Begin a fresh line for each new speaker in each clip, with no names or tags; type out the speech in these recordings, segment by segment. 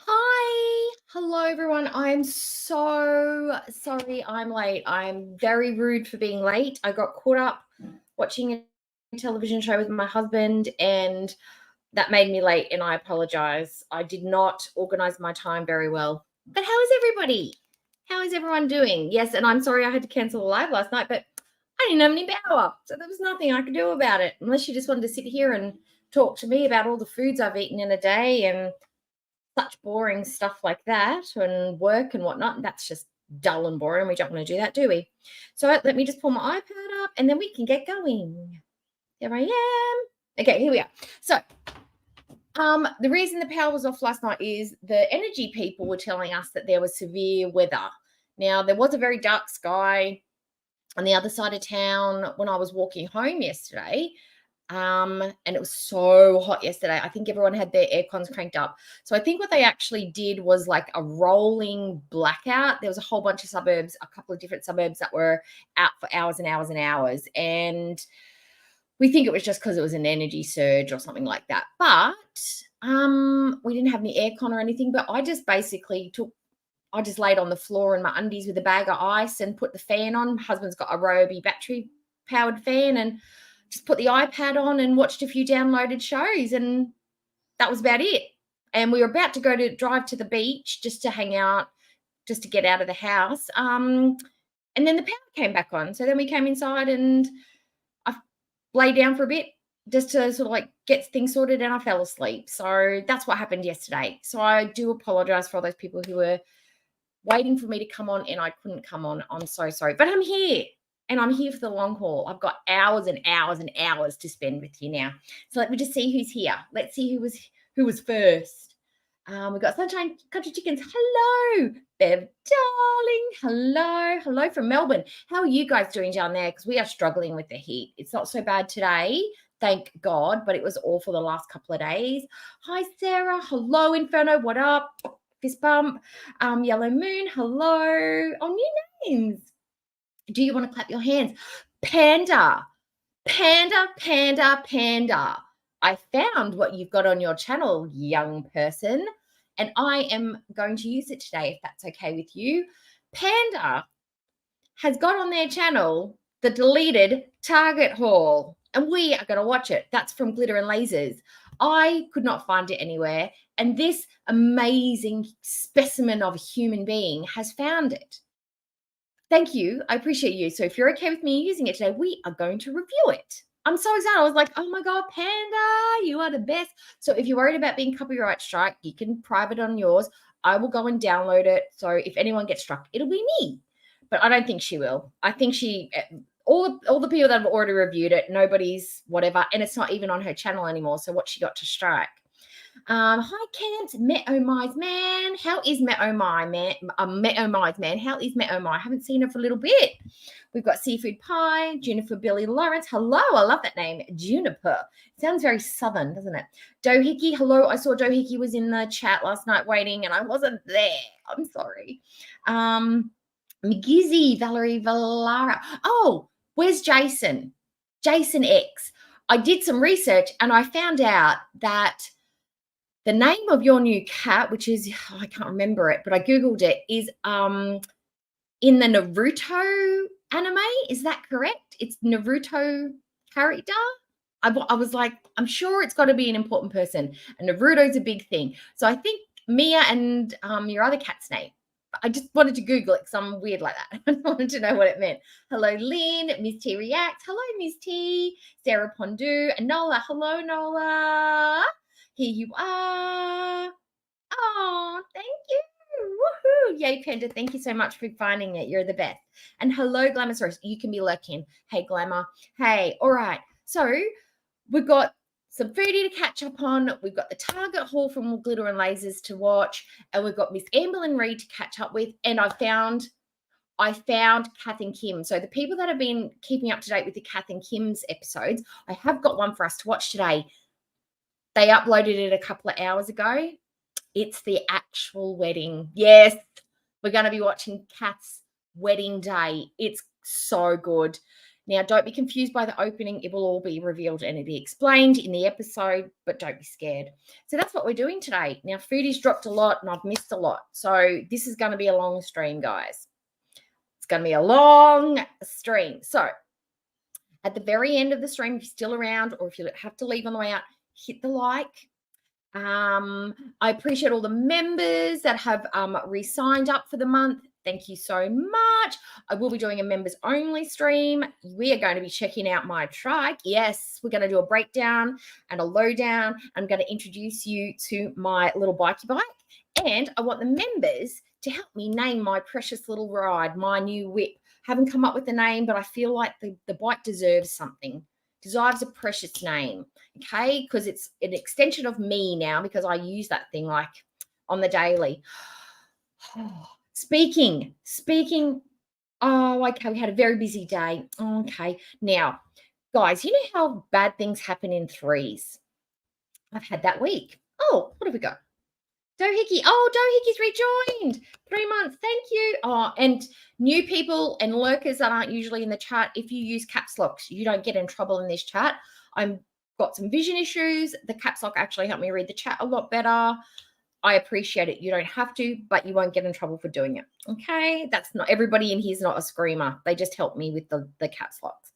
Hi. Hello, everyone. I'm so sorry I'm late. I'm very rude for being late. I got caught up watching a television show with my husband, and that made me late, and I apologize. I did not organize my time very well. But how is everybody? How is everyone doing? Yes, and I'm sorry I had to cancel the live last night, but I didn't have any power. So there was nothing I could do about it, unless you just wanted to sit here and talk to me about all the foods I've eaten in a day and such boring stuff like that and work and whatnot. That's just dull and boring. We don't want to do that, do we? So let me just pull my iPad up and then we can get going. There I am. Okay, here we are. So the reason the power was off last night is the energy people were telling us that there was severe weather. Now, there was a very dark sky on the other side of town when I was walking home yesterday. And it was so hot yesterday. I think everyone had their air cons cranked up. So I think what they actually did was like a rolling blackout. There was a whole bunch of suburbs, a couple of different suburbs that were out for hours and hours and hours. And we think it was just because it was an energy surge or something like that. But we didn't have any aircon or anything. But I just basically I just laid on the floor in my undies with a bag of ice and put the fan on. My husband's got a Ryobi battery powered fan and just put the iPad on and watched a few downloaded shows, and that was about it. And we were about to drive to the beach just to hang out, just to get out of the house. And then the power came back on. So then we came inside and I lay down for a bit just to sort of like get things sorted, and I fell asleep. So that's what happened yesterday. So I do apologize for all those people who were waiting for me to come on and I couldn't come on. I'm so sorry. But I'm here. And I'm here for the long haul. I've got hours and hours and hours to spend with you now. So let me just see who's here. Let's see who was first. We've got Sunshine Country Chickens. Hello, Bev, darling. Hello, hello from Melbourne. How are you guys doing down there? Because we are struggling with the heat. It's not so bad today, thank God, but it was awful the last couple of days. Hi, Sarah. Hello, Inferno. What up? Fist bump. Yellow Moon. Hello. Oh, new names. Do you want to clap your hands? Panda, panda, panda, panda. I found what you've got on your channel, young person, and I am going to use it today, if that's okay with you. Panda has got on their channel the deleted Target haul, and we are going to watch it. That's from Glitter and Lasers. I could not find it anywhere, and this amazing specimen of a human being has found it. Thank you. I appreciate you. So if you're okay with me using it today, we are going to review it. I'm so excited. I was like, oh my God, Panda, you are the best. So if you're worried about being copyright struck, you can private on yours. I will go and download it. So if anyone gets struck, it'll be me. But I don't think she will. I think all the people that have already reviewed it, nobody's whatever. And it's not even on her channel anymore. So what she got to strike? Hi, Kent. Met Oh My's man. How is Met Oh My man? Met Oh My's man. How is Met Oh My? I haven't seen her for a little bit. We've got Seafood Pie, Juniper Billy Lawrence. Hello, I love that name, Juniper. Sounds very southern, doesn't it? Dohickey, hello. I saw Dohickey was in the chat last night waiting, and I wasn't there. I'm sorry. McGizzy, Valerie Valara. Oh, where's Jason? Jason X. I did some research and I found out that the name of your new cat, which is, I can't remember it, but I Googled it, is in the Naruto anime. Is that correct? It's Naruto character. I was like, I'm sure it's got to be an important person. And Naruto's a big thing. So I think Mia and your other cat's name. I just wanted to Google it because I'm weird like that. I wanted to know what it meant. Hello, Lynn. Miss T Reacts. Hello, Miss T. Sarah Pondu. And Nola. Hello, Nola. Here you are. Oh, thank you. Woohoo. Yay, Panda. Thank you so much for finding it. You're the best. And hello, Glamosaurus. You can be lurking. Hey, Glamour. Hey, all right. So we've got some foodie to catch up on. We've got the Target haul from Glitter and Lasers to watch. And we've got Miss Amberlyn Reed to catch up with. And I found Kath and Kim. So the people that have been keeping up to date with the Kath and Kim's episodes, I have got one for us to watch today. They uploaded it a couple of hours ago. It's the actual wedding. Yes, we're going to be watching Kath's wedding day. It's so good. Now, don't be confused by the opening. It will all be revealed and it'll be explained in the episode, but don't be scared. So that's what we're doing today. Now, foodie's dropped a lot and I've missed a lot. So this is going to be a long stream, guys. It's going to be a long stream. So at the very end of the stream, if you're still around or if you have to leave on the way out, hit the like. I appreciate all the members that have re-signed up for the month. Thank you so much. I will be doing a members only stream. We are going to be checking out my trike. Yes, we're going to do a breakdown and a lowdown. I'm going to introduce you to my little bikey bike. And I want the members to help me name my precious little ride, my new whip. Haven't come up with a name, but I feel like the bike deserves something. Deserves a precious name, okay? Because it's an extension of me now because I use that thing like on the daily. Speaking. Oh, okay, we had a very busy day. Okay, now, guys, you know how bad things happen in threes? I've had that week. Oh, what have we got? Dohickey. Oh, Dohickey's rejoined. 3 months. Thank you. Oh, and new people and lurkers that aren't usually in the chat, if you use caps locks, you don't get in trouble in this chat. I've got some vision issues. The caps lock actually helped me read the chat a lot better. I appreciate it. You don't have to, but you won't get in trouble for doing it. Okay. That's not everybody in here is not a screamer. They just help me with the caps locks.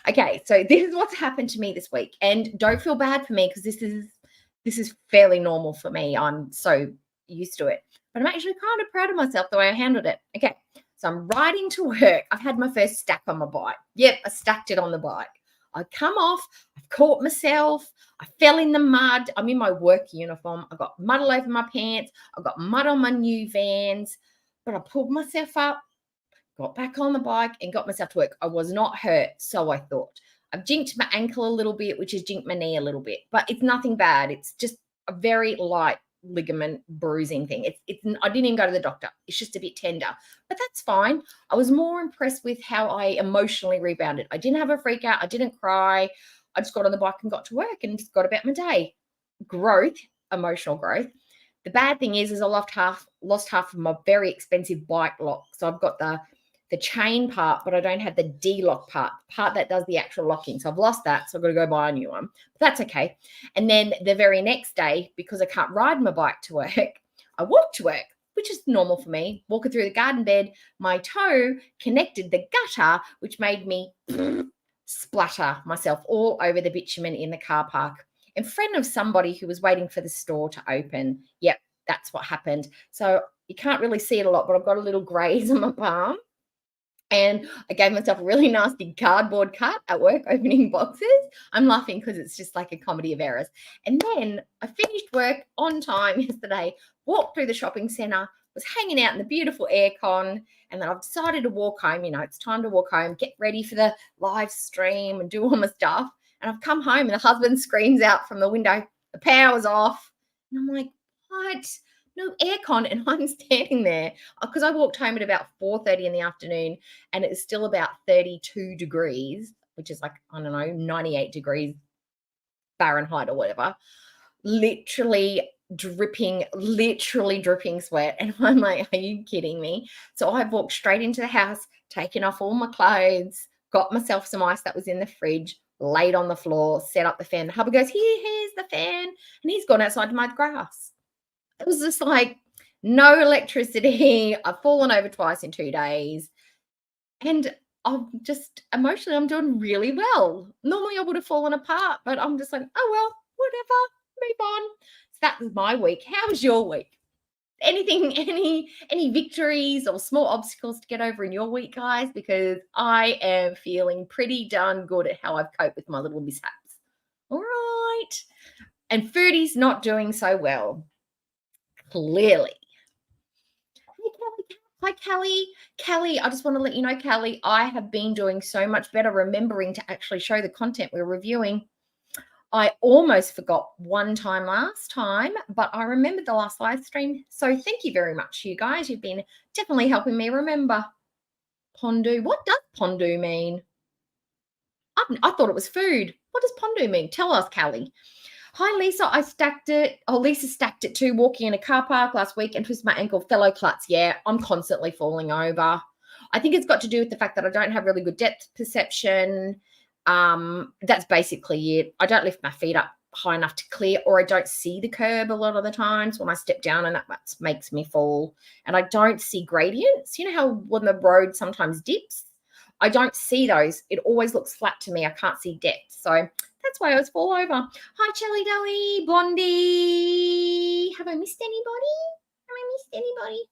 Okay. So this is what's happened to me this week. And don't feel bad for me because this is fairly normal for me. I'm so used to it. But I'm actually kind of proud of myself the way I handled it. Okay. So I'm riding to work. I've had my first stack on my bike. Yep, I stacked it on the bike. I come off. I've caught myself. I fell in the mud. I'm in my work uniform. I got mud all over my pants. I got mud on my new Vans. But I pulled myself up, got back on the bike, and got myself to work. I was not hurt, so I thought. I've jinked my ankle a little bit, which has jinked my knee a little bit, but it's nothing bad. It's just a very light ligament bruising thing. I didn't even go to the doctor. It's just a bit tender, but that's fine. I was more impressed with how I emotionally rebounded. I didn't have a freak out. I didn't cry. I just got on the bike and got to work and just got about my day. Growth, emotional growth. The bad thing is I lost half of my very expensive bike lock. So I've got the chain part, but I don't have the D-lock part that does the actual locking. So I've lost that. So I've got to go buy a new one. But that's okay. And then the very next day, because I can't ride my bike to work, I walked to work, which is normal for me. Walking through the garden bed, my toe connected the gutter, which made me splatter myself all over the bitumen in the car park in front of somebody who was waiting for the store to open. Yep, that's what happened. So you can't really see it a lot, but I've got a little graze on my palm. And I gave myself a really nasty cardboard cut at work opening boxes. I'm laughing because it's just like a comedy of errors. And then I finished work on time yesterday, walked through the shopping centre, was hanging out in the beautiful aircon, and then I've decided to walk home. You know, it's time to walk home, get ready for the live stream and do all my stuff. And I've come home and the husband screams out from the window, the power's off. And I'm like, what? No aircon, and I'm standing there because I walked home at about 4:30 in the afternoon and it's still about 32 degrees, which is like, I don't know, 98 degrees Fahrenheit or whatever, literally dripping sweat. And I'm like, are you kidding me? So I've walked straight into the house, taken off all my clothes, got myself some ice that was in the fridge, laid on the floor, set up the fan. The hubby goes, here's the fan. And he's gone outside to mow the grass. It was just like no electricity. I've fallen over twice in 2 days. And I'm just emotionally, I'm doing really well. Normally I would have fallen apart, but I'm just like, oh, well, whatever, move on. So that was my week. How was your week? Anything, any victories or small obstacles to get over in your week, guys? Because I am feeling pretty darn good at how I've coped with my little mishaps. All right. And Foodie's not doing so well. Clearly. Hi, Kelly. Kelly, I just want to let you know, Kelly, I have been doing so much better remembering to actually show the content we're reviewing. I almost forgot one time last time, but I remembered the last live stream. So thank you very much, you guys. You've been definitely helping me remember. Pondu. What does pondu mean? I thought it was food. What does pondu mean? Tell us, Kelly. Hi, Lisa. I stacked it. Oh, Lisa stacked it too, walking in a car park last week and twisted my ankle. Fellow klutz. Yeah, I'm constantly falling over. I think it's got to do with the fact that I don't have really good depth perception. That's basically it. I don't lift my feet up high enough to clear, or I don't see the curb a lot of the times when I step down, and that makes me fall. And I don't see gradients. You know how when the road sometimes dips? I don't see those. It always looks flat to me. I can't see depth. So that's why I always fall over. Hi, Chelly Dolly, Blondie. Have I missed anybody? Have I missed anybody?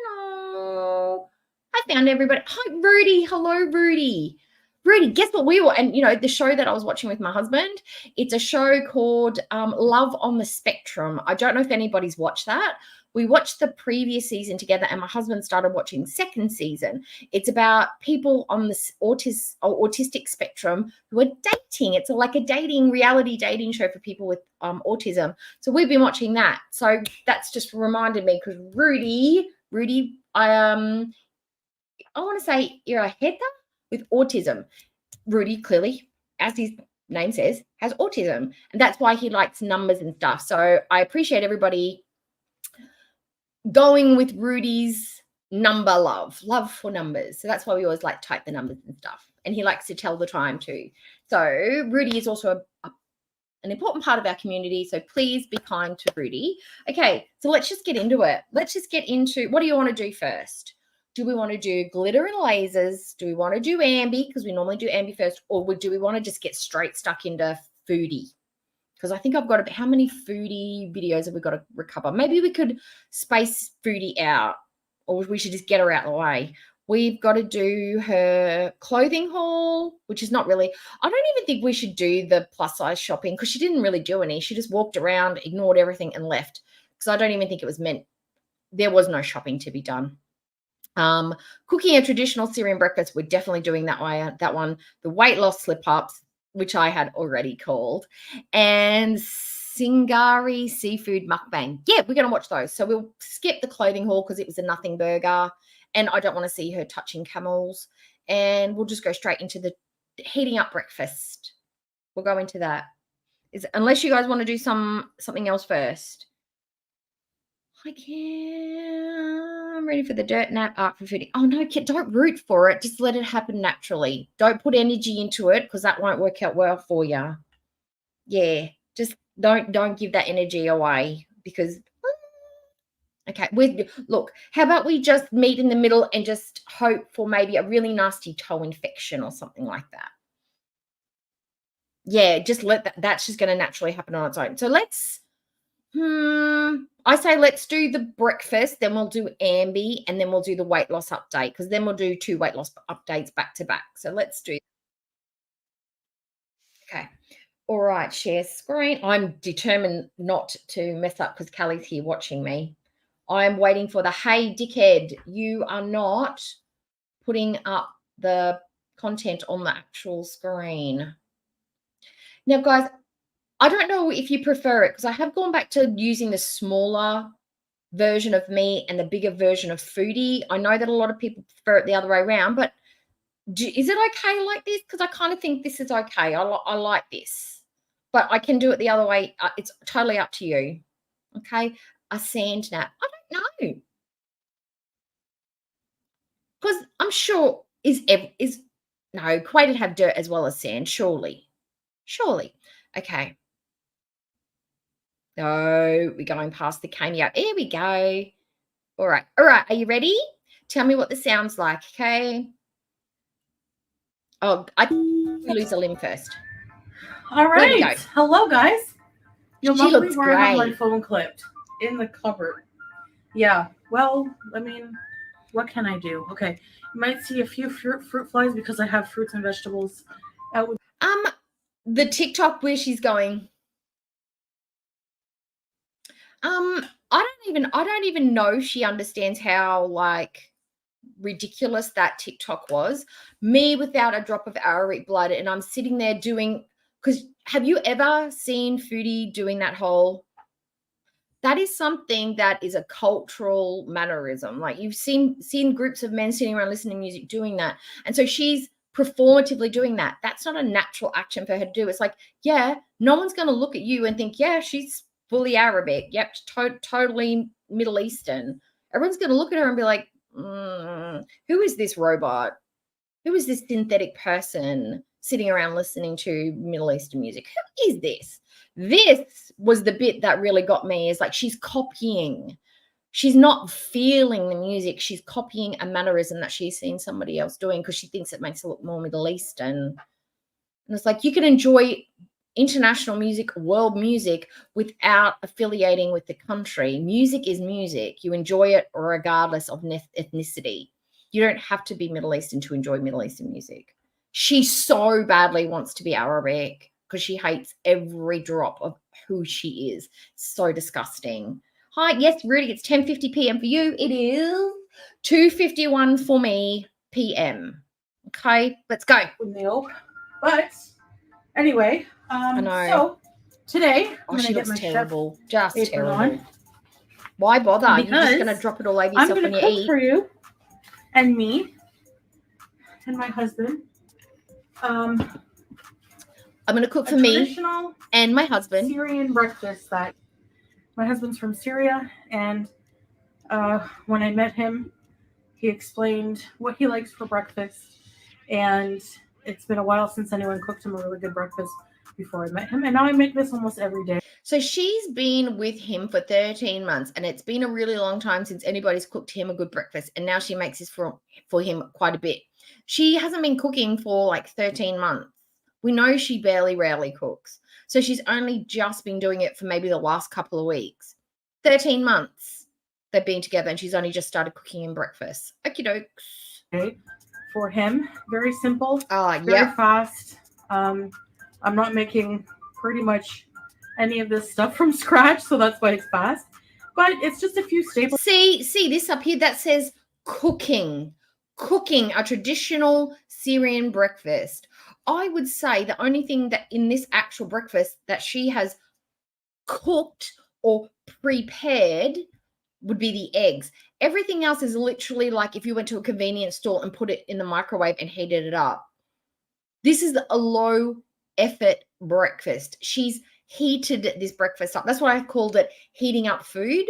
No. I found everybody. Hi, Rudy. Hello, Rudy. Rudy, guess what we were? And, you know, the show that I was watching with my husband, it's a show called Love on the Spectrum. I don't know if anybody's watched that. We watched the previous season together, and my husband started watching the second season. It's about people on this autistic spectrum who are dating. It's like a reality dating show for people with autism. So we've been watching that. So that's just reminded me, because Rudy, I want to say you're a header with autism. Rudy clearly, as his name says, has autism, and that's why he likes numbers and stuff. So I appreciate everybody going with Rudy's number love for numbers. So that's why we always like type the numbers and stuff. And he likes to tell the time too. So Rudy is also an important part of our community. So please be kind to Rudy. Okay, so let's just get into it. Let's just get into, what do you want to do first? Do we want to do glitter and lasers? Do we want to do ambi? Because we normally do ambi first. Or do we want to just get straight stuck into foodie? Because I think I've got how many foodie videos have we got to recover? Maybe we could space foodie out, or we should just get her out of the way. We've got to do her clothing haul, which is not really, I don't even think we should do the plus size shopping, because she didn't really do any. She just walked around, ignored everything, and left. Because I don't even think it was meant, there was no shopping to be done. Cooking a traditional Syrian breakfast, we're definitely doing that one. The weight loss slip-ups, which I had already called, and Singari seafood mukbang. Yeah, we're going to watch those. So we'll skip the clothing haul because it was a nothing burger, and I don't want to see her touching camels. And we'll just go straight into the heating up breakfast. We'll go into that. Unless you guys want to do something else first. I can't. I'm ready for the dirt nap art for foodie. Oh, no, kid, don't root for it. Just let it happen naturally. Don't put energy into it, because that won't work out well for you. Yeah, just don't give that energy away, because okay, look, how about we just meet in the middle and just hope for maybe a really nasty toe infection or something like that. Yeah, just let that's just going to naturally happen on its own. So let's I say let's do the breakfast, then we'll do ambi, and then we'll do the weight loss update, because then we'll do 2 weight loss updates back to back. So let's do. Okay. All right, share screen. I'm determined not to mess up, because Kelly's here watching me. I'm waiting for the, hey, dickhead, you are not putting up the content on the actual screen. Now, guys, I don't know if you prefer it, because I have gone back to using the smaller version of me and the bigger version of foodie. I know that a lot of people prefer it the other way around, but is it okay like this? Because I kind of think this is okay. I like this, but I can do it the other way. It's totally up to you. Okay, a sand nap. I don't know, because I'm sure is no, Kuwait would have dirt as well as sand, surely. Okay. No, we're going past the cameo. Here we go. All right. Are you ready? Tell me what the sound's like, okay? Oh, I lose a limb first.
All right. Hello, guys. You'll
She
probably
looks
where I have my
great.
phone clipped in the cupboard. Yeah. Well, I mean, what can I do? Okay. You might see a few fruit flies because I have fruits and vegetables out.
The TikTok where she's going. I don't even know if she understands how like ridiculous that TikTok was. Me without a drop of arrowroot blood, and I'm sitting there doing, because have you ever seen Foodie doing that whole, that is something that is a cultural mannerism. Like you've seen groups of men sitting around listening to music doing that. And so she's performatively doing that. That's not a natural action for her to do. It's like, yeah, no one's going to look at you and think, yeah, she's fully Arabic. Yep, totally Middle Eastern. Everyone's going to look at her and be like, who is this robot? Who is this synthetic person sitting around listening to Middle Eastern music? Who is this? This was the bit that really got me, is like she's copying. She's not feeling the music. She's copying a mannerism that she's seen somebody else doing because she thinks it makes it look more Middle Eastern. And it's like you can enjoy international music, world music, without affiliating with the country. Music is music. You enjoy it regardless of ethnicity. You don't have to be Middle Eastern to enjoy Middle Eastern music. She so badly wants to be Arabic because she hates every drop of who she is. So disgusting. Hi, yes, Rudy, it's 10:50 p.m. for you. It is 2:51 for me p.m. Okay, let's go.
Nope. But anyway,
I know.
so today
she looks terrible. Just terrible.
On.
Why bother?
Because
you're just going to drop it all over yourself when you eat.
I'm going to cook for you and me and my husband. I'm
going to cook for me and my husband.
Syrian breakfast that my husband's from Syria, and when I met him, he explained what he likes for breakfast, and it's been a while since anyone cooked him a really good breakfast before I met him, and now I make this almost every day.
So she's been with him for 13 months, and it's been a really long time since anybody's cooked him a good breakfast, and now she makes this for him quite a bit. She hasn't been cooking for like 13 months. We know she rarely cooks. So she's only just been doing it for maybe the last couple of weeks. 13 months they've been together, and she's only just started cooking him breakfast. Okie dokes.
Okay. For him, very simple,
very
fast. I'm not making pretty much any of this stuff from scratch, so that's why it's fast. But it's just a few staples.
See this up here that says cooking, a traditional Syrian breakfast. I would say the only thing that in this actual breakfast that she has cooked or prepared would be the eggs. Everything else is literally like if you went to a convenience store and put it in the microwave and heated it up. This is a low effort breakfast. She's heated this breakfast up. That's why I called it heating up food,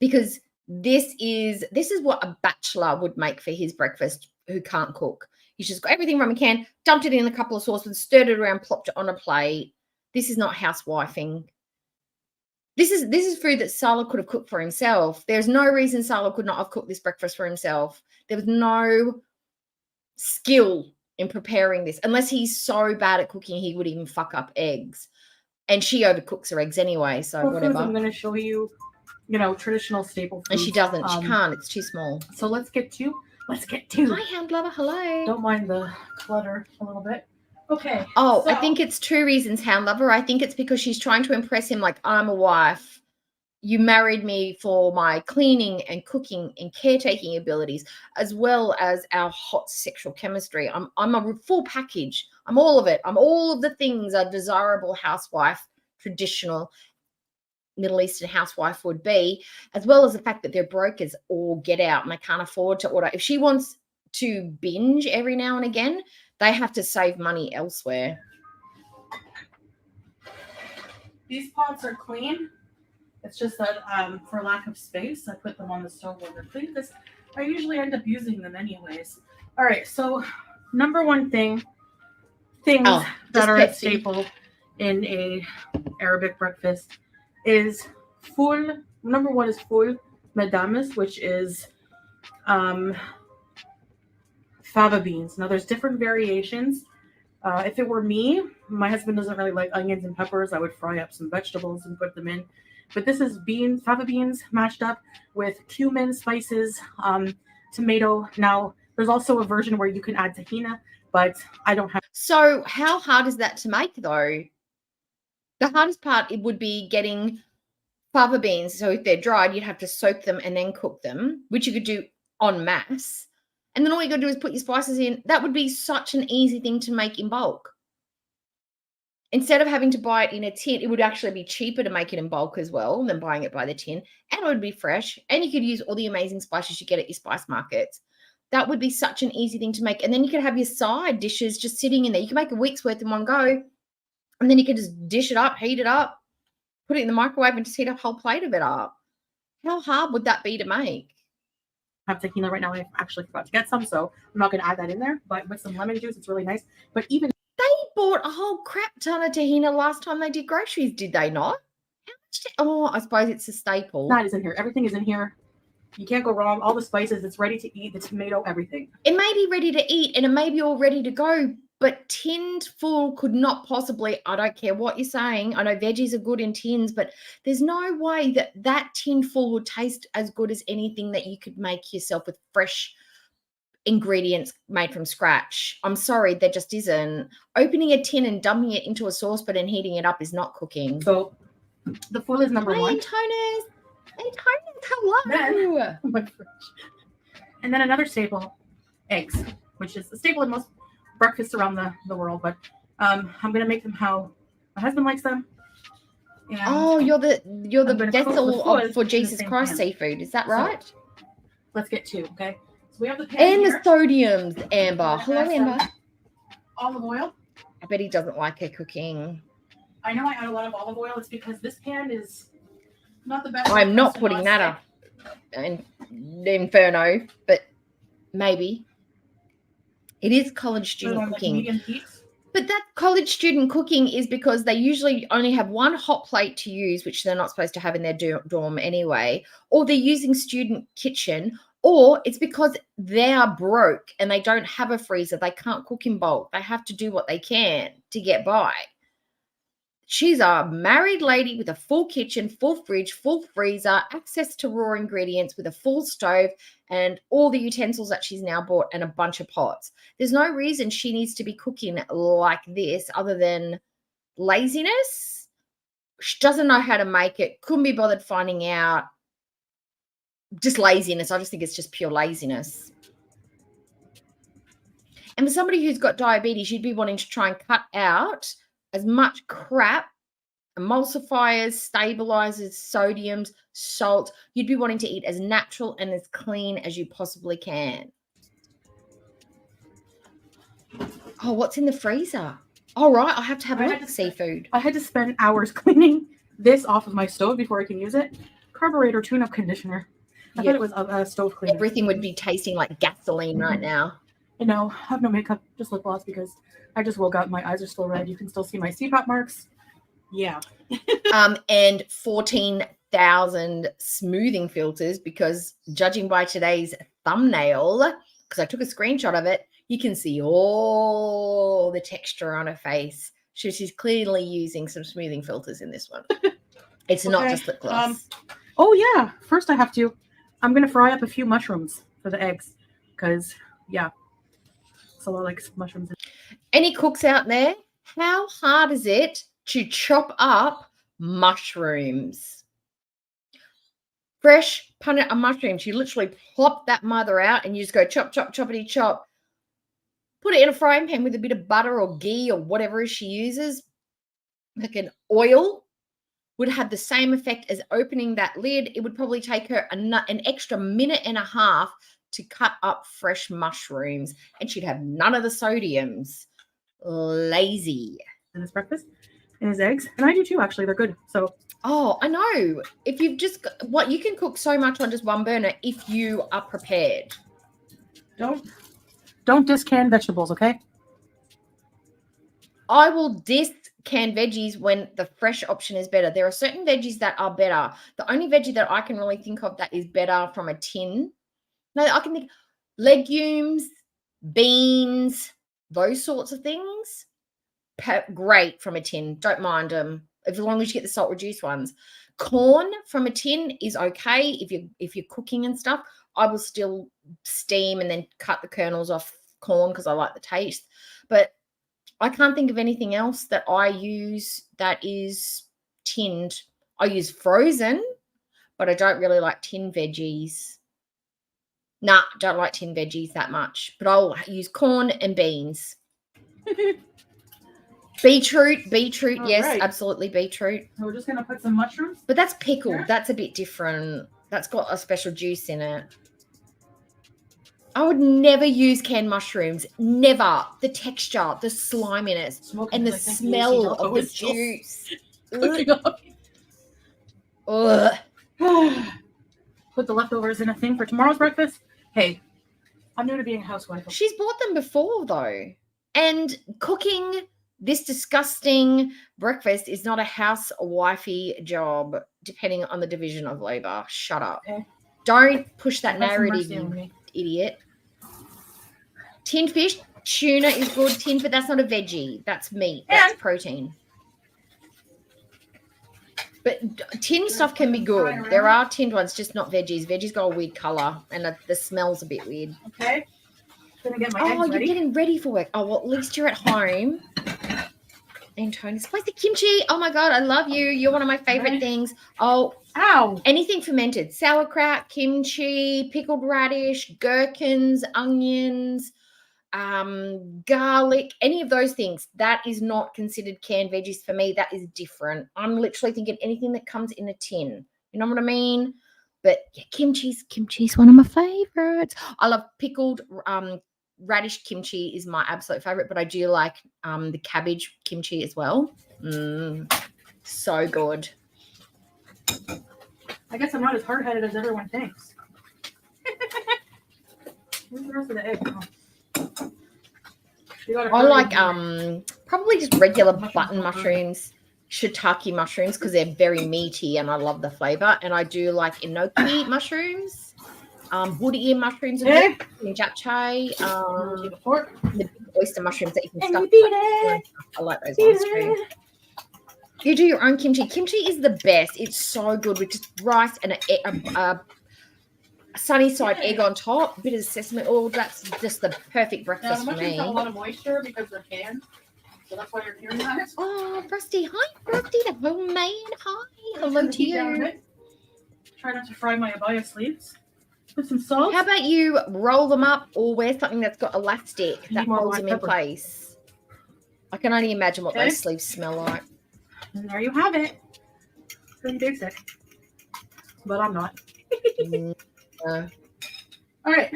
because this is what a bachelor would make for his breakfast who can't cook. He's just got everything from a can, dumped it in a couple of saucepans, stirred it around, plopped it on a plate. This is not housewifing. This is food that Salah could have cooked for himself. There's no reason Salah could not have cooked this breakfast for himself. There was no skill in preparing this, unless he's so bad at cooking he would even fuck up eggs. And she overcooks her eggs anyway, so whatever.
I'm going to show you, traditional staple foods.
And she doesn't. She can't. It's too small.
So let's get to.
Hi, Hound Lover. Hello.
Don't mind the clutter a little bit. Okay.
Oh, so I think it's two reasons, Hound Lover. I think it's because she's trying to impress him like, I'm a wife. You married me for my cleaning and cooking and caretaking abilities, as well as our hot sexual chemistry. I'm a full package. I'm all of it. I'm all of the things a desirable housewife, traditional Middle Eastern housewife would be, as well as the fact that they're brokers or get out and they can't afford to order. If she wants to binge every now and again, they have to save money elsewhere.
These pots are clean. It's just that for lack of space, I put them on the stove when they're clean because I usually end up using them anyways. All right, so number one things that are a staple in a Arabic breakfast is full. Number one is full medames, which is fava beans. Now there's different variations. If it were me, my husband doesn't really like onions and peppers. I would fry up some vegetables and put them in. But this is fava beans mashed up with cumin, spices, tomato. Now there's also a version where you can add tahina, but I don't have.
So how hard is that to make though? The hardest part, it would be getting fava beans. So if they're dried, you'd have to soak them and then cook them, which you could do en masse. And then all you got to do is put your spices in. That would be such an easy thing to make in bulk. Instead of having to buy it in a tin, it would actually be cheaper to make it in bulk as well than buying it by the tin. And it would be fresh. And you could use all the amazing spices you get at your spice markets. That would be such an easy thing to make. And then you could have your side dishes just sitting in there. You can make a week's worth in one go. And then you can just dish it up, heat it up, put it in the microwave and just heat a whole plate of it up. How hard would that be to make?
have tahini right now. I actually forgot to get some, so I'm not going to add that in there. But with some lemon juice, it's really nice. But even
they bought a whole crap ton of tahini last time they did groceries, did they not? How much? Oh, I suppose it's a staple.
that is in here. Everything is in here. You can't go wrong. All the spices. It's ready to eat. The tomato, everything.
It may be ready to eat and it may be all ready to go, but tinned full could not possibly, I don't care what you're saying. I know veggies are good in tins, but there's no way that that tinned full would taste as good as anything that you could make yourself with fresh ingredients made from scratch. I'm sorry, there just isn't. Opening a tin and dumping it into a saucepan and heating it up is not cooking.
So the foil is number one.
Antonis, hello.
And then another staple, eggs, which is a staple in most breakfasts around the world. But I'm gonna make them how my husband likes them. And
oh, you're the vessel for Jesus Christ
pan.
seafood. Is that right?
So, let's get two, okay? So we have the pan
and
here.
the sodiums, Amber. Hello, Amber.
Olive oil.
I bet he doesn't like her cooking.
I know I add a lot of olive oil. It's because this pan is not the best.
I'm not putting that up in Inferno, but maybe. It is college student cooking. But that college student cooking is because they usually only have one hot plate to use, which they're not supposed to have in their dorm anyway, or they're using student kitchen, or it's because they are broke and they don't have a freezer. They can't cook in bulk. They have to do what they can to get by. She's a married lady with a full kitchen, full fridge, full freezer, access to raw ingredients with a full stove and all the utensils that she's now bought and a bunch of pots. There's no reason she needs to be cooking like this other than laziness. She doesn't know how to make it, couldn't be bothered finding out. Just laziness. I just think it's just pure laziness. And for somebody who's got diabetes, you'd be wanting to try and cut out as much crap, emulsifiers, stabilizers, sodiums, salt. You'd be wanting to eat as natural and as clean as you possibly can. Oh, what's in the freezer? All right, I have to have a look at seafood.
I had to spend hours cleaning this off of my stove before I can use it. Carburetor tune-up conditioner. I thought it was a stove cleaner.
Everything would be tasting like gasoline right now.
I know. I have no makeup, just lip gloss because I just woke up. My eyes are still red. You can still see my CPAP marks. Yeah.
And 14,000 smoothing filters because judging by today's thumbnail, because I took a screenshot of it, you can see all the texture on her face. She's clearly using some smoothing filters in this one. It's not just lip gloss.
Oh, yeah. First I'm going to fry up a few mushrooms for the eggs because, yeah. So I like mushrooms.
Any cooks out there? How hard is it to chop up mushrooms? Fresh punnet of mushrooms. You literally plop that mother out and you just go chop, chop, choppity, chop. Put it in a frying pan with a bit of butter or ghee or whatever she uses. Like an oil would have the same effect as opening that lid. It would probably take her an extra minute and a half to cut up fresh mushrooms, and she'd have none of the sodiums. Lazy.
And his breakfast and his eggs. And I do too, actually. They're good. So.
Oh, I know. If you've just you can cook so much on just one burner if you are prepared.
Don't discan vegetables, okay?
I will canned veggies when the fresh option is better. There are certain veggies that are better. The only veggie that I can really think of that is better from a tin. No, I can think legumes, beans, those sorts of things. Great from a tin. Don't mind them as long as you get the salt reduced ones. Corn from a tin is okay if you're cooking and stuff. I will still steam and then cut the kernels off corn because I like the taste. But I can't think of anything else that I use that is tinned. I use frozen, but I don't really like tin veggies. Nah, don't like tin veggies that much. But I'll use corn and beans. Beetroot,
All
yes,
right.
Absolutely beetroot.
So we're just going to put some mushrooms.
But that's pickled.
Here.
That's a bit different. That's got a special juice in it. I would never use canned mushrooms. Never. The texture, the sliminess, and the smell of the juice. Ugh.
Put the leftovers in a thing for tomorrow's breakfast. Hey, I'm new to being a housewife.
She's bought them before, though. And cooking this disgusting breakfast is not a housewifey job, depending on the division of labor. Shut up.
Okay.
Don't push that
Have some
narrative,
mercy on
you
me.
idiot. Tinned fish, tuna is good. Tinned, but that's not a veggie. That's meat. That's
And-
protein. But tinned stuff can be good. There are tinned ones, just not veggies. Veggies got a weird color, and the smell's a bit weird.
Okay. Gonna get my
Oh,
eggs
you're
ready.
getting ready for work. Oh, well, at least you're at home. And Tony, spicy kimchi. Oh my God, I love you. You're one of my favorite
Right.
things. Oh,
Ow.
anything fermented. Sauerkraut, kimchi, pickled radish, gherkins, onions, garlic, any of those things. That is not considered canned veggies for me. That is different. I'm literally thinking anything that comes in a tin. You know what I mean? But yeah, kimchi's one of my favorites. I love pickled radish kimchi is my absolute favorite, but I do like the cabbage kimchi as well. So good.
I guess I'm not as hard-headed as everyone thinks. Where's the rest of the egg? Oh. You gotta
I
hurry
like
and-
probably just regular
Mushrooms
button
are good.
mushrooms, shiitake mushrooms, because they're very meaty and I love the flavor. And I do like enoki mushrooms, wood ear mushrooms, are
Okay.
good, japchae,
Take a fork.
the big oyster mushrooms that you can
And
stuff.
you beat it.
I like those
Beat
ones too.
it.
You do your own kimchi. Kimchi is the best. It's so good with just rice and a sunny side egg on top, a bit of sesame oil. That's just the perfect
Now,
breakfast
the
for
mushrooms
me.
have a lot of moisture because they're canned. So that's why you're hearing that.
Oh, Frosty. Hi, Frosty, the homemade. Hi. Hello
Turn the
to
heat down a
you.
bit. Try not to fry my abaya sleeves. Put some salt.
How about you roll them up or wear something that's got elastic
Need
that
more
holds
black
them in
pepper.
place? I can only imagine what
Okay.
those sleeves smell like.
And there you have it. Pretty basic. But I'm not.
No.
All right.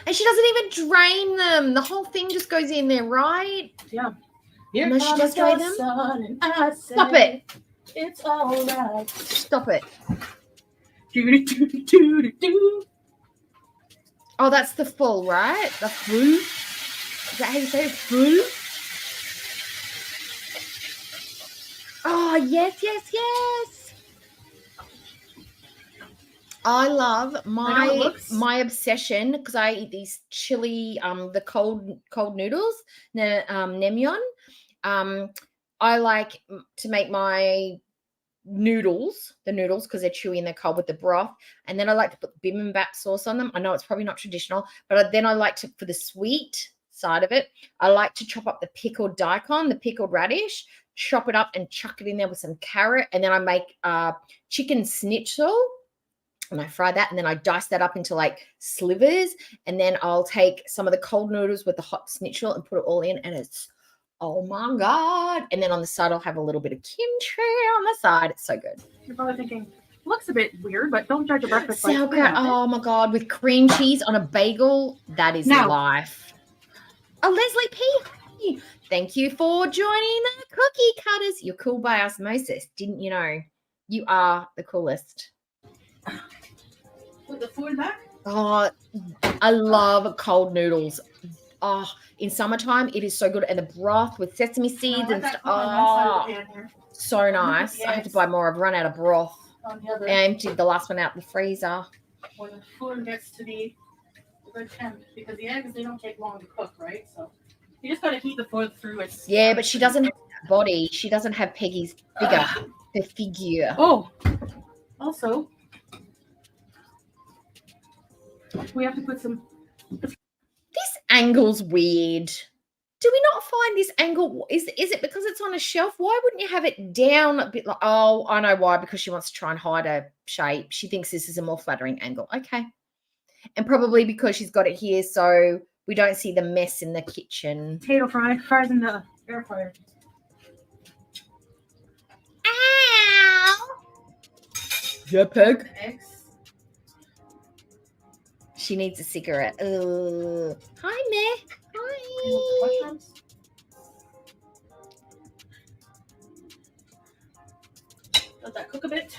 And she doesn't even drain them. The whole thing just goes in there, right?
Yeah. Here
No, she
comes
does
the
drain them?
sun and I
Stop
say
it.
It's all right.
Stop it.
Do-do-do-do-do-do.
Oh, that's the full, right? The full? Is that how you say it? Full? Oh, yes, yes, yes. I love
I know it looks-
my obsession, because I eat these chili, the cold noodles, naengmyeon. I like to make my noodles, because they're chewy and they're cold with the broth, and then I like to put bibimbap sauce on them. I know it's probably not traditional, but then I like to, for the sweet side of it, I like to chop up the pickled daikon, the pickled radish, chop it up and chuck it in there with some carrot, and then I make chicken schnitzel. And I fry that, and then I dice that up into like slivers, and then I'll take some of the cold noodles with the hot schnitzel and put it all in, and it's, oh my God. And then on the side, I'll have a little bit of kimchi on the side. It's so good.
You're probably thinking, looks a bit weird, but don't judge a breakfast by
Sauerkraut, oh my God, with cream cheese on a bagel, that is
Now-
life. Oh, Leslie P. Thank you for joining the Cookie Cutters. You're cool by osmosis, didn't you know? You are the coolest.
Put the food back.
Oh, I love cold noodles. Oh, in summertime, it is so good. And the broth with sesame seeds and stuff. Oh, so nice. I have to buy more. I've run out of broth.
On the other,
I emptied the last one out in the freezer.
when the food gets to be a good temp, because the eggs, they don't take long to cook, right? So you just gotta heat the food through its.
Yeah, but she doesn't have that body. She doesn't have Peggy's figure. Her figure.
Oh, also, we have to put some.
This angle's weird. Do we not find this angle? Is it because it's on a shelf? Why wouldn't you have it down a bit like, oh, I know why, because she wants to try and hide her shape. She thinks this is a more flattering angle. Okay. And probably because she's got it here so we don't see the mess in the kitchen.
Potato fries in the air fryer.
Ow! Yeah, Peg.
The eggs.
She needs a cigarette. Hi, Meh. Hi.
Mushrooms. Let that cook a bit.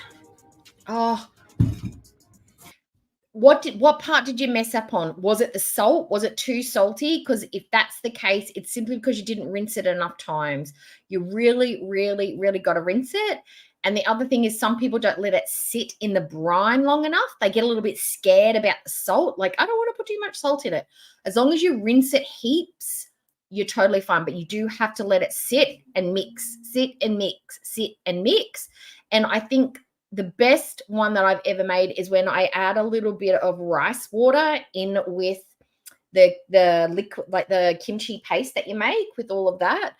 Oh, what part did you mess up on? Was it the salt? Was it too salty? Because if that's the case, it's simply because you didn't rinse it enough times. You really, really, really got to rinse it. And the other thing is some people don't let it sit in the brine long enough. They get a little bit scared about the salt. Like, I don't want to put too much salt in it. As long as you rinse it heaps, you're totally fine. But you do have to let it sit and mix, sit and mix, sit and mix. And I think the best one that I've ever made is when I add a little bit of rice water in with the liquid, like the kimchi paste that you make with all of that.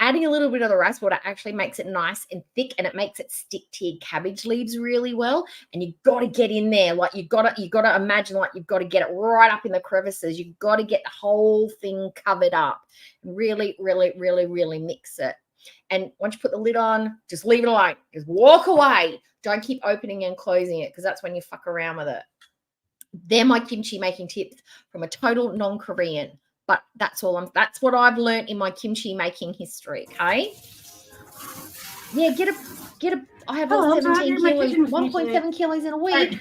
Adding a little bit of the rice water actually makes it nice and thick, and it makes it stick to your cabbage leaves really well. And you've got to get in there. Like you got to imagine like you've got to get it right up in the crevices. You've got to get the whole thing covered up. Really, really, really, really mix it. And once you put the lid on, just leave it alone. Just walk away. Don't keep opening and closing it because that's when you fuck around with it. They're my kimchi making tips from a total non-Korean. But that's what I've learned in my kimchi making history. Okay. Yeah, get a I have lost 17 kilos, 1.7 kilos in a week.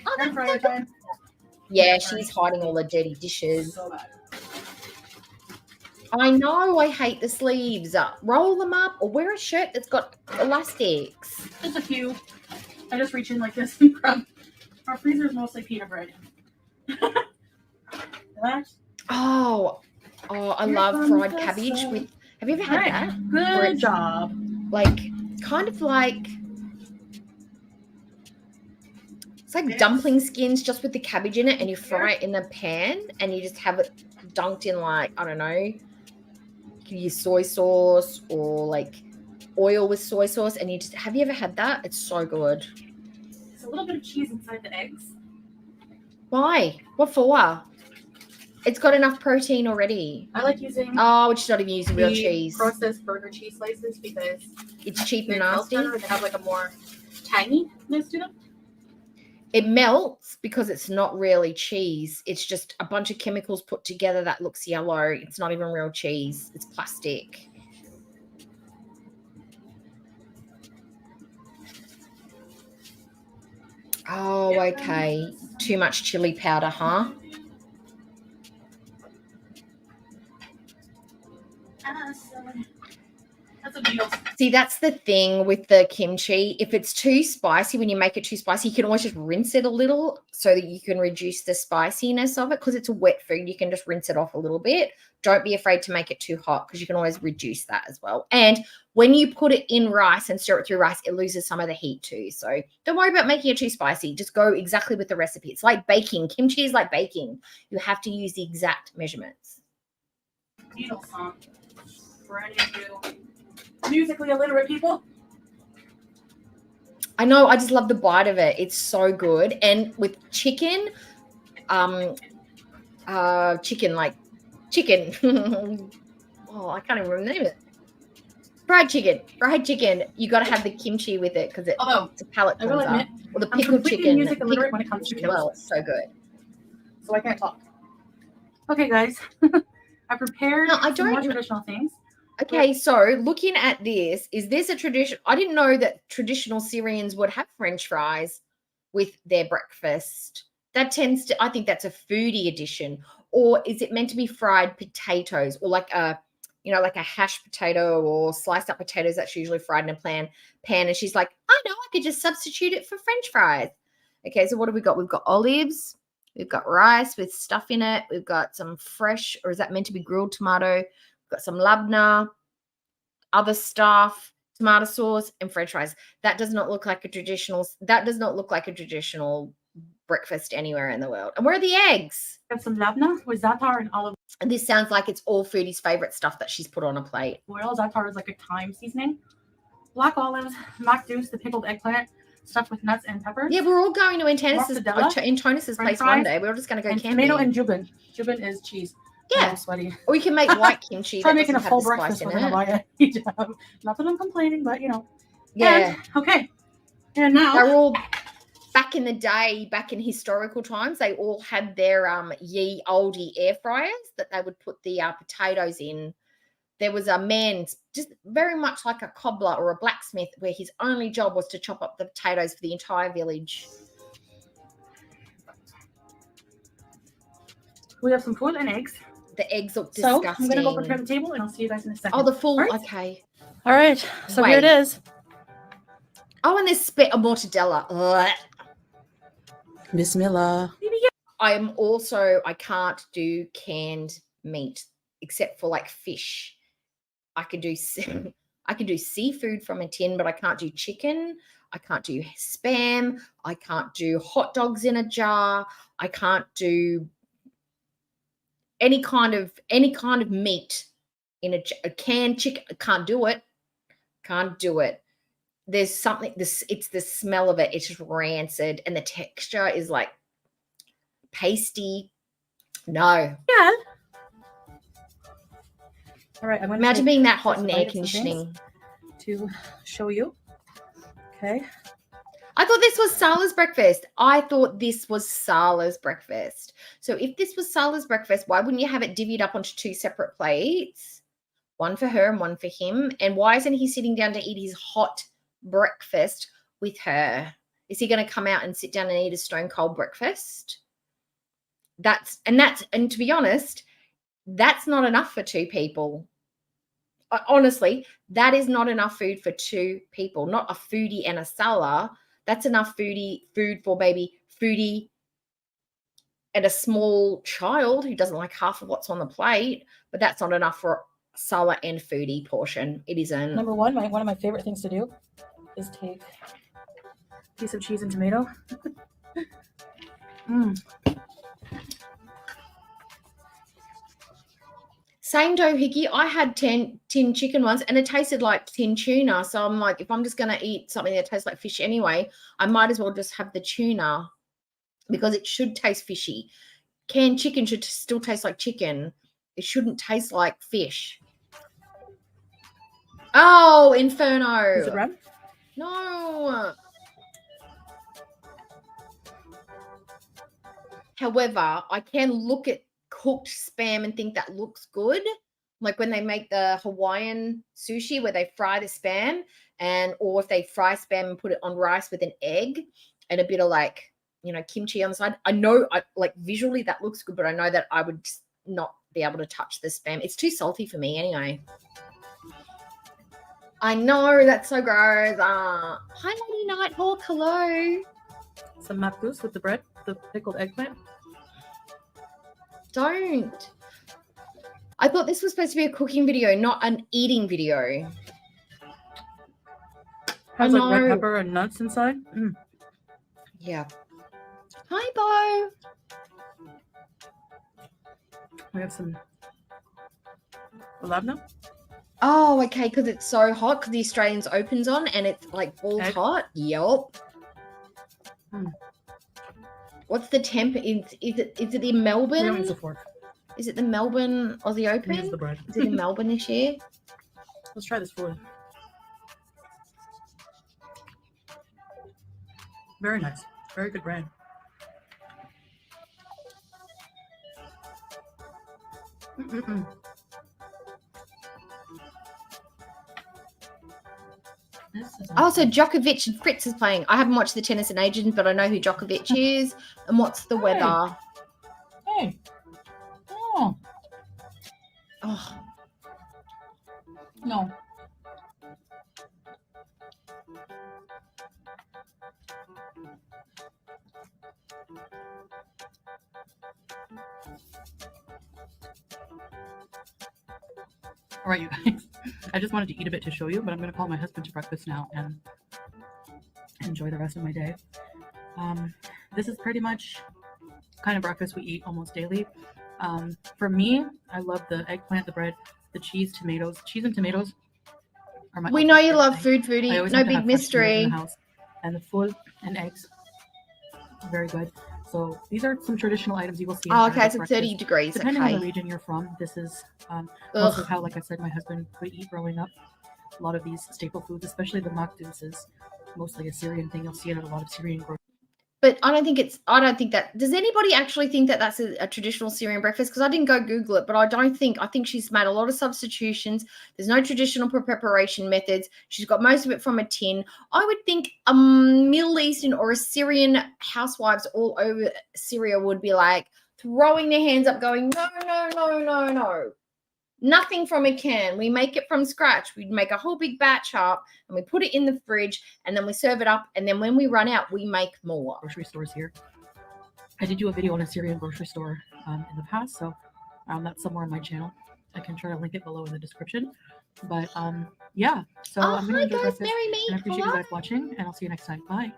Yeah, she's hiding all the dirty dishes.
So bad.
I know, I hate the sleeves. Roll them up or wear a shirt that's got elastics.
Just a few. I just reach in like this and grab. Our freezer is mostly peanut bread.
Oh, I love fried cabbage with. Have you ever had that?
Good job.
Like, kind of like. It's like dumpling skins just with the cabbage in it, and you fry it in the pan, and you just have it dunked in like, I don't know, you can use soy sauce or like oil with soy sauce, and have you ever had that? It's so good.
There's a little bit of cheese inside the eggs.
Why? What for? It's got enough protein already.
I like using
it's not even using real cheese.
Processed burger cheese slices because
it's cheap and nasty.
They have like a more tanginess to them.
It melts because it's not really cheese. It's just a bunch of chemicals put together that looks yellow. It's not even real cheese. It's plastic. Oh, okay. Too much chili powder, huh?
That's a deal.
See, that's the thing with the kimchi. If it's too spicy, when you make it too spicy, you can always just rinse it a little so that you can reduce the spiciness of it because it's a wet food. You can just rinse it off a little bit. Don't be afraid to make it too hot because you can always reduce that as well. And when you put it in rice and stir it through rice, it loses some of the heat too. So don't worry about making it too spicy. Just go exactly with the recipe. It's like baking. Kimchi is like baking. You have to use the exact measurements.
Beatles song for any of you musically illiterate people.
I know. I just love the bite of it. It's so good. And with chicken, chicken. Oh, I can't even remember the name of it. Fried chicken. You got to have the kimchi with it because it's a palate cleanser. Or the pickled chicken.
Music illiterate when it comes to
well, it's so good.
So I can't talk. Okay, guys. I prepared some more traditional things.
Okay, so looking at this, is this a tradition? I didn't know that traditional Syrians would have French fries with their breakfast. That tends to, I think that's a foodie addition. Or is it meant to be fried potatoes or like a hashed potato or sliced up potatoes that's usually fried in a pan? And she's like, I know, I could just substitute it for French fries. Okay, so what have we got? We've got olives. We've got rice with stuff in it. We've got some fresh, or is that meant to be grilled tomato? We've got some labna, other stuff, tomato sauce, and French fries. That does not look like a traditional breakfast anywhere in the world. And where are the eggs?
Got some labna with za'atar and olive.
And this sounds like it's all foodies' favorite stuff that she's put on a plate.
Oil, za'atar is like a thyme seasoning. Black olives, mac deuce, the pickled eggplant, stuffed with nuts and peppers.
Yeah, we're all going to Tonus's place one day. We're all just going to go camping.
Tomato and jubin. Jubin is cheese.
Yeah.
Sweaty.
Or you can make white kimchi.
Try making a full breakfast with it. Not that I'm complaining, but
Yeah.
Okay. And now
they're all back in the day, back in historical times, they all had their ye olde air fryers that they would put the potatoes in. There was a man, just very much like a cobbler or a blacksmith, where his only job was to chop up the potatoes for the entire village.
We have some food and eggs.
The eggs look
So
disgusting.
I'm gonna go prepare the table, and I'll see you guys in a second.
Oh, the full.
All right.
Okay.
All right. So here it
Wait.
is.
Oh, and there's a mortadella. Ugh.
Bismillah.
I can't do canned meat except for like fish. I can do seafood from a tin, but I can't do chicken. I can't do spam. I can't do hot dogs in a jar. I can't do any kind of meat in a canned chicken. I can't do it. Can't do it. There's something. It's the smell of it. It's just rancid, and the texture is like pasty. No.
Yeah. All right. I'm gonna
Imagine being that hot
some
in air
bites and things
conditioning.
to show you. Okay.
I thought this was Sala's breakfast. So if this was Sala's breakfast, why wouldn't you have it divvied up onto 2 separate plates? One for her and one for him. And why isn't he sitting down to eat his hot breakfast with her? Is he going to come out and sit down and eat a stone cold breakfast? And to be honest, that's not enough for 2 people. Honestly, that is not enough food for 2 people. Not a foodie and a Sala. That's enough food for baby foodie and a small child who doesn't like half of what's on the plate, but that's not enough for Sala and foodie portion. It isn't.
Number one, one of my favorite things to do is take a piece of cheese and tomato.
Same doohickey. I had tin chicken once and it tasted like tin tuna. So I'm like, if I'm just going to eat something that tastes like fish anyway, I might as well just have the tuna because it should taste fishy. Canned chicken should still taste like chicken. It shouldn't taste like fish. Oh, Inferno.
Is it red?
No. However, I can look at cooked spam and think that looks good. Like when they make the Hawaiian sushi where they fry the spam or if they fry spam and put it on rice with an egg and a bit of like, kimchi on the side. I know like visually that looks good, but I know that I would not be able to touch the spam. It's too salty for me anyway. I know, that's so gross. Hi, Lady Nighthawk. Hello.
Some mapgoose with the bread, the pickled eggplant.
Don't. I thought this was supposed to be a cooking video, not an eating video.
Has like red pepper and nuts inside.
Yeah. Hi, Bo.
We have some labna.
Oh, okay, because it's so hot because the Australians opens on and it's like all hot. Yep. What's the temp? Is it in Melbourne?
We don't use a fork.
Is it the Melbourne Aussie Open?
We use the bread.
Is it in Melbourne this year?
Let's try this food. Very nice. Very good brand.
So Djokovic and Fritz is playing. I haven't watched the tennis and agent, but I know who Djokovic is. And what's the weather?
Hey. Oh. No. All right, you guys. I just wanted to eat a bit to show you, but I'm going to call my husband to breakfast now and enjoy the rest of my day. This is pretty much kind of breakfast we eat almost daily. For me, I love the eggplant, the bread, the cheese, tomatoes. Cheese and tomatoes are my.
We know you love food, foodie. No big mystery.
In the house. And the food and eggs, very good. So these are some traditional items you will see.
Oh, okay, so 30 degrees.
Depending on the region you're from, this is most of how, like I said, my husband would eat growing up. A lot of these staple foods, especially the makdus, is mostly a Syrian thing. You'll see it at a lot of Syrian groceries.
But I don't think that. Does anybody actually think that that's a traditional Syrian breakfast? Because I didn't go Google it, but I think she's made a lot of substitutions. There's no traditional preparation methods. She's got most of it from a tin. I would think a Middle Eastern or a Syrian housewives all over Syria would be like, throwing their hands up going, no, no, no, no, no. Nothing from a can. We make it from scratch. We make a whole big batch up and we put it in the fridge and then we serve it up. And then when we run out, we make more.
Grocery stores here. I did do a video on a Syrian grocery store in the past, so that's somewhere on my channel. I can try to link it below in the description. But yeah, so I'm going to enjoy breakfast. And I appreciate you guys watching, and I'll see you next time. Bye.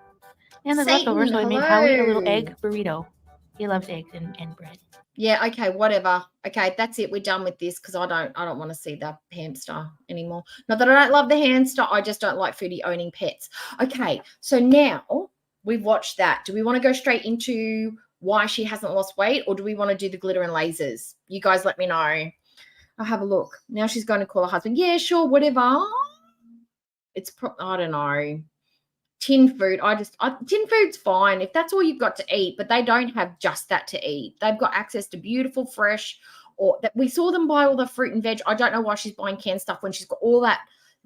And the leftovers, so I made Howie a little egg burrito. He loves eggs and bread.
Yeah, okay, whatever. Okay, that's it. We're done with this because I don't want to see the hamster anymore. Not that I don't love the hamster, I just don't like Foodie owning pets. Okay, so now we've watched that. Do we want to go straight into why she hasn't lost weight, or do we want to do the glitter and lasers? You guys let me know. I'll have a look. Now she's going to call her husband. Yeah, sure, whatever. It's I don't know. Tin food. Tin food's fine if that's all you've got to eat, but they don't have just that to eat. They've got access to beautiful, fresh, or that we saw them buy all the fruit and veg. I don't know why she's buying canned stuff when she's got all that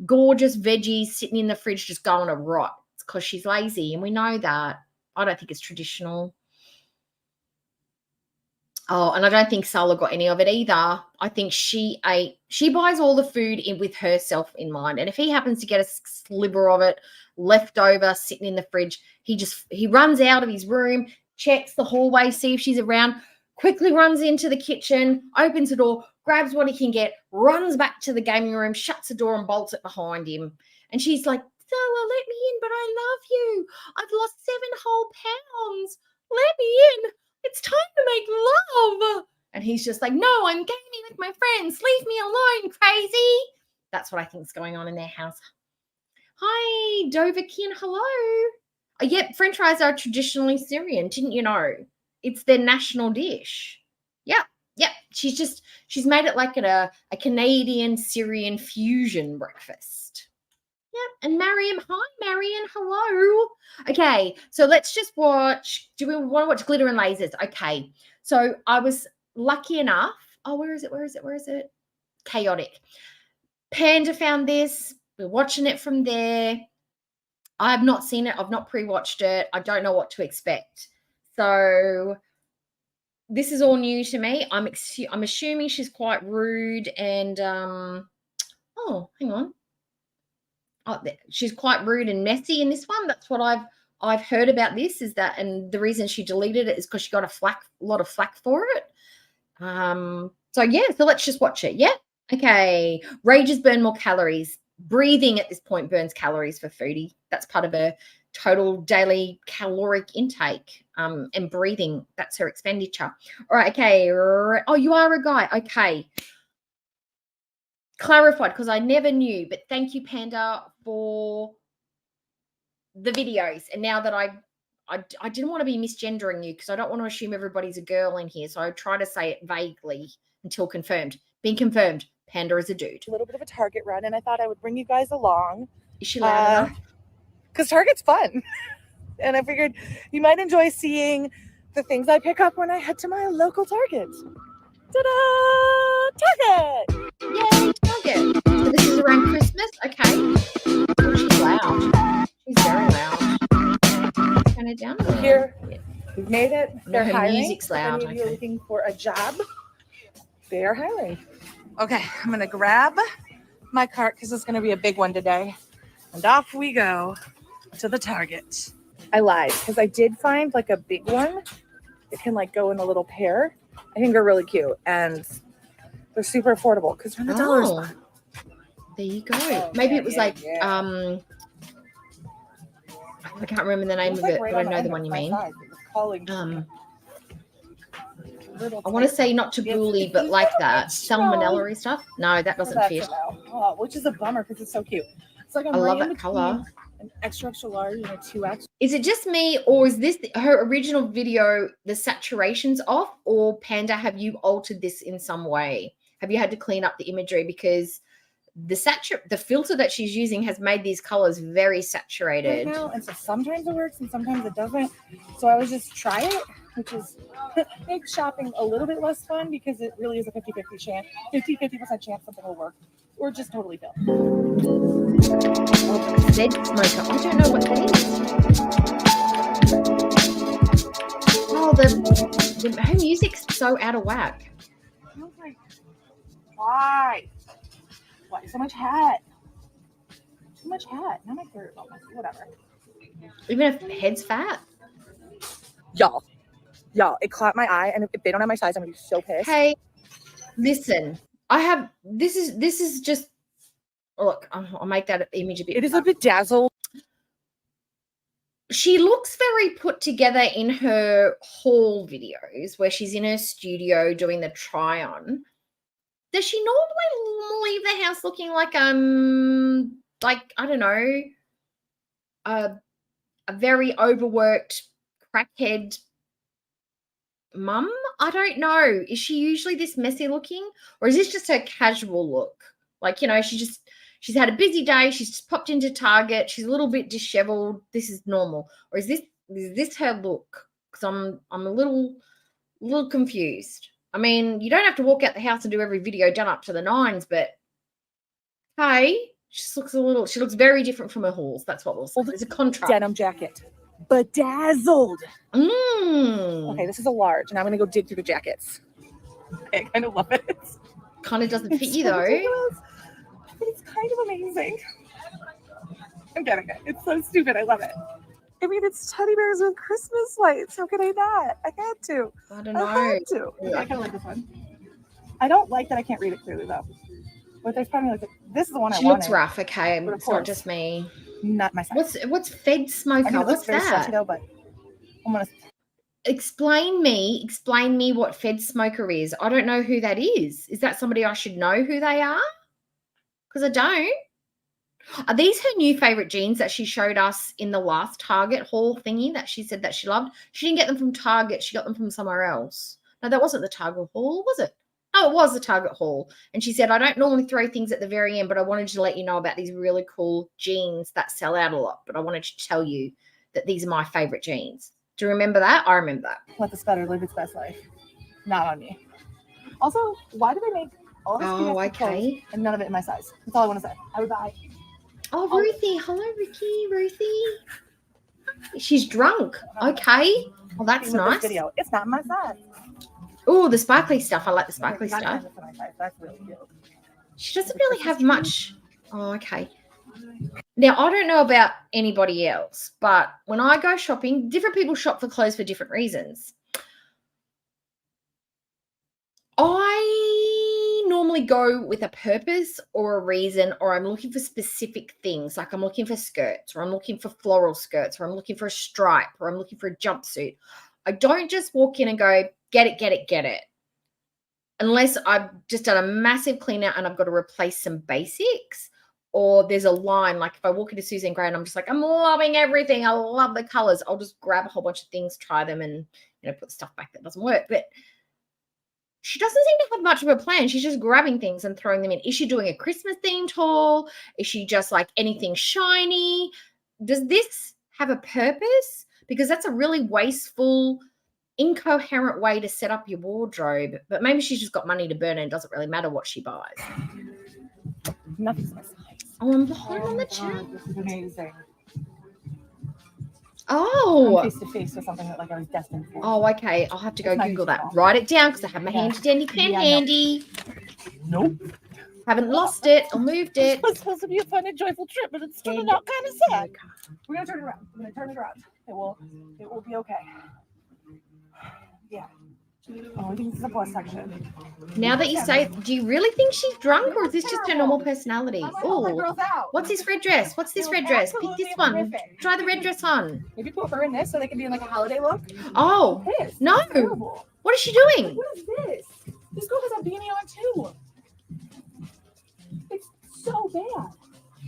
gorgeous veggies sitting in the fridge just going to rot. It's because she's lazy, and we know that. I don't think it's traditional. Oh, and I don't think Sala got any of it either. I think she buys all the food in with herself in mind. And if he happens to get a sliver of it left over sitting in the fridge, he runs out of his room, checks the hallway, see if she's around, quickly runs into the kitchen, opens the door, grabs what he can get, runs back to the gaming room, shuts the door and bolts it behind him. And she's like, Sala, let me in, but I love you. I've lost 7 whole pounds. Let me in. It's time to make love. And he's just like, no, I'm gaming with my friends. Leave me alone, crazy. That's what I think is going on in their house. Hi, Doverkin. Hello. Yep, French fries are traditionally Syrian. Didn't you know? It's their national dish. Yep. She's made it like a Canadian Syrian fusion breakfast. Yep. And Mariam, hi, Marion, hello. Okay, so let's just watch. Do we want to watch Glitter and Lasers? Okay, so I was lucky enough. Oh, where is it? Chaotic. Panda found this. We're watching it from there. I have not seen it. I've not pre-watched it. I don't know what to expect. So this is all new to me. I'm assuming she's quite rude and oh, hang on. Oh, she's quite rude and messy in this one. That's what I've heard about this is that, and the reason she deleted it is because she got a lot of flack for it. So yeah, so let's just watch it. Yeah. Okay. Rages burn more calories. Breathing at this point burns calories for Foodie. That's part of her total daily caloric intake. And breathing, that's her expenditure. All right. Okay. Oh, you are a guy. Okay. Clarified because I never knew, but thank you, Panda, for the videos. And now that I didn't want to be misgendering you because I don't want to assume everybody's a girl in here, so I try to say it vaguely until confirmed. Being confirmed, Panda is a dude.
A little bit of a Target run, and I thought I would bring you guys along.
Is she loud enough?
Because Target's fun, and I figured you might enjoy seeing the things I pick up when I head to my local Target. Ta-da! Target!
Yay, Target. So this is around Christmas. Okay. Oh, she's loud. She's very loud. Turn it down.
Here, we've made it. They're
her
hiring.
music's loud.
If any of you are looking for a job, they are hiring. Okay, I'm going to grab my cart because it's going to be a big one today. And off we go to the Target. I lied because I did find like a big one. It can like go in a little pair. I think they're really cute and they're super affordable because they're in the dollar spot.
There you go. Maybe it was I can't remember the name of it, but I know the one you mean. I want to say not to bully, but like that salmonella stuff. No, that doesn't fit.
Oh, which is a bummer because it's so cute. It's like
I love that color.
An extra large and a 2X.
Is it just me, or is this her original video? The saturation's off, or Panda, have you altered this in some way? Have you had to clean up the imagery because the filter that she's using has made these colors very saturated?
Right now, and so sometimes it works and sometimes it doesn't. So I was just try it, which is makes shopping a little bit less fun because it really is a 50-50 chance, 50% chance something will work, or just totally fail.
Zed smoker. I don't know what that is. Oh, the Her music's so out of whack.
I was like, why? Why so much hat? Too much hat. Not my favorite moment. Whatever.
Even if head's fat.
Y'all, it caught my eye, and if they don't have my size, I'm gonna be so pissed.
Hey, listen. This is just, look, I'll make that image a bit.
It is a bedazzled.
She looks very put together in her haul videos where she's in her studio doing the try on. Does she normally leave the house looking like I don't know, a very overworked crackhead mum? I don't know. Is she usually this messy looking, or is this just her casual look? Like, you know, she's had a busy day. She's just popped into Target. She's a little bit disheveled. This is normal, or is this her look? Because I'm a little confused. I mean, you don't have to walk out the house and do every video done up to the nines, but hey, she looks very different from her hauls. That's what we'll say. There's a contrast.
Denim jacket. Bedazzled.
Okay,
this is a large, and I'm gonna go dig through the jackets. Okay, I kind of love it.
Kind of doesn't fit you
so
though.
Ridiculous, but it's kind of amazing. I'm getting it. It's so stupid. I love it. I mean, it's teddy bears with Christmas lights. How could I not? I had to.
I don't know.
I had to. Yeah. I kind of like this one. I don't like that I can't read it clearly though. But there's probably like this is the one I wanted.
She looks rough. Okay,
But
it's not just me.
Not my size.
What's Fed Smoker?
I mean,
What's
very
that?
stretchy though, but I'm gonna
Explain me what Fed Smoker is. I don't know who that is. Is that somebody I should know who they are? Because I don't. Are these her new favorite jeans that she showed us in the last Target haul thingy that she said that she loved? She didn't get them from Target. She got them from somewhere else. No, that wasn't the Target haul, was it? Oh, it was the Target haul. And she said, I don't normally throw things at the very end, but I wanted to let you know about these really cool jeans that sell out a lot. But I wanted to tell you that these are my favorite jeans. Do you remember that? I remember that.
let this better live its best life. Not on me. Also, why do they make all this
okay.
and none of it in my size? That's all I want to say. I would buy.
Oh, Ruthie. Hello, Ricky. Ruthie. She's drunk. Okay. Well, that's nice.
Video. It's not my size.
Oh, the sparkly stuff. I like the sparkly stuff.
That's really cute.
She doesn't really have much. Oh, okay. Now, I don't know about anybody else, but when I go shopping, different people shop for clothes for different reasons. I normally go with a purpose or a reason, or I'm looking for specific things. Like I'm looking for skirts, or I'm looking for floral skirts, or I'm looking for a stripe, or I'm looking for a jumpsuit. I don't just walk in and go, get it. Unless I've just done a massive clean out and I've got to replace some basics, or there's a line. Like if I walk into Susan Gray and I'm just like, I'm loving everything. I love the colors. I'll just grab a whole bunch of things, try them, and put stuff back that doesn't work. But she doesn't seem to have much of a plan. She's just grabbing things and throwing them in. Is she doing a Christmas themed haul? Is she just like anything shiny? Does this have a purpose? Because that's a really wasteful, incoherent way to set up your wardrobe. But maybe she's just got money to burn and it doesn't really matter what she buys.
Nothing's my size.
Oh, I'm behind on the chat.
This is amazing.
Oh.
I'm face to face with something that I was destined for.
Oh, okay. I'll have to go Google that. Write it down because I have my handy dandy pen handy.
Nope.
Haven't lost it or moved it.
It was supposed to be a fun and joyful trip, but it's turning out kind of sad. We're gonna turn it around. We're gonna turn it around. It will be okay. Yeah. Oh, I think this is a plus section.
Now that you say it, do you really think she's drunk, or is this just her normal personality? Oh, what's this red dress? What's this red dress? Pick this one. Try the red dress on.
Maybe put her in this so they can be in a holiday look.
Oh,
This.
no.
Terrible.
What is she doing?
What is this? This girl has a beanie on too. It's so bad.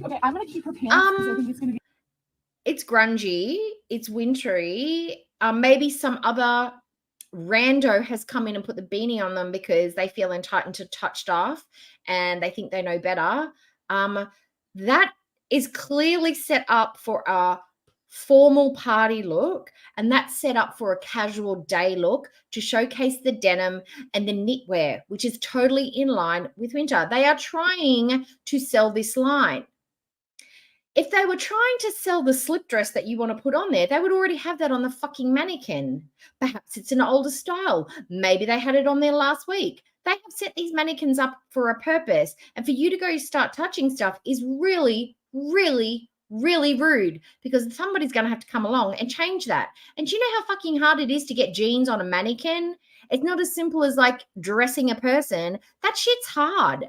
Okay, I'm gonna keep her pants because I think it's gonna be.
It's grungy. It's wintry. Maybe some other rando has come in and put the beanie on them because they feel entitled to touch stuff and they think they know better. That is clearly set up for a formal party look, and that's set up for a casual day look to showcase the denim and the knitwear, which is totally in line with winter. They are trying to sell this line. If they were trying to sell the slip dress that you want to put on there, they would already have that on the fucking mannequin. Perhaps it's an older style. Maybe they had it on there last week. They have set these mannequins up for a purpose. And for you to go start touching stuff is really, really, really rude, because somebody's going to have to come along and change that. And do you know how fucking hard it is to get jeans on a mannequin? It's not as simple as like dressing a person. That shit's hard.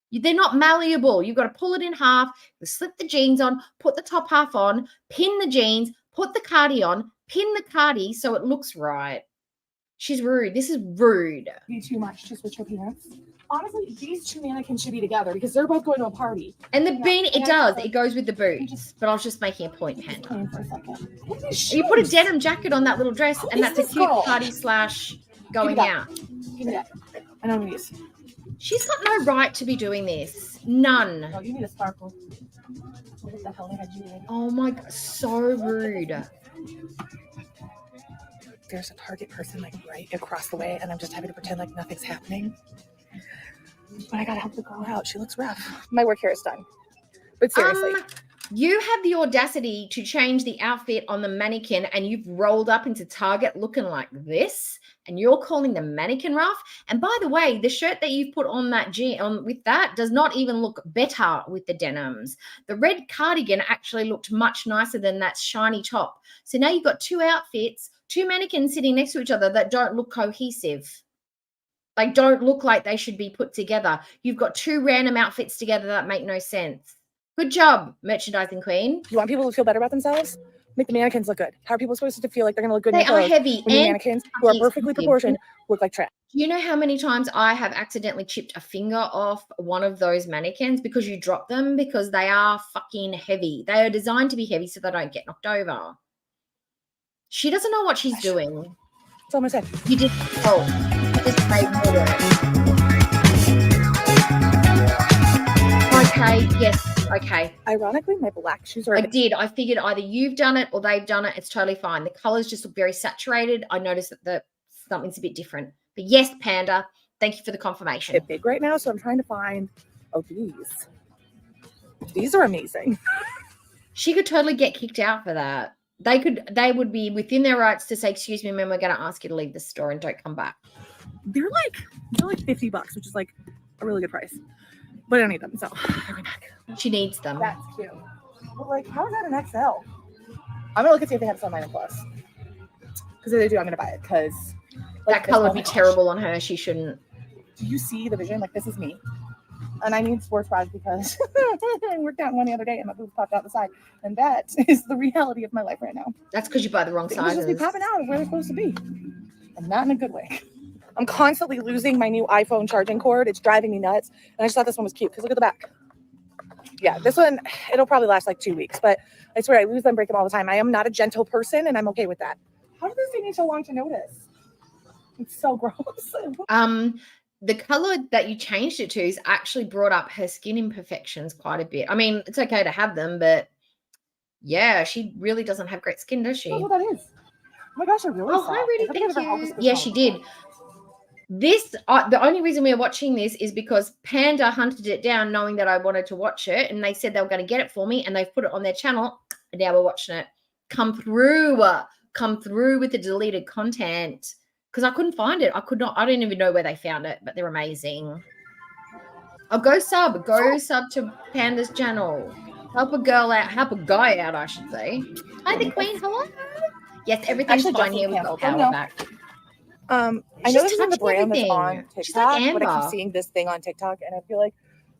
They're not malleable. You've got to pull it in half, slip the jeans on, put the top half on, pin the jeans, put the cardi on, pin the cardi so it looks right. She's rude. This is rude.
Be too much to switch her pants. Honestly, these two mannequins should be together because they're both going to a party.
And the beanie, it does. It goes with the boots. But I was just making a point, Panda.
For a second. What are these
You
shoes?
put a denim jacket on that little dress, and that's a
this
cute
girl?
party / going out.
Give me that. I know these.
She's got no right to be doing this. None.
Oh, you need a sparkle. What the hell they had you in?
Oh my God, so rude.
There's a Target person like right across the way, and I'm just having to pretend like nothing's happening. But I gotta help the girl out. She looks rough. My work here is done. But seriously.
You have the audacity to change the outfit on the mannequin, and you've rolled up into Target looking like this, and you're calling the mannequin rough. And by the way, the shirt that you've put on that with that does not even look better with the denims. The red cardigan actually looked much nicer than that shiny top. So now you've got two outfits, two mannequins sitting next to each other that don't look cohesive. Like, don't look like they should be put together. You've got two random outfits together that make no sense. Good job, merchandising queen.
You want people to feel better about themselves? Make the mannequins look good. How are people supposed to feel like they're going to look good?
They are heavy.
When the mannequins who are perfectly proportioned look like trash.
Do you know how many times I have accidentally chipped a finger off one of those mannequins because you drop them? Because they are fucking heavy. They are designed to be heavy so they don't get knocked over. She doesn't know what she's doing.
That's all I'm going to say.
You just made her. Okay, yes, okay.
Ironically, my black shoes are...
I did. I figured either you've done it or they've done it. It's totally fine. The colors just look very saturated. I noticed that something's a bit different. But yes, Panda, thank you for the confirmation.
It's big right now, so I'm trying to find... Oh, these. These are amazing.
She could totally get kicked out for that. They would be within their rights to say, excuse me, ma'am, we're going to ask you to leave the store and don't come back.
They're like $50, which is like a really good price. But I don't need them, so I'll be back.
She needs them.
That's cute. But like, how is that an XL? I'm gonna look and see if they have some 9 plus. Because if they do, I'm gonna buy it. Because
that color would be terrible on her. She shouldn't.
Do you see the vision? Like, this is me, and I need sports bras because I worked out one the other day and my boobs popped out the side, and that is the reality of my life right now.
That's because you buy the wrong sizes.
They just be popping out of where they're supposed to be, and not in a good way. I'm constantly losing my new iPhone charging cord. It's driving me nuts. And I just thought this one was cute because look at the back. Yeah, this one, it'll probably last like 2 weeks. But I swear I lose them, break them all the time. I am not a gentle person and I'm okay with that. How did this take me so long to notice? It's so gross.
The color that you changed it to is actually brought up her skin imperfections quite a bit. I mean, it's okay to have them, but yeah, she really doesn't have great skin, does she?
That's what that is. Oh my gosh, I really
hi, Rudy, thank you. Yeah, she did. This, the only reason we are watching this is because Panda hunted it down knowing that I wanted to watch it, and they said they were going to get it for me, and they've put it on their channel, and now we're watching it come through with the deleted content because I couldn't find it. I didn't even know where they found it, but they're amazing. Oh, go sub to Panda's channel. Help a guy out, I should say. Hi, the Queen. Hello. Yes, everything's fine here. We've got power back.
I know this isn't the brand that's on TikTok,
like
but I keep seeing this thing on TikTok, and I feel like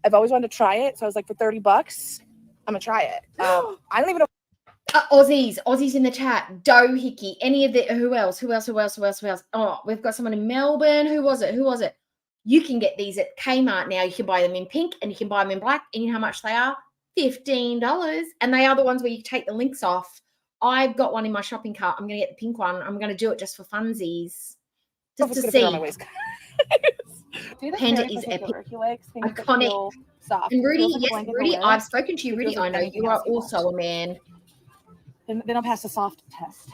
I've always wanted to try it. So I was like, for $30, I'm gonna try it. I don't even know.
Aussies in the chat. Doohickey. Any of the who else? Oh, we've got someone in Melbourne. Who was it? You can get these at Kmart now. You can buy them in pink and you can buy them in black. And you know how much they are? $15. And they are the ones where you take the links off. I've got one in my shopping cart. I'm gonna get the pink one. I'm gonna do it just for funsies. Just to see. Panda is epic. Iconic. And Rudy, yes, Rudy, I've spoken to you, Rudy. I know you are also a man.
Then I'll pass the soft test.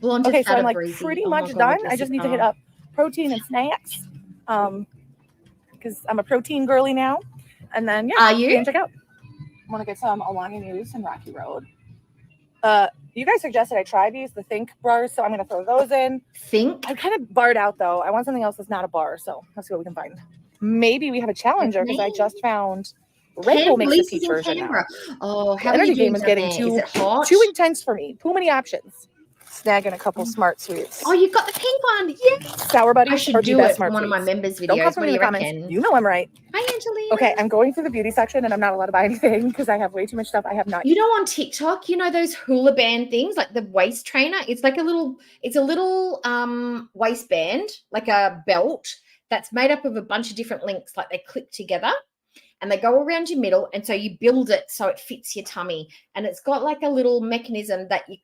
Okay,
so I'm like pretty much done. I just need to hit up protein and snacks. Because I'm a protein girly now. And then, yeah,
are you?
Check out. want to get some Alani News and Rocky Road. You guys suggested I try these, the Think bars, so I'm going to throw those in.
Think?
I'm kind of barred out, though. I want something else that's not a bar, so let's see what we can find. Maybe we have a challenger, because I just found Red Bull makes a peach version now.
Oh, how
The
are you
energy
doing
game is getting
down there? Is it hot?
too intense for me. Too many options. Snagging a couple smart sweets.
Oh, you've got the pink one. Yes.
Sour Buddies
I should
or
do
best
it for
smart
one of my
sweets?
members'
Don't
videos.
come for
What
me
do
in
you
the comments.
reckon?
You know I'm right.
Hi, Angelina.
Okay, I'm going through the beauty section and I'm not allowed to buy anything because I have way too much stuff I have not.
You know, on TikTok, you know those hula band things, like the waist trainer? It's like a little waistband, like a belt that's made up of a bunch of different links, like they clip together and they go around your middle. And so you build it so it fits your tummy. And it's got like a little mechanism that you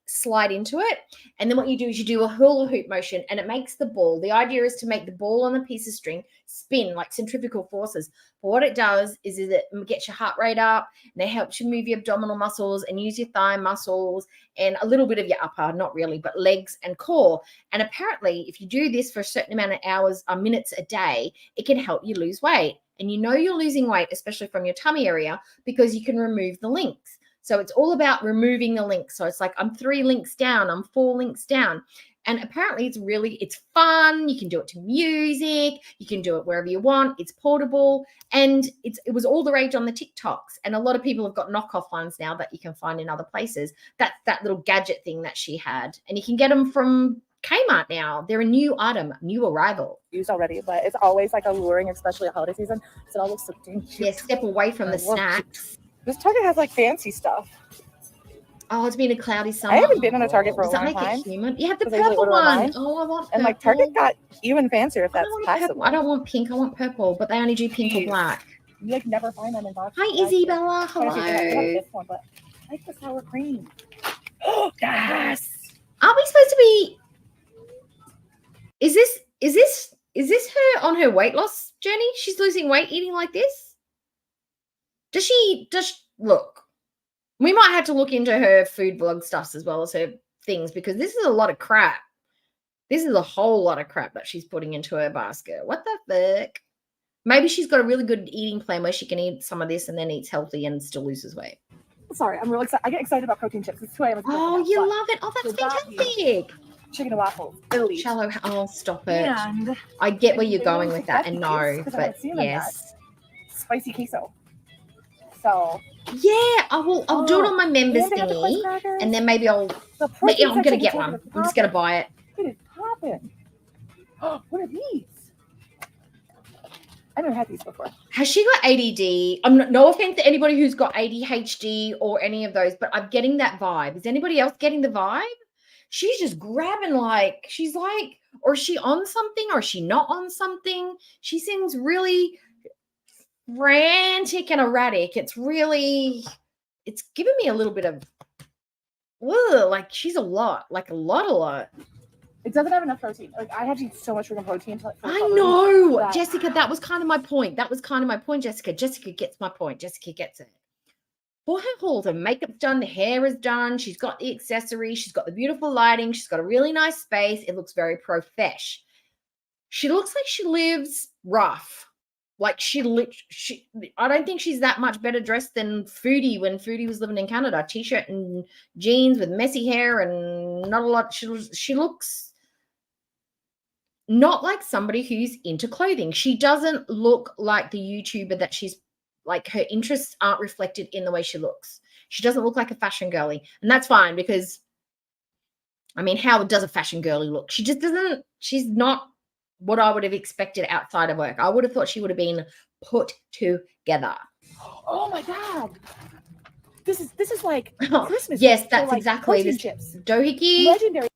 slide into it. And then what you do is you do a hula hoop motion and it makes the ball. The idea is to make the ball on a piece of string spin like centrifugal forces. But what it does is it gets your heart rate up and it helps you move your abdominal muscles and use your thigh muscles and a little bit of your upper, not really, but legs and core. And apparently, if you do this for a certain amount of hours or minutes a day, it can help you lose weight. And you know you're losing weight, especially from your tummy area, because you can remove the links. So it's all about removing the links. So it's like, I'm 3 links down, I'm 4 links down. And apparently it's fun. You can do it to music. You can do it wherever you want. It's portable. And it was all the rage on the TikToks. And a lot of people have got knockoff ones now that you can find in other places. That's that little gadget thing that she had. And you can get them from Kmart now. They're a new item, new arrival.
Used already, but it's always like alluring, especially at holiday season. So it all looks so dang cute.
Yeah, step away from the snacks.
This Target has like fancy stuff.
Oh, it's been a cloudy summer.
I haven't been in a Target for a long
Does that
time.
make it humid? You have the
'Cause I usually
purple
order
one.
online.
Oh, I want purple.
And like Target got even fancier if that's possible.
I don't want pink. I want purple, but they only do pink or black.
You like never find them in boxes.
Hi, Isabella. Hello.
This one, but I like the sour cream. Oh, yes.
Aren't we supposed to be? Is this her on her weight loss journey? She's losing weight eating like this. Does look? We might have to look into her food blog stuffs as well as her things, because this is a lot of crap. This is a whole lot of crap that she's putting into her basket. What the fuck? Maybe she's got a really good eating plan where she can eat some of this and then eats healthy and still loses weight.
Sorry, I'm really excited. I get excited about protein chips. It's 2 a.m.
Oh, you love it. Oh, that's fantastic.
Chicken and waffles. Italy.
Shallow. Oh, stop it.
And
I get where you're going with that, and no, but yes.
Spicy queso. So
yeah, I'll do it on my members thingy, and then maybe I'm gonna get one. I'm just gonna buy it.
It is popping. Oh, what are these? I've never had these before.
Has she got ADD? No offense to anybody who's got ADHD or any of those, but I'm getting that vibe. Is anybody else getting the vibe? She's just grabbing she's like, or is she on something or is she not on something? She seems really frantic and erratic. It's giving me a little bit of, like she's a lot.
It doesn't have enough protein. Like I have to eat so much freaking protein.
I know, Jessica. That was kind of my point. Jessica. Jessica gets my point. Jessica gets it. For her haul, the makeup's done, the hair is done. She's got the accessories. She's got the beautiful lighting. She's got a really nice space. It looks very profesh. She looks like she lives rough. Like I don't think she's that much better dressed than Foodie when Foodie was living in Canada. T-shirt and jeans with messy hair and not a lot. She looks not like somebody who's into clothing. She doesn't look like the YouTuber that she's like. Her interests aren't reflected in the way she looks. She doesn't look like a fashion girly. And that's fine because, I mean, how does a fashion girly look? She just doesn't, she's not what I would have expected outside of work. I would have thought she would have been put together.
Oh my God. This is like Christmas.
Yes, that's exactly this
chips.
Doohickey.
Legendary.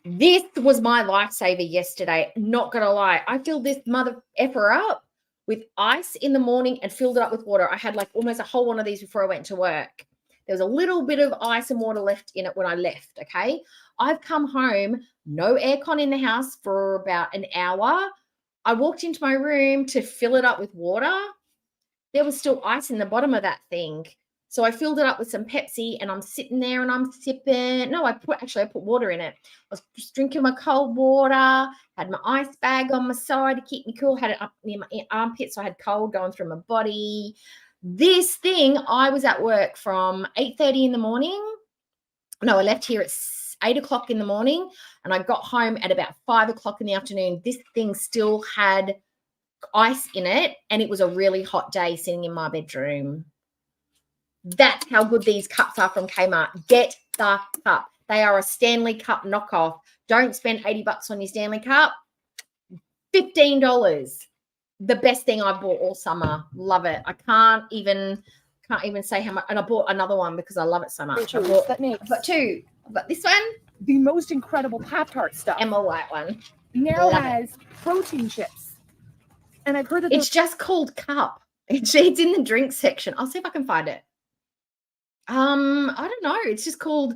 This was my lifesaver yesterday. Not gonna lie. I filled this mother effer up with ice in the morning and filled it up with water. I had like almost a whole one of these before I went to work. There was a little bit of ice and water left in it when I left, okay? I've come home, no aircon in the house for about an hour. I walked into my room to fill it up with water. There was still ice in the bottom of that thing. So I filled it up with some Pepsi and I'm sitting there and I'm sipping. No, I put water in it. I was just drinking my cold water, had my ice bag on my side to keep me cool, had it up near my armpit so I had cold going through my body. This thing, I was at work from 8:30 in the morning. No, I left here at 8 o'clock in the morning, and I got home at about 5 o'clock in the afternoon. This thing still had ice in it, and it was a really hot day sitting in my bedroom. That's how good these cups are from Kmart. Get the cup. They are a Stanley Cup knockoff. Don't spend $80 on your Stanley Cup. $15. The best thing I bought all summer. Love it. I can't even say how much. And I bought another one because I love it so much. I've got two. I've got this one.
The most incredible Pop-Tart stuff.
And my white one.
Now has protein chips. And I've heard that
it's just called cup. It's in the drink section. I'll see if I can find it. I don't know. It's just called,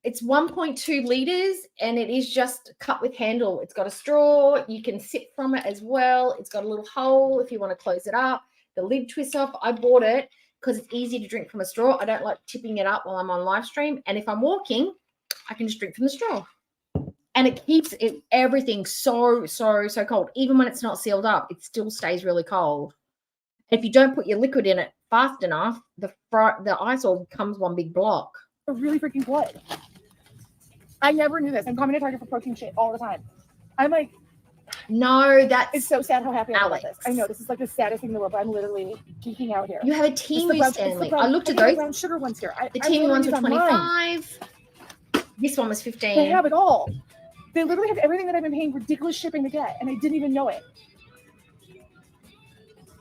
it's 1.2 liters, and it is just a cup with handle. It's got a straw. You can sip from it as well. It's got a little hole if you want to close it up. The lid twists off. I bought it because it's easy to drink from a straw. I don't like tipping it up while I'm on live stream. And if I'm walking, I can just drink from the straw. And it keeps everything so cold. Even when it's not sealed up, it still stays really cold. If you don't put your liquid in it fast enough, the ice all becomes one big block.
They're really freaking good. I never knew this. I'm coming to Target for protein shit all the time. I'm like,
no,
it's so sad how happy I am about
Alex.
this. I know this is like the saddest thing in the world, but I'm literally geeking out here.
You have a Temu Stanley. I looked at those.
Brown sugar ones here.
The Temu ones were 25. This one was 15.
They have it all. They literally have everything that I've been paying ridiculous shipping to get, and I didn't even know it.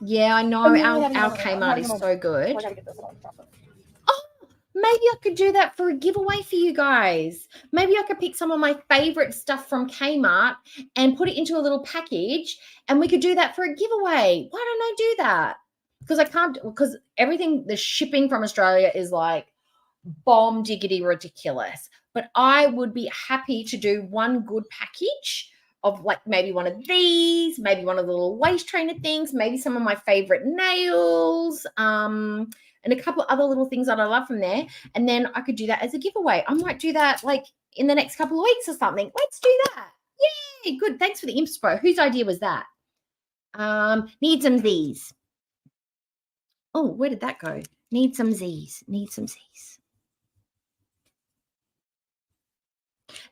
Yeah, I know. Our Kmart is so good.
I gotta get this one.
Oh, maybe I could do that for a giveaway for you guys. Maybe I could pick some of my favorite stuff from Kmart and put it into a little package, and we could do that for a giveaway. Why don't I do that? Because I can't, because everything, the shipping from Australia is like bomb diggity ridiculous. But I would be happy to do one good package of like maybe one of these, maybe one of the little waist trainer things, maybe some of my favorite nails, and a couple of other little things that I love from there. And then I could do that as a giveaway. I might do that like in the next couple of weeks or something. Let's do that. Yay, good. Thanks for the inspo. Whose idea was that? Need some Z's. Oh, where did that go? Need some Z's. Need some Z's.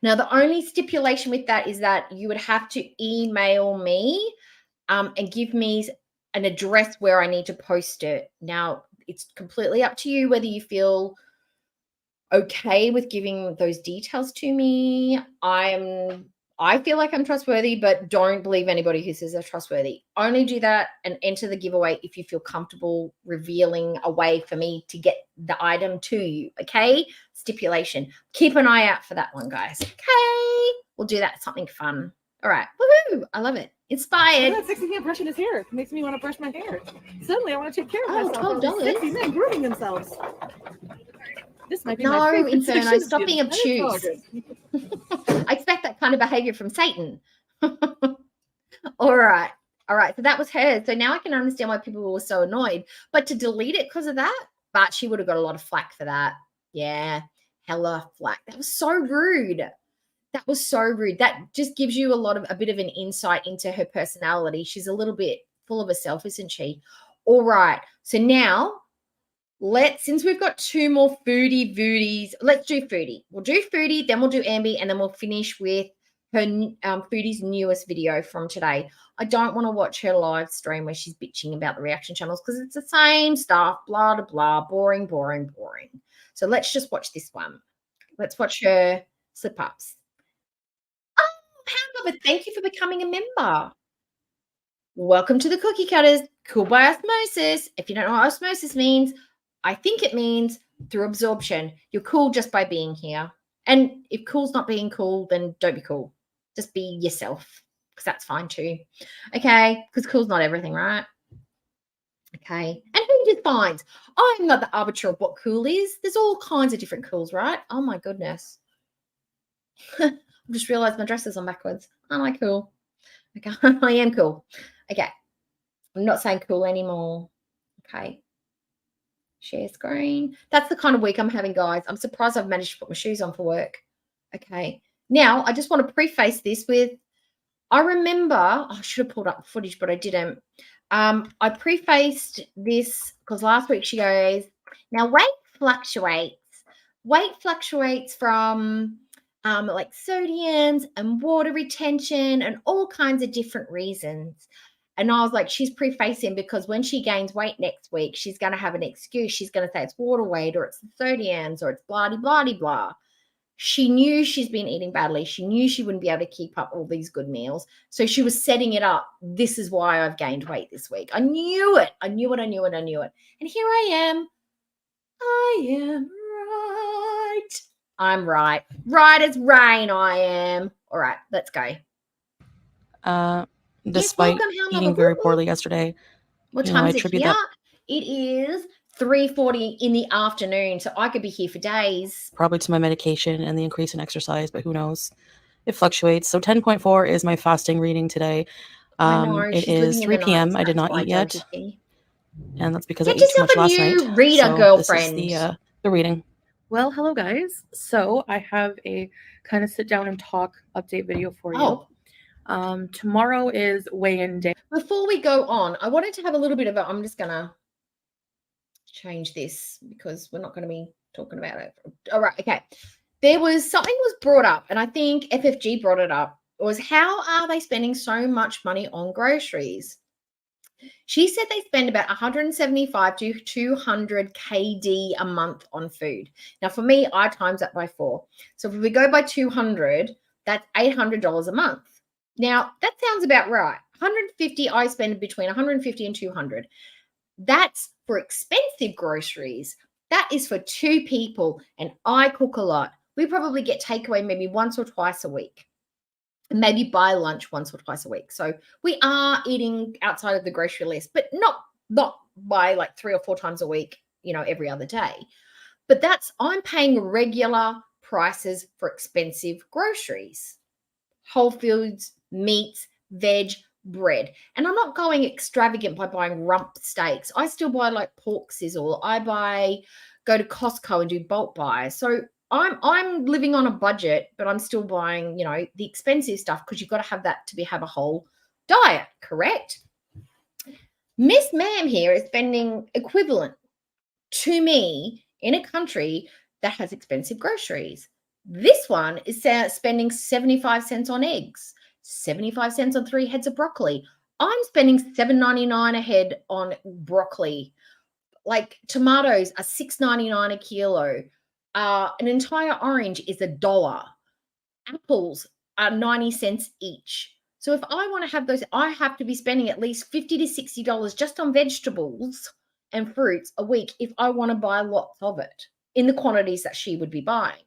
Now, the only stipulation with that is that you would have to email me and give me an address where I need to post it. Now, it's completely up to you whether you feel okay with giving those details to me. I feel like I'm trustworthy, but don't believe anybody who says they're trustworthy. Only do that and enter the giveaway if you feel comfortable revealing a way for me to get the item to you, okay? Stipulation. Keep an eye out for that one, guys, okay? We'll do that, something fun. All right, woohoo, I love it. Inspired.
That sexy man brushing his hair. It makes me want to brush my hair. Suddenly, I want to take care of myself.
$12.
Sexy men grooming themselves. This might be
no,
my favorite
Inferno,
section.
stop being obtuse. I expect that kind of behavior from Satan. All right. So that was her. So now I can understand why people were so annoyed. But to delete it because of that, but she would have got a lot of flack for that. Yeah, hella flack. That was so rude. That just gives you a bit of an insight into her personality. She's a little bit full of herself, isn't she? All right. So now since we've got two more foodies, let's do foodie. We'll do foodie, then we'll do Ambi, and then we'll finish with her foodie's newest video from today. I don't want to watch her live stream where she's bitching about the reaction channels because it's the same stuff, blah, blah, blah, boring. So let's just watch this one. Let's watch her slip-ups. Oh, Hamburger, thank you for becoming a member. Welcome to the Cookie Cutters, cool by osmosis. If you don't know what osmosis means, I think it means through absorption. You're cool just by being here. And if cool's not being cool, then don't be cool. Just be yourself, because that's fine too. Okay, because cool's not everything, right? Okay, and who defines? I'm not the arbiter of what cool is. There's all kinds of different cools, right? Oh my goodness. I just realized my dress is on backwards. Aren't I cool? Okay, I am cool. Okay, I'm not saying cool anymore. Okay. Share screen. That's the kind of week I'm having, guys. I'm surprised I've managed to put my shoes on for work. Okay. Now, I just want to preface this with, I remember, I should have pulled up footage, but I didn't. I prefaced this because last week she goes, now weight fluctuates. Weight fluctuates from like sodiums and water retention and all kinds of different reasons. And I was like, she's prefacing because when she gains weight next week, she's going to have an excuse. She's going to say it's water weight or it's the sodiums or it's blah, blah, blah, blah. She knew she's been eating badly. She knew she wouldn't be able to keep up all these good meals. So she was setting it up. This is why I've gained weight this week. I knew it. I knew it. I knew it. I knew it. And here I am. I am right. I'm right. Right as rain, I am. All right, let's go.
Despite eating very poorly yesterday,
what time is it here? It is 3:40 in the afternoon, so I could be here for days.
Probably to my medication and the increase in exercise, but who knows? It fluctuates. So 10.4 is my fasting reading today. It is 3 p.m. I did not eat yet, and that's because I ate too much last night.
Reader girlfriend.
This is the reading.
Well, hello guys. So I have a kind of sit down and talk update video for you. Tomorrow is weigh-in day.
Before we go on, I wanted to have a little bit of a, I'm just going to change this because we're not going to be talking about it. All right. Okay. There was something was brought up, and I think FFG brought it up. It was, how are they spending so much money on groceries? She said they spend about 175 to 200 KD a month on food. Now, for me, I times that by 4. So if we go by 200, that's $800 a month. Now, that sounds about right. 150, I spend between 150 and 200. That's for expensive groceries. That is for 2 people, and I cook a lot. We probably get takeaway maybe once or twice a week, and maybe buy lunch once or twice a week. So we are eating outside of the grocery list, but not by like 3 or 4 times a week, every other day. But I'm paying regular prices for expensive groceries. Whole Foods, meats, veg, bread. And I'm not going extravagant by buying rump steaks. I still buy like pork sizzle. Go to Costco and do bulk buys. So I'm living on a budget, but I'm still buying, the expensive stuff because you've got to have that to have a whole diet, correct? Miss Ma'am here is spending equivalent to me in a country that has expensive groceries. This one is spending 75 cents on eggs, 75 cents on 3 heads of broccoli. I'm spending $7.99 a head on broccoli. Like tomatoes are $6.99 a kilo. An entire orange is $1. Apples are 90 cents each. So if I want to have those, I have to be spending at least $50 to $60 just on vegetables and fruits a week if I want to buy lots of it in the quantities that she would be buying.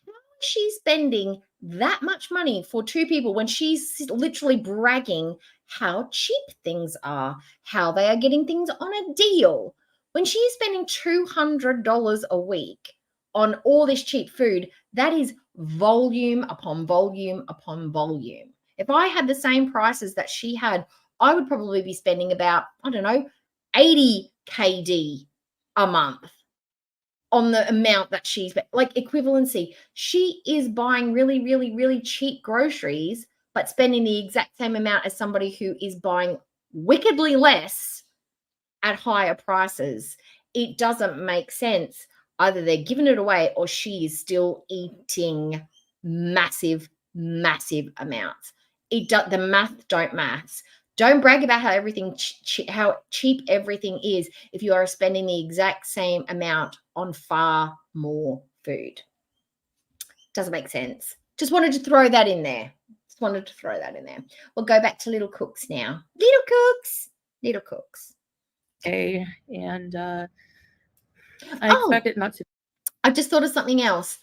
How is she spending that much money for 2 people when she's literally bragging how cheap things are, how they are getting things on a deal? When she's spending $200 a week on all this cheap food, that is volume upon volume upon volume. If I had the same prices that she had, I would probably be spending about, 80 KD a month on the amount that she's like equivalency. She is buying really, really, really cheap groceries, but spending the exact same amount as somebody who is buying wickedly less at higher prices. It doesn't make sense. Either they're giving it away or she is still eating massive, massive amounts. The math don't maths. Don't brag about how how cheap everything is if you are spending the exact same amount on far more food. Doesn't make sense. Just wanted to throw that in there. We'll go back to Little Cooks now. Little Cooks.
Okay, and I expect it not to.
I just thought of something else.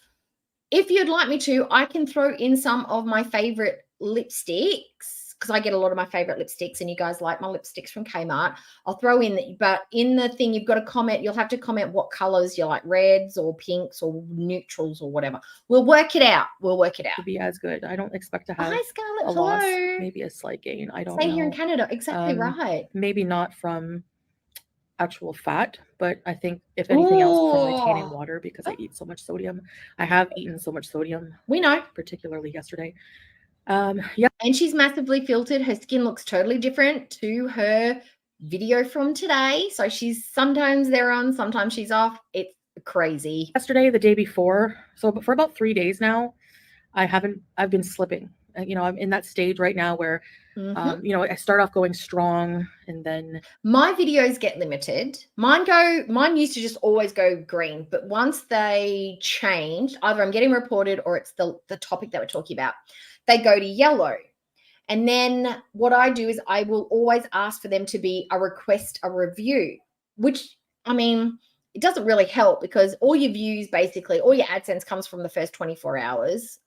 If you'd like me to, I can throw in some of my favorite lipsticks because I get a lot of my favorite lipsticks and you guys like my lipsticks from Kmart. I'll throw in, but in the thing, you've got to comment. You'll have to comment what colors you like, reds or pinks or neutrals or whatever. We'll work it out.
To be as good. I don't expect to have
Scarlett,
a loss, maybe a slight gain. I don't know.
Same here in Canada. Exactly right.
Maybe not from actual fat, but I think if anything else from retaining water because I eat so much sodium. I have eaten so much sodium.
We know.
Particularly yesterday.
Yeah. And she's massively filtered. Her skin looks totally different to her video from today. So sometimes they're on, sometimes she's off. It's crazy.
Yesterday, the day before, so for about 3 days now, I've been slipping. I'm in that stage right now where, I start off going strong and then
my videos get limited. Mine used to just always go green, but once they changed, either I'm getting reported or it's the topic that we're talking about, they go to yellow. And then what I do is I will always ask for them to be a review, which, I mean, it doesn't really help because all your views, basically, all your AdSense comes from the first 24 hours.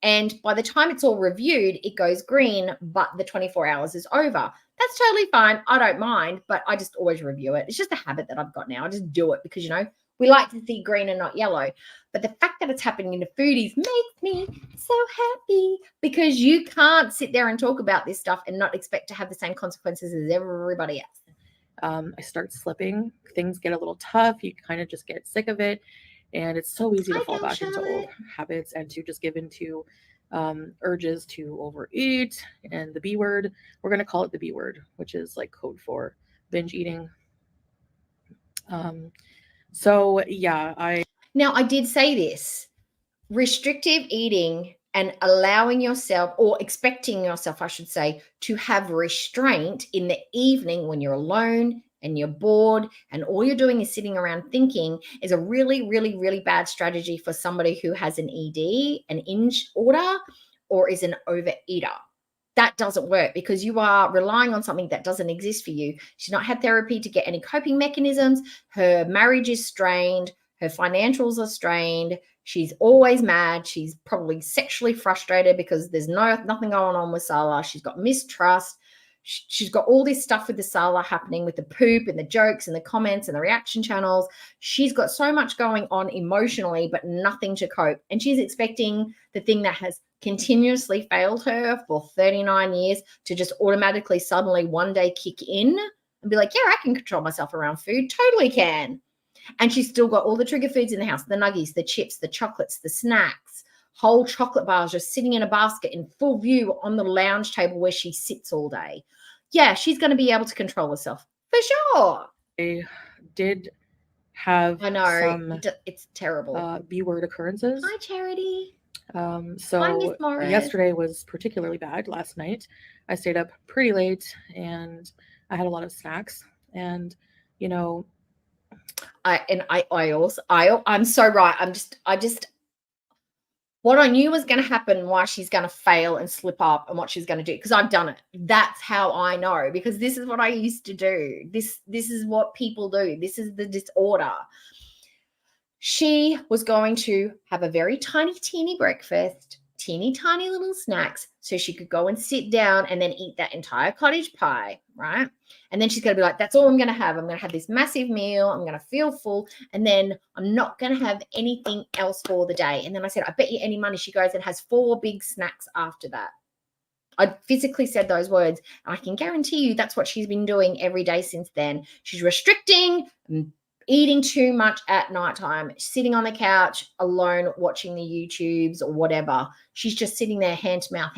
And by the time it's all reviewed, it goes green, but the 24 hours is over. That's totally fine. I don't mind, but I just always review it. It's just a habit that I've got now. I just do it because, we like to see green and not yellow. But the fact that it's happening in the foodies makes me so happy because you can't sit there and talk about this stuff and not expect to have the same consequences as everybody else.
I start slipping. Things get a little tough. You kind of just get sick of it. And it's so easy to fall back into old habits and to just give into urges to overeat. And the B word, we're going to call it the B word, which is like code for binge eating.
Now, I did say this. Restrictive eating and allowing yourself, or expecting yourself, I should say, to have restraint in the evening when you're alone and you're bored and all you're doing is sitting around thinking is a really, really, really bad strategy for somebody who has an ED, an binge order, or is an overeater. That doesn't work because you are relying on something that doesn't exist for you. She's not had therapy to get any coping mechanisms. Her marriage is strained. Her financials are strained. She's always mad. She's probably sexually frustrated because there's nothing going on with Salah. She's got mistrust. She's got all this stuff with the Salah happening with the poop and the jokes and the comments and the reaction channels. She's got so much going on emotionally, but nothing to cope. And she's expecting the thing that has continuously failed her for 39 years to just automatically suddenly one day kick in and be like, yeah, I can control myself around food. Totally can. And she's still got all the trigger foods in the house, the nuggies, the chips, the chocolates, the snacks, whole chocolate bars just sitting in a basket in full view on the lounge table where she sits all day. Yeah, she's going to be able to control herself for sure.
I did have
it's terrible.
B word occurrences.
Hi, Charity.
So yesterday was particularly bad. Last night I stayed up pretty late and I had a lot of snacks and I'm so right. What I knew was going to happen, why she's going to fail and slip up and what she's going to do, because I've done it. That's how I know, because this is what I used to do. This is what people do. This is the disorder. She was going to have a very tiny, teeny breakfast, teeny, tiny little snacks, so she could go and sit down and then eat that entire cottage pie, right? And then she's going to be like, that's all I'm going to have. I'm going to have this massive meal. I'm going to feel full. And then I'm not going to have anything else for the day. And then I said, I bet you any money she goes and has 4 big snacks after that. I physically said those words. And I can guarantee you that's what she's been doing every day since then. She's restricting, eating too much at nighttime, sitting on the couch alone, watching the YouTubes or whatever. She's just sitting there hand to mouth,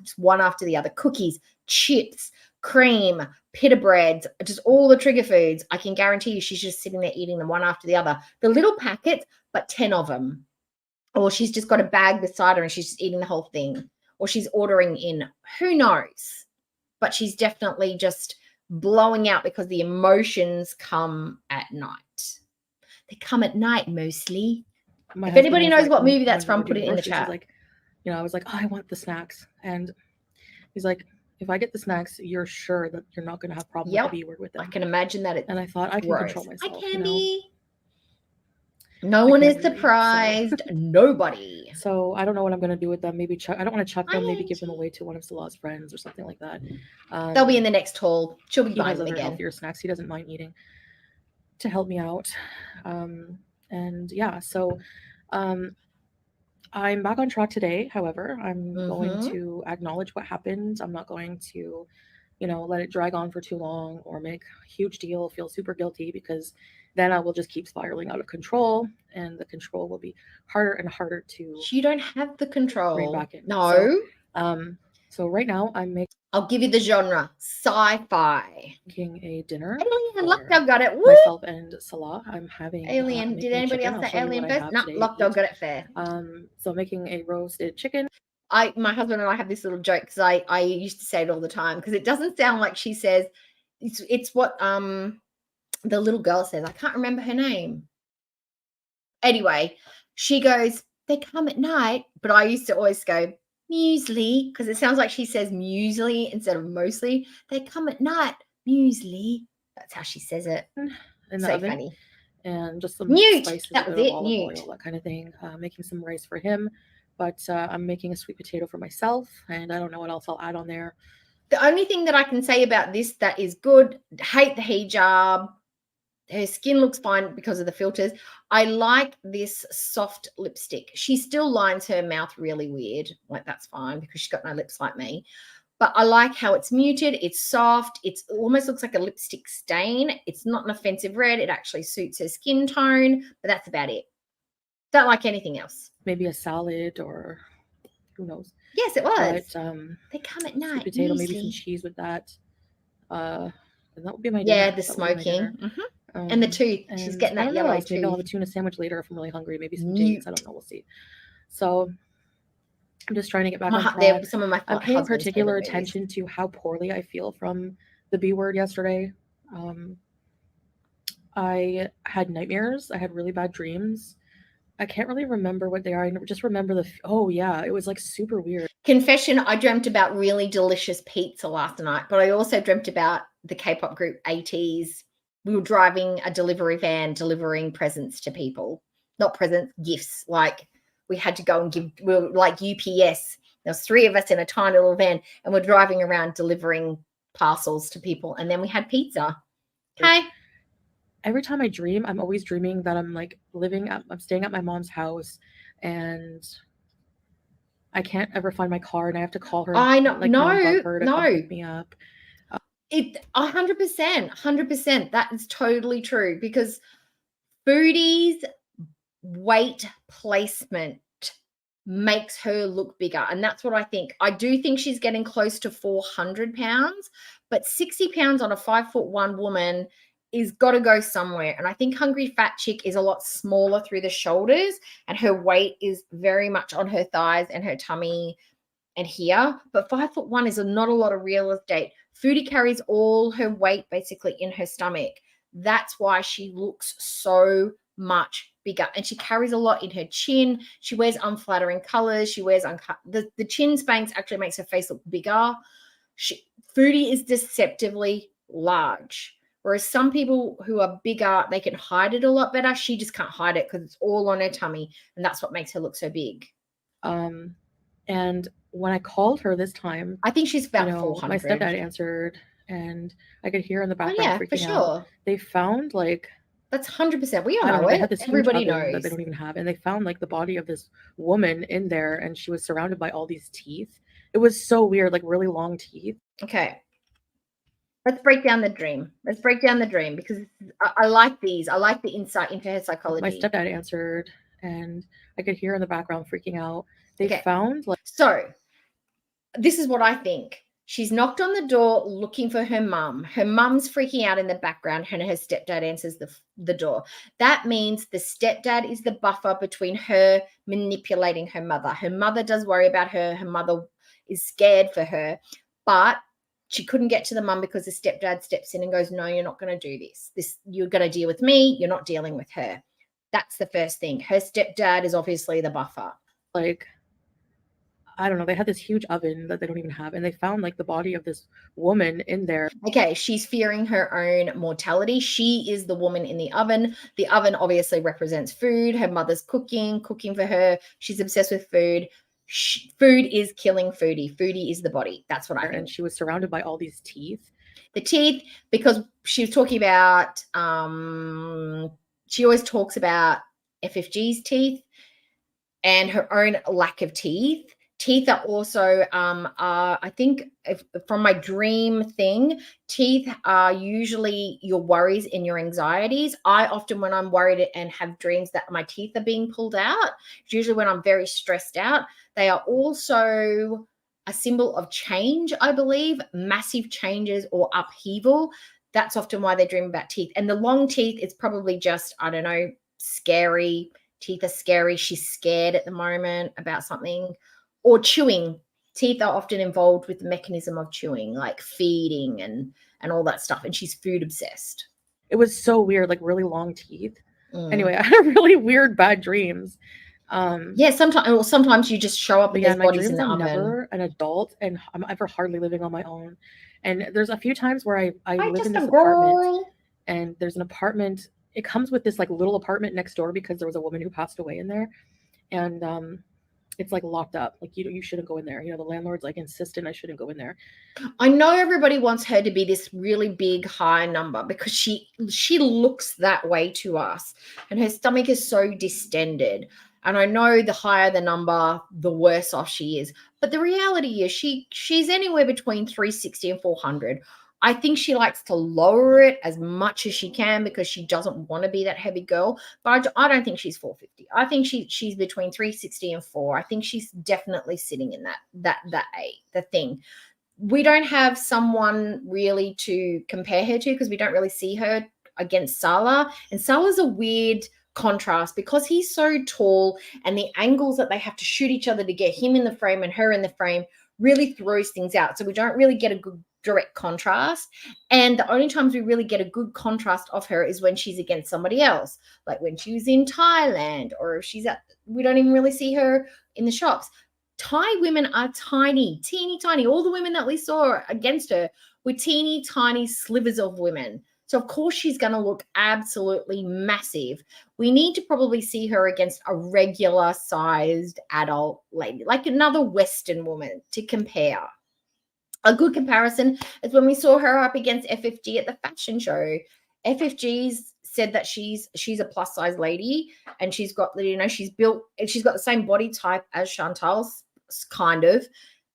just one after the other. Cookies, chips, cream, pita breads, just all the trigger foods. I can guarantee you she's just sitting there eating them one after the other. The little packets, but 10 of them. Or she's just got a bag beside her and she's just eating the whole thing. Or she's ordering in. Who knows? But she's definitely just blowing out because the emotions come at night. They come at night mostly. If anybody knows what movie that's from, put it in the chat. I was like, oh, I want the snacks. And he's like, if I get the snacks, you're sure that you're not going to have problems with the B word with them.
I can imagine that.
And I thought, I can control myself.
I can be. No one is surprised. Nobody.
So I don't know what I'm going to do with them. Maybe I don't want to chuck them. Maybe give them away to one of Salah's friends or something like that.
They'll be in the next haul. She'll be buying them again.
Healthier snacks. He doesn't mind eating to help me out. And yeah, so I'm back on track today. However, I'm going to acknowledge what happened. I'm not going to, let it drag on for too long or make a huge deal, feel super guilty, because then I will just keep spiraling out of control, and the control will be harder and harder to.
You don't have the control.
Bring back in.
No.
So right now I'm making.
I'll give you the genre. Sci-fi.
Making a dinner.
Alien, Lockdog got it. Woo!
Myself and Salah. I'm having
Alien. Did anybody else say Alien first? No, Lockdog got it fair.
So making a roasted chicken.
My husband and I have this little joke because I used to say it all the time because it doesn't sound like she says. It's what the little girl says. I can't remember her name. Anyway, she goes, they come at night, but I used to always go, muesli, because it sounds like she says muesli instead of mostly. They come at night, muesli. That's how she says it.
In the
so
oven,
funny.
And just some
Newt.
spices,
That was it.
olive
Newt.
oil, that kind of thing. Making some rice for him, but I'm making a sweet potato for myself, and I don't know what else I'll add on there.
The only thing that I can say about this that is good, hate the hijab. Her skin looks fine because of the filters. I like this soft lipstick. She still lines her mouth really weird. Like, that's fine because she's got no lips like me. But I like how it's muted. It's soft. It almost looks like a lipstick stain. It's not an offensive red. It actually suits her skin tone. But that's about it. Don't like anything else.
Maybe a salad or who knows.
Yes, it was.
But,
they come at night.
Sweet potato, maybe some cheese with that. And that would be my dinner.
Yeah, the smoking. And the tooth. She's getting that yellow tooth.
Maybe I'll have a tuna sandwich later if I'm really hungry. Maybe some dates. I don't know. We'll see. So I'm just trying to get back on track.
Some of my
I'm paying particular attention to how poorly I feel from the B word yesterday. I had nightmares. I had really bad dreams. I can't really remember what they are. I just remember it was like super weird.
Confession, I dreamt about really delicious pizza last night, but I also dreamt about the K-pop group ATEEZ. We were driving a delivery van, delivering presents to people. Not presents, gifts. Like, we had to go and give, we were like UPS. There was 3 of us in a tiny little van, and we're driving around delivering parcels to people. And then we had pizza. Okay.
Every time I dream, I'm always dreaming that I'm like I'm staying at my mom's house, and I can't ever find my car, and I have to call her.
I know.
Like, her to come pick me up.
100%. That is totally true, because Foodie's weight placement makes her look bigger, and that's what I think. I do think she's getting close to 400 pounds, but 60 pounds on a 5'1" woman is got to go somewhere. And I think Hungry Fat Chick is a lot smaller through the shoulders, and her weight is very much on her thighs and her tummy and here. But 5'1" is not a lot of real estate. Foodie carries all her weight basically in her stomach. That's why she looks so much bigger, and she carries a lot in her chin. She wears unflattering colors. She wears uncut. The chin Spanx actually makes her face look bigger. Foodie is deceptively large. Whereas some people who are bigger, they can hide it a lot better. She just can't hide it because it's all on her tummy, and that's what makes her look so big.
And when I called her this time,
I think she's about 400.
My stepdad answered, and I could hear in the background freaking out. They found
that's 100%. We all know it.
They had this
Everybody knows
that they don't even have, and they found the body of this woman in there, and she was surrounded by all these teeth. It was so weird, really long teeth.
Okay. Let's break down the dream. Because I like these. I like the insight into her psychology.
My stepdad answered, and I could hear in the background freaking out. They found
So this is what I think. She's knocked on the door looking for her mum. Her mum's freaking out in the background, and her stepdad answers the door. That means the stepdad is the buffer between her manipulating her mother. Her mother does worry about her. Her mother is scared for her, but she couldn't get to the mum because the stepdad steps in and goes, no, you're not going to do this. You're going to deal with me. You're not dealing with her. That's the first thing. Her stepdad is obviously the buffer.
I don't know. They had this huge oven that they don't even have, and they found the body of this woman in there.
Okay, she's fearing her own mortality. She is the woman in the oven. The oven obviously represents food. Her mother's cooking for her. She's obsessed with food. Food is killing Foodie. Foodie is the body. That's what I think.
And she was surrounded by all these teeth.
The teeth, because she was talking about, she always talks about FFG's teeth and her own lack of teeth. Teeth are also, I think, from my dream thing, teeth are usually your worries and your anxieties. I often, when I'm worried and have dreams that my teeth are being pulled out, it's usually when I'm very stressed out. They are also a symbol of change, I believe, massive changes or upheaval. That's often why they dream about teeth. And the long teeth is probably just, I don't know, scary. Teeth are scary. She's scared at the moment about something. Or chewing. Teeth are often involved with the mechanism of chewing, like feeding and all that stuff. And she's food obsessed.
It was so weird, like really long teeth. Anyway, I had really weird bad dreams.
Yeah, sometimes you just show up and there's bodies in the oven.
I'm never an adult, and I'm ever hardly living on my own. And there's a few times where I live in this apartment, and there's an apartment. It comes with this like little apartment next door because there was a woman who passed away in there, and it's like locked up. Like you shouldn't go in there. You know, the landlord's like insistent I shouldn't go in there.
I know everybody wants her to be this really big high number because she looks that way to us, and her stomach is so distended. And I know the higher the number, the worse off she is. But the reality is she's anywhere between 360 and 400. I think she likes to lower it as much as she can because she doesn't want to be that heavy girl. But I don't think she's 450. I think she's between 360 and 4. I think she's definitely sitting in that the thing. We don't have someone really to compare her to because we don't really see her against Salah. And Salah's a weird contrast because he's so tall, and the angles that they have to shoot each other to get him in the frame and her in the frame really throws things out. So we don't really get a good direct contrast. And the only times we really get a good contrast of her is when she's against somebody else, like when she was in Thailand, or if she's we don't even really see her in the shops. Thai women are tiny, teeny tiny. All the women that we saw against her were teeny tiny slivers of women. So, of course, she's going to look absolutely massive. We need to probably see her against a regular-sized adult lady, like another Western woman to compare. A good comparison is when we saw her up against FFG at the fashion show. FFG's said that she's a plus-size lady, and she's got she's built, and she's got the same body type as Chantal's, kind of.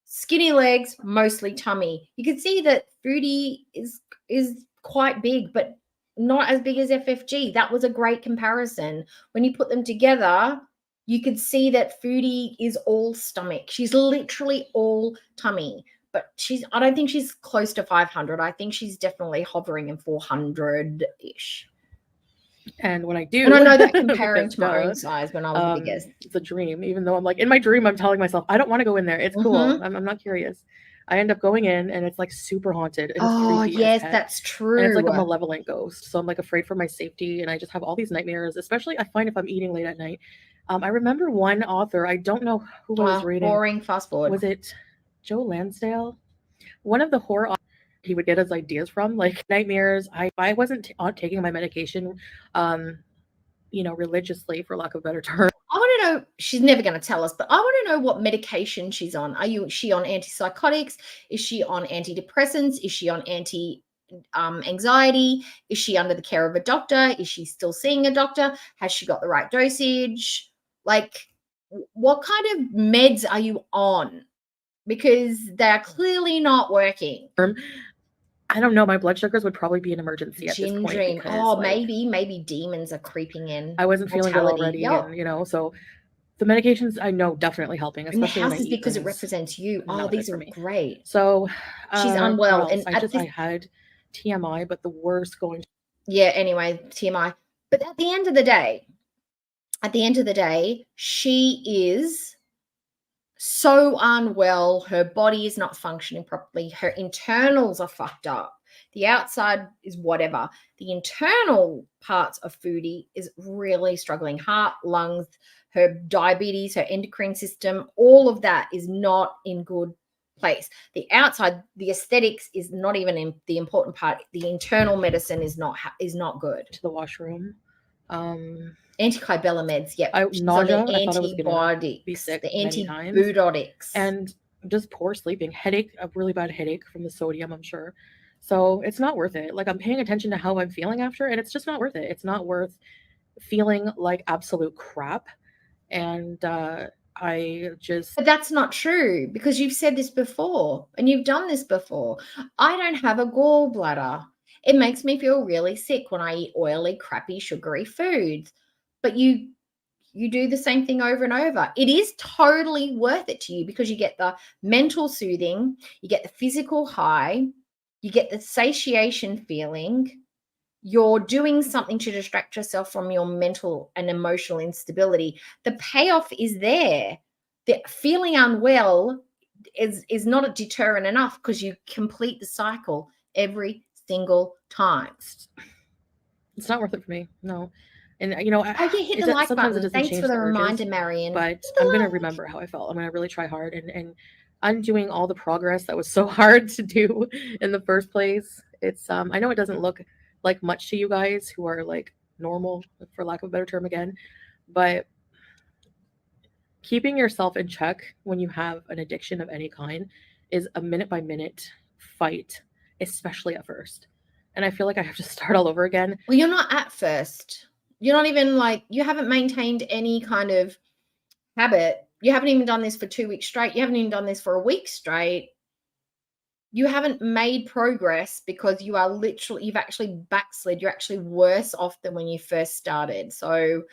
Skinny legs, mostly tummy. You can see that Foodie is quite big, but not as big as FFG. That was a great comparison. When you put them together, you could see that Foodie is all stomach. She's literally all tummy, but I don't think she's close to 500. I think she's definitely hovering in 400-ish.
And when I do,
and I know that comparing to my own size when I was the biggest,
it's a dream. Even though I'm like in my dream, I'm telling myself I don't want to go in there. It's cool. I'm not curious. I end up going in, and it's like super haunted. And it's creepy
yes, that's true.
And it's like a malevolent ghost. So I'm like afraid for my safety, and I just have all these nightmares. Especially I find if I'm eating late at night. I remember one author. I don't know who I was reading.
Boring. Fast forward.
Was it Joe Lansdale? One of the horror authors he would get his ideas from, like nightmares. I wasn't taking my medication, religiously, for lack of a better term.
I want to know, she's never going to tell us, but I want to know what medication she's on. Is she on antipsychotics? Is she on antidepressants? Is she on anxiety? Is she under the care of a doctor? Is she still seeing a doctor? Has she got the right dosage? Like, what kind of meds are you on? Because they're clearly not working.
I don't know. My blood sugars would probably be an emergency at this point.
Because, maybe demons are creeping in.
I wasn't feeling good already, and, so the medications I know definitely helping. Especially
and the house is because it represents you. These are great.
So
she's unwell, and
I had TMI, but the worst going.
Yeah. Anyway, TMI. But at the end of the day, she is so unwell. Her body is not functioning properly. Her internals are fucked up. The outside is whatever. The internal parts of Foodie is really struggling. Heart, lungs, her diabetes, her endocrine system, all of that is not in good place. The outside, the aesthetics is not even in the important part. The internal medicine is not good.
To the washroom.
Anti-Kybella meds, yep.
Nausea,
the antibiotics, the antibiotics.
And just poor sleeping, headache, a really bad headache from the sodium, I'm sure. So it's not worth it. Like, I'm paying attention to how I'm feeling after, and it's just not worth it. It's not worth feeling like absolute crap. And But
that's not true, because you've said this before, and you've done this before. I don't have a gallbladder. It makes me feel really sick when I eat oily, crappy, sugary foods. But you you do the same thing over and over. It is totally worth it to you because you get the mental soothing, you get the physical high, you get the satiation feeling. You're doing something to distract yourself from your mental and emotional instability. The payoff is there. The feeling unwell is not a deterrent enough because you complete the cycle every single time.
It's not worth it for me. No. And
hit the like button. Thanks for the reminder, Marion.
But I'm going to remember how I felt. I'm going to really try hard and undoing all the progress that was so hard to do in the first place. It's I know it doesn't look like much to you guys who are like normal, for lack of a better term again, but keeping yourself in check when you have an addiction of any kind is a minute by minute fight, especially at first. And I feel like I have to start all over again.
Well, you're not at first. You're not even you haven't maintained any kind of habit. You haven't even done this for 2 weeks straight. You haven't even done this for a week straight. You haven't made progress because you've actually backslid. You're actually worse off than when you first started. So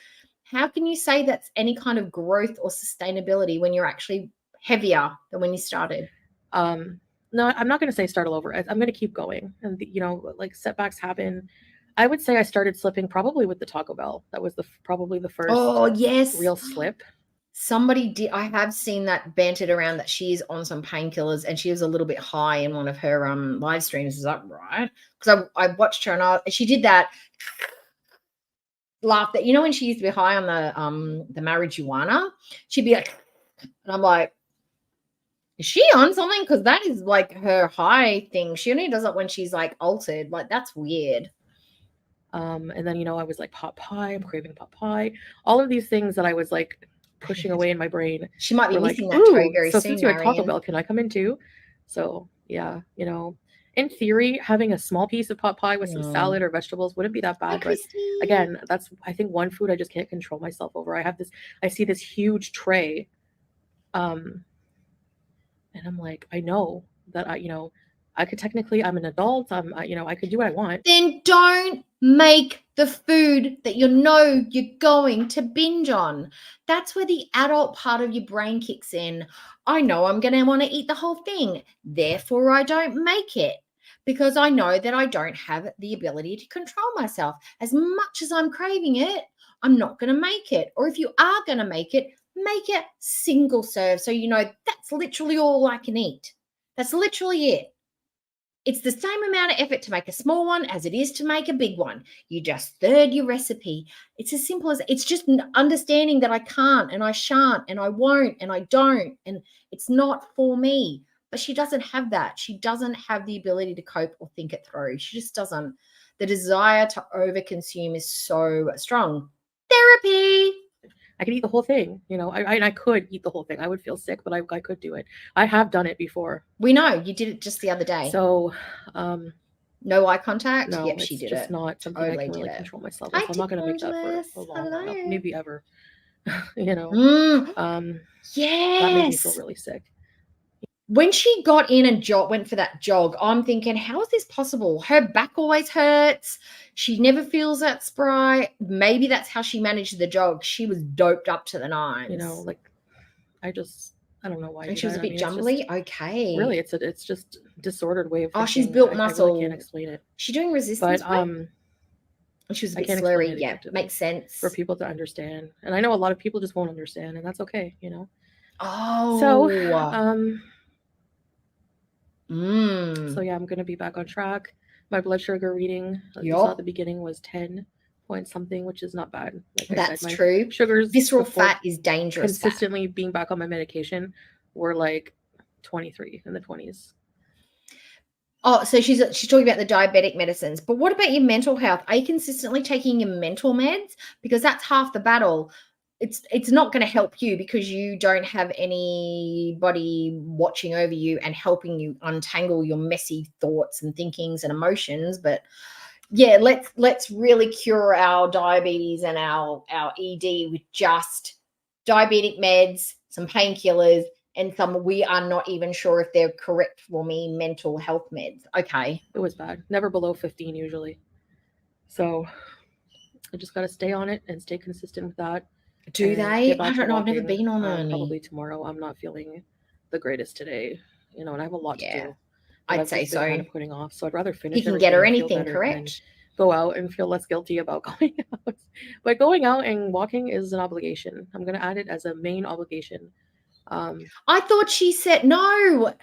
how can you say that's any kind of growth or sustainability when you're actually heavier than when you started?
No, I'm not going to say start all over. I'm going to keep going. And, setbacks happen. I would say I started slipping probably with the Taco Bell. That was probably the first real slip.
I have seen that bantered around that she's on some painkillers and she was a little bit high in one of her live streams. Is that right? Because I watched her and she did that laugh that, when she used to be high on the marijuana, she'd be like, and I'm like, is she on something? Because that is like her high thing. She only does it when she's like altered. Like, that's weird.
And then, I was like, pot pie. I'm craving pot pie. All of these things that I was like pushing away in my brain.
She might be missing that tray very soon.
So since you're at Taco Bell, can I come in too? So yeah, in theory, having a small piece of pot pie with some salad or vegetables wouldn't be that bad. But again, that's, I think, one food I just can't control myself over. I see this huge tray. And I'm like, I know that I could technically, I'm an adult. I could do what I want.
Then don't make the food that you're going to binge on. That's where the adult part of your brain kicks in. I know I'm going to want to eat the whole thing. Therefore, I don't make it because I know that I don't have the ability to control myself. As much as I'm craving it, I'm not going to make it. Or if you are going to make it single serve. So, that's literally all I can eat. That's literally it. It's the same amount of effort to make a small one as it is to make a big one. You just third your recipe. It's as simple as it's just understanding that I can't and I shan't and I won't and I don't. And it's not for me. But she doesn't have that. She doesn't have the ability to cope or think it through. She just doesn't. The desire to overconsume is so strong. Therapy.
I could eat the whole thing, I could eat the whole thing. I would feel sick, but I could do it. I have done it before.
We know you did it just the other day.
So,
no eye contact.
No,
yep, she did
just
it.
not something I can really control myself. So I'm not going to make that for long, maybe ever.
Yes,
that made me feel really sick.
When she got in and went for that jog, I'm thinking, how is this possible? Her back always hurts. She never feels that spry. Maybe that's how she managed the jog. She was doped up to the nines.
I don't know why.
And she was a bit jumbly. Okay.
Really, it's just disordered way of thinking.
Oh, she's built muscle.
I really can't explain it.
She's doing resistance.
But
she was a bit slurry. Yeah, makes sense
for people to understand. And I know a lot of people just won't understand, and that's okay.
Oh.
So So yeah, I'm gonna be back on track. My blood sugar reading at the beginning was 10 point something, which is not bad.
That's true.
Sugars,
visceral fat is dangerous.
Consistently being back on my medication were like 23 in the 20s.
Oh, so she's talking about the diabetic medicines. But what about your mental health? Are you consistently taking your mental meds? Because that's half the battle. It's not going to help you because you don't have anybody watching over you and helping you untangle your messy thoughts and thinkings and emotions. But yeah, let's really cure our diabetes and our ED with just diabetic meds, some painkillers, and some we are not even sure if they're correct for me mental health meds. Okay.
It was bad. Never below 15 usually. So I just got to stay on it and stay consistent with that.
Do they?
get back
I
to
don't know. I've never
walking,
been on any.
probably tomorrow. I'm not feeling the greatest today, and I have a lot to do.
I'd
I've
say
just been
so.
kind of putting off, so I'd rather finish.
You can get her
everything and feel
anything,
better and then
correct?
go out and feel less guilty about going out. But going out and walking is an obligation. I'm gonna add it as a main obligation.
I thought she said no.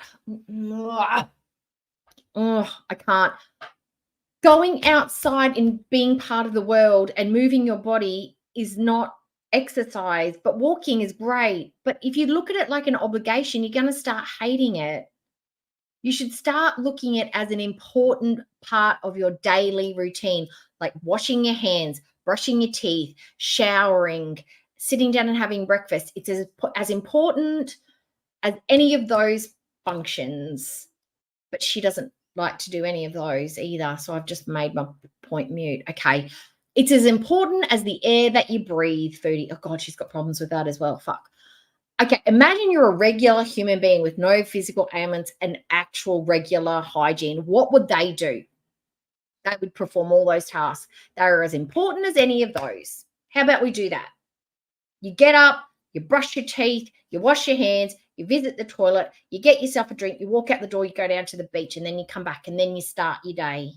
Oh, I can't. Going outside and being part of the world and moving your body is not exercise, but walking is great. But if you look at it like an obligation, you're going to start hating it. You should start looking at it as an important part of your daily routine, like washing your hands, brushing your teeth, showering, sitting down and having breakfast. It's as important as any of those functions. But she doesn't like to do any of those either. So I've just made my point mute. Okay. It's as important as the air that you breathe, Foodie. Oh, God, she's got problems with that as well. Fuck. Okay. Imagine you're a regular human being with no physical ailments and actual regular hygiene. What would they do? They would perform all those tasks. They're as important as any of those. How about we do that? You get up, you brush your teeth, you wash your hands, you visit the toilet, you get yourself a drink, you walk out the door, you go down to the beach, and then you come back and then you start your day.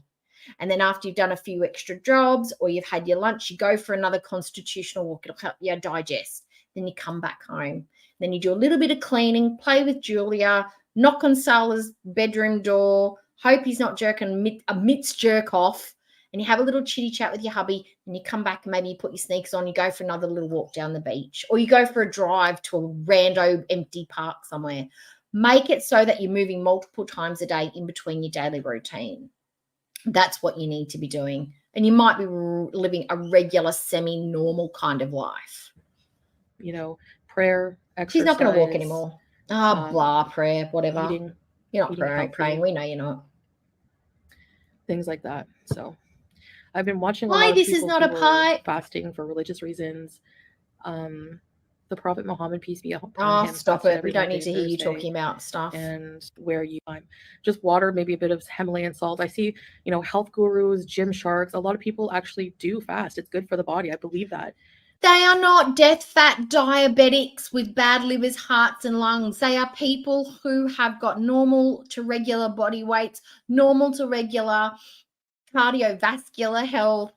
And then after you've done a few extra jobs or you've had your lunch, you go for another constitutional walk. It'll help you digest. Then you come back home. Then you do a little bit of cleaning, play with Julia, knock on Salah's bedroom door, hope he's not jerking amidst jerk off, and you have a little chitty chat with your hubby, and you come back and maybe you put your sneakers on, you go for another little walk down the beach, or you go for a drive to a rando empty park somewhere. Make it so that you're moving multiple times a day in between your daily routine. That's what you need to be doing. And you might be living a regular, semi-normal kind of life.
Prayer, exercise.
She's not going to walk anymore. Blah, prayer, whatever.
Eating,
you're not praying. We know you're not.
Things like that. So I've been watching a
Why
lot of
this
people
is not a
who
pie?
are fasting for religious reasons. The Prophet Muhammad, peace be upon him.
Stop it. We don't need to hear you talking about stuff.
And where I'm just water, maybe a bit of Himalayan salt. I see, health gurus, gym sharks. A lot of people actually do fast. It's good for the body. I believe that.
They are not death fat diabetics with bad livers, hearts, and lungs. They are people who have got normal to regular body weights, normal to regular cardiovascular health,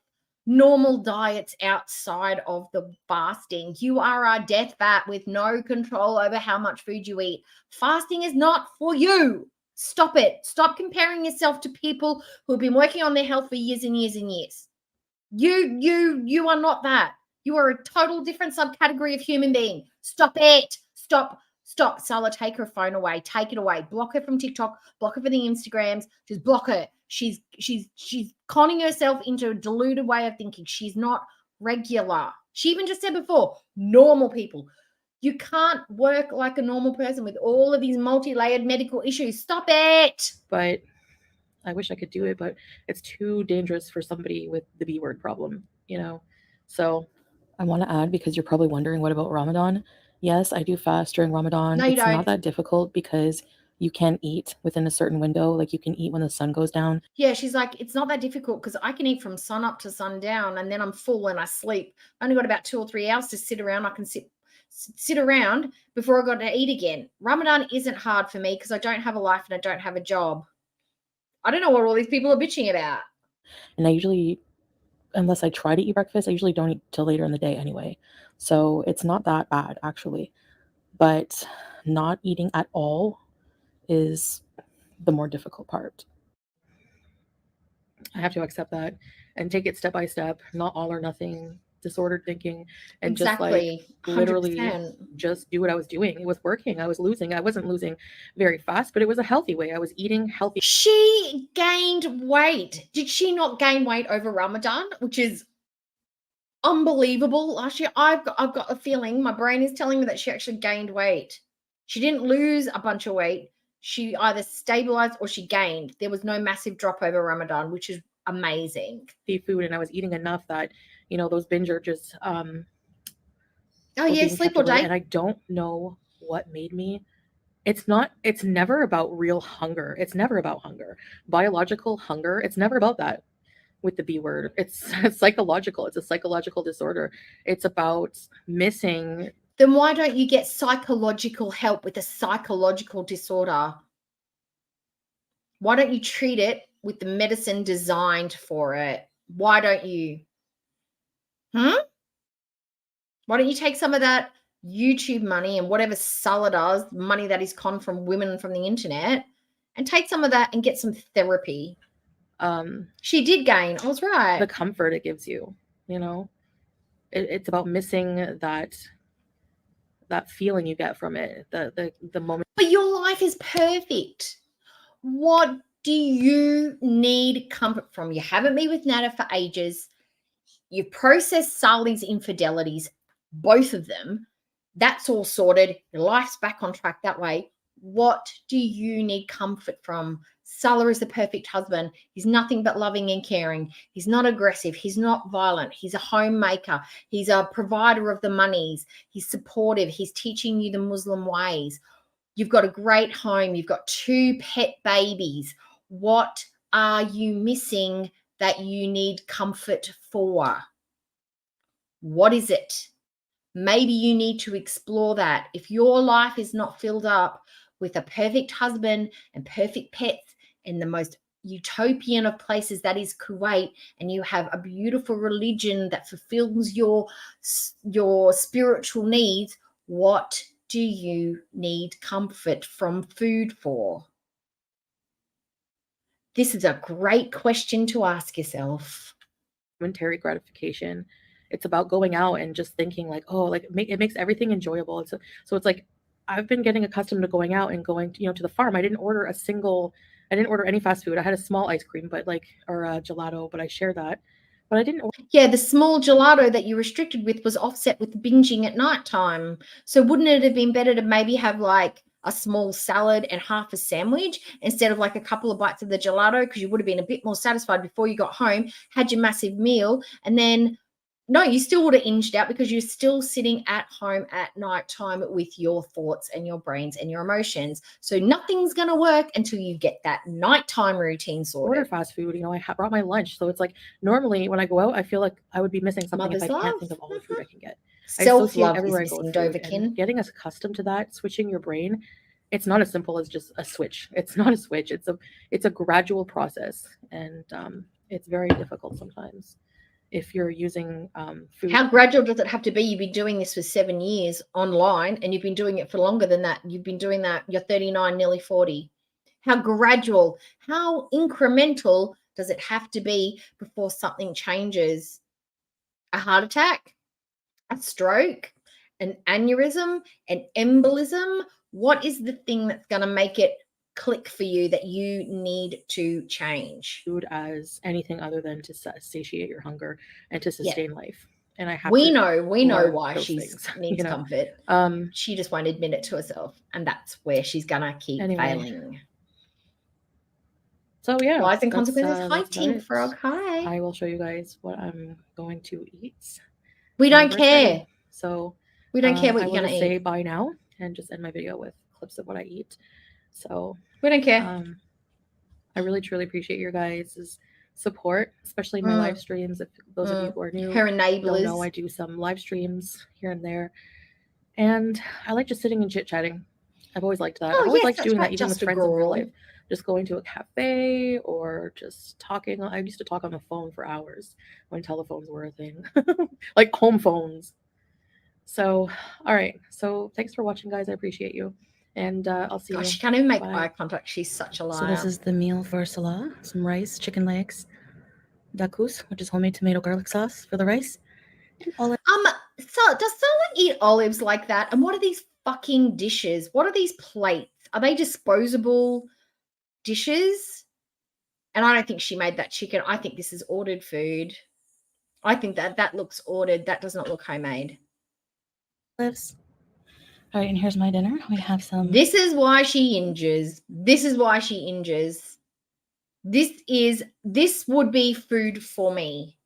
normal diets outside of the fasting. You are a death fat with no control over how much food you eat. Fasting is not for you. Stop it. Stop comparing yourself to people who have been working on their health for years and years and years. You are not that. You are a total different subcategory of human being. Stop it. Stop. Salah, take her phone away. Take it away. Block her from TikTok. Block her for the Instagrams. Just block her. She's conning herself into a deluded way of thinking. She's not regular. She even just said before, normal people. You can't work like a normal person with all of these multi-layered medical issues. Stop it.
But I wish I could do it, but it's too dangerous for somebody with the B word problem, So I want to add, because you're probably wondering, what about Ramadan? Yes, I do fast during Ramadan.
No, you
it's
don't.
not that difficult because you can eat within a certain window. Like you can eat when the sun goes down.
Yeah, she's like, it's not that difficult because I can eat from sun up to sundown and then I'm full and I sleep. I only got about 2 or 3 hours to sit around. I can sit around before I got to eat again. Ramadan isn't hard for me because I don't have a life and I don't have a job. I don't know what all these people are bitching about.
And I usually, unless I try to eat breakfast, I usually don't eat till later in the day anyway. So it's not that bad, actually. But not eating at all is the more difficult part. I have to accept that and take it step by step, not all or nothing, disordered thinking, and
exactly.
Just like literally
100%.
just do what I was doing. It was working. I was losing. I wasn't losing very fast, but it was a healthy way. I was eating healthy.
She gained weight. Did she not gain weight over Ramadan, which is unbelievable? Last year, I've got a feeling, my brain is telling me that she actually gained weight. She didn't lose a bunch of weight. She either stabilized or she gained. There was no massive drop over Ramadan, which is amazing.
Food, and I was eating enough that those binge urges.
Sleep all day.
And I don't know what made me. It's never about real hunger. It's never about hunger. Biological hunger. It's never about that. with the B word. It's psychological. It's a psychological disorder. It's about missing.
Then why don't you get psychological help with a psychological disorder? Why don't you treat it with the medicine designed for it? Why don't you? Why don't you take some of that YouTube money and whatever Sulla does, money that is conned from women from the internet, and take some of that and get some therapy? She did gain. I was right.
The comfort it gives you, you know, it's about missing that feeling you get from it, the moment.
But your life is perfect. What do you need comfort from? You haven't been with Nada for ages. You've processed Sally's infidelities, both of them. That's all sorted. Your life's back on track that way. What do you need comfort from? Sulla is the perfect husband. He's nothing but loving and caring. He's not aggressive. He's not violent. He's a homemaker. He's a provider of the monies. He's supportive. He's teaching you the Muslim ways. You've got a great home. You've got 2 pet babies. What are you missing that you need comfort for? What is it? Maybe you need to explore that. If your life is not filled up with a perfect husband and perfect pets in the most utopian of places, that is Kuwait, and you have a beautiful religion that fulfills your spiritual needs, what do you need comfort from food for? This is a great question to ask yourself.
Momentary gratification. It's about going out and just thinking like, oh, like it makes everything enjoyable. So it's like I've been getting accustomed to going out and going, to the farm. I didn't order any fast food. I had a small ice cream, but or a gelato, but I share that. But I didn't order.
Yeah, the small gelato that you restricted with was offset with binging at nighttime. So wouldn't it have been better to maybe have like a small salad and half a sandwich instead of like a couple of bites of the gelato, because you would have been a bit more satisfied before you got home, had your massive meal, and then no, you still would have inged out because you're still sitting at home at nighttime with your thoughts and your brains and your emotions. So nothing's going to work until you get that nighttime routine sorted.
Order fast food. I brought my lunch. So it's like normally when I go out, I feel like I would be missing something if I can't think of all the food I can get.
Self-love is missing, Doverkin.
Getting us accustomed to that, switching your brain, it's not as simple as just a switch. It's not a switch. It's a gradual process, and it's very difficult sometimes. If you're using food.
How gradual does it have to be? You've been doing this for 7 years online, and you've been doing it for longer than that. You've been doing that. You're 39, nearly 40. How gradual, how incremental does it have to be before something changes? A heart attack, a stroke, an aneurysm, an embolism? What is the thing that's going to make it click for you that you need to change?
Food as anything other than to satiate your hunger and to sustain life. And I have
we know why she needs comfort. She just won't admit it to herself, and that's where she's gonna keep failing.
So yeah,
Lies and consequences. Hi, Team Frog. Hi.
I will show you guys what I'm going to eat.
We don't care.
So
we don't care what you're gonna eat.
Say bye now and just end my video with clips of what I eat. So
we don't care.
I really truly appreciate your guys' support, especially in my live streams. If those of you who are new,
her enablers.
Don't know, I do some live streams here and there, and I like just sitting and chit chatting. I've always liked that. I've always liked doing that, even with friends in real life. Just going to a cafe or just talking. I used to talk on the phone for hours when telephones were a thing, like home phones. So, all right. So thanks for watching, guys. I appreciate you. And I'll see you.
She can't even make eye contact. She's such a liar.
So this is the meal for Salah. Some rice, chicken legs, dakus, which is homemade tomato garlic sauce for the rice.
So does Salah eat olives like that? And what are these fucking dishes? What are these plates? Are they disposable dishes? And I don't think she made that chicken. I think this is ordered food. I think that looks ordered. That does not look homemade.
Lives. All right, and here's my dinner. We have some.
This is why she injures. This is why she injures. This would be food for me.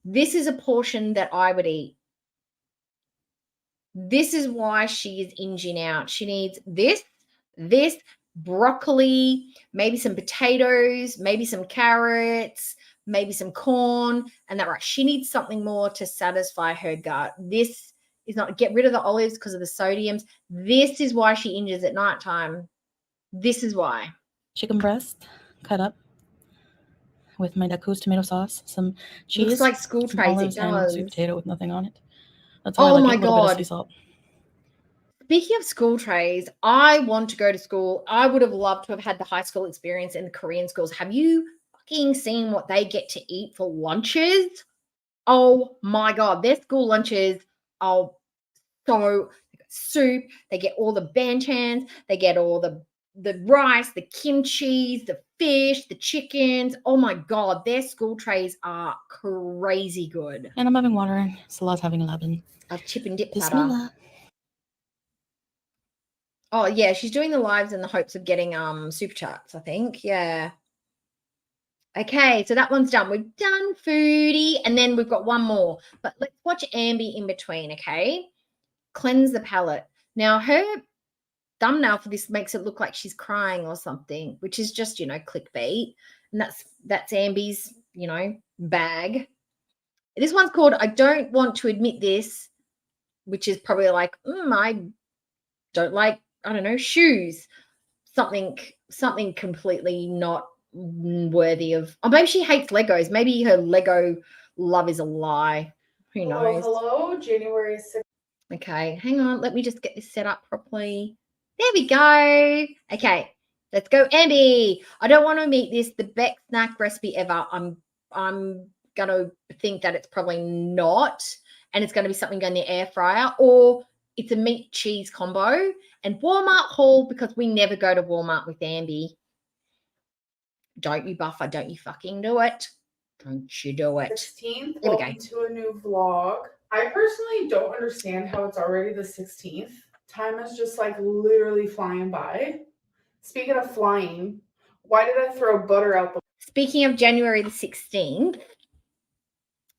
This is a portion that I would eat. This is why she is inching out. She needs this, broccoli, maybe some potatoes, maybe some carrots, maybe some corn, and that right. She needs something more to satisfy her gut. This is not, get rid of the olives because of the sodiums. This is why she injures at nighttime. This is why.
Chicken breast cut up with my Daku's tomato sauce, some cheese,
looks like school trays.
olives,
It
and
does.
sweet potato with nothing on it. That's how I
Oh
like
my
it. A little bit of sea
God.
salt.
Speaking of school trays, I want to go to school. I would have loved to have had the high school experience in the Korean schools. Have you fucking seen what they get to eat for lunches? Oh my God. Their school lunches are so soup. They get all the banchans. They get all the rice, the kimchi, the fish, the chickens. Oh my God. Their school trays are crazy good.
And I'm having water. Salah's having 11.
A chip and dip platter.
Bismillah.
Oh yeah, she's doing the lives in the hopes of getting super chats, I think. Yeah. Okay, so that one's done. We've done foodie, and then we've got one more. But let's watch Ambi in between, okay? Cleanse the palate. Now her thumbnail for this makes it look like she's crying or something, which is just, you know, clickbait. And that's Ambi's, you know, bag. This one's called I Don't Want to Admit This, which is probably like, I don't like, I don't know, shoes. Something completely not worthy of, or maybe she hates Legos. Maybe her Lego love is a lie. Who knows?
Hello, January 6th.
Okay, hang on. Let me just get this set up properly. There we go. Okay, let's go, Ambi. I don't want to meet this. The best snack recipe ever. I'm gonna think that it's probably not, and it's going to be something in the air fryer, or it's a meat cheese combo. And Walmart haul, because we never go to Walmart with Ambi. Don't you, Buffer? Don't you fucking do it? Don't you do it?
16th.
There we go.
Welcome to a new vlog. I personally don't understand how it's already the 16th. Time is just like literally flying by. Speaking of flying, why did I throw butter out the...
Speaking of January the 16th,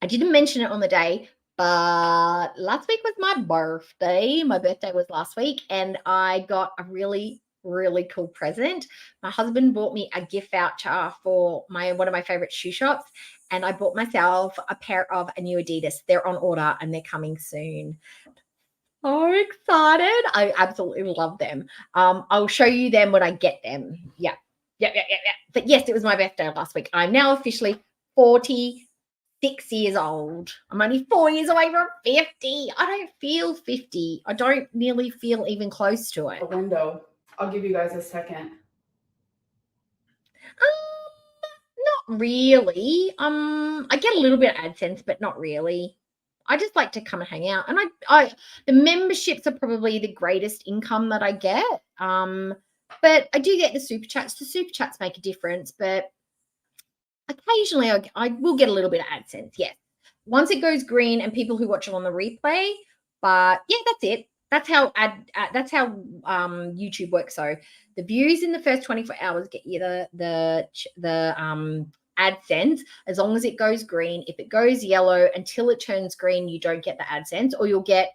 I didn't mention it on the day, but last week was my birthday. My birthday was last week, and I got a really, really cool present. My husband bought me a gift voucher for one of my favorite shoe shops, and I bought myself a pair of new Adidas. They're on order and they're coming soon. So excited. I absolutely love them. I'll show you them when I get them. Yeah. But yes, it was my birthday last week. I'm now officially 46 years old. I'm only 4 years away from 50. I don't feel 50. I don't nearly feel even close to it.
A window. I'll give you guys a second.
Not really. I get a little bit of AdSense, but not really. I just like to come and hang out. And the memberships are probably the greatest income that I get. But I do get the super chats. The super chats make a difference, but occasionally I will get a little bit of AdSense. Yes. Once it goes green and people who watch it on the replay, but yeah, that's it. That's how YouTube works. So the views in the first 24 hours get you the AdSense as long as it goes green. If it goes yellow until it turns green, you don't get the AdSense, or you'll get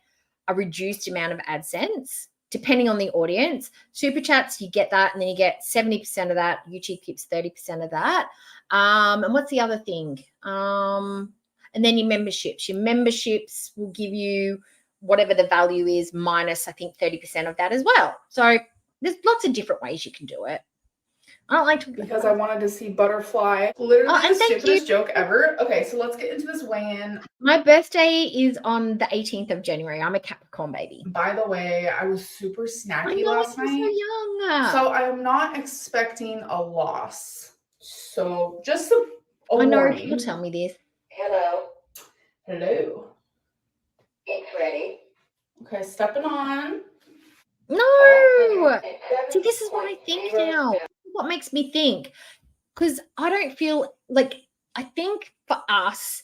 a reduced amount of AdSense depending on the audience. Super chats, you get that, and then you get 70% of that. YouTube keeps 30% of that. And what's the other thing? And then your memberships. Your memberships will give you whatever the value is minus, I think, 30% of that as well. So there's lots of different ways you can do it. I don't like to,
because I wanted to see butterfly. Literally the stupidest joke ever. Okay, so let's get into this weigh-in.
My birthday is on the 18th of January. I'm a Capricorn baby.
By the way, I was super snacky last night.
So young.
So I'm not expecting a loss. So just a
I know
warning.
people tell me this.
Hello.
Hello.
It's ready.
Okay, stepping on.
No. See, this is what I think now. What makes me think, because I don't feel like, I think for us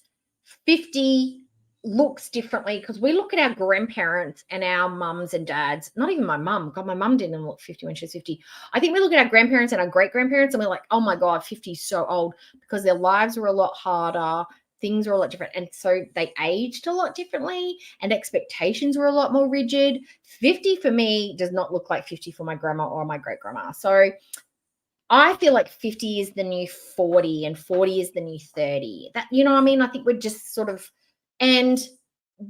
50 looks differently, because we look at our grandparents and our mums and dads, not even my mum. God, my mum didn't look 50 when she was 50. I think we look at our grandparents and our great grandparents and we're like, oh my God, 50 is so old, because their lives were a lot harder, things were a lot different, and so they aged a lot differently and expectations were a lot more rigid. 50 for me does not look like 50 for my grandma or my great grandma. So I feel like 50 is the new 40 and 40 is the new 30. That, you know what I mean? I think we're just sort of, and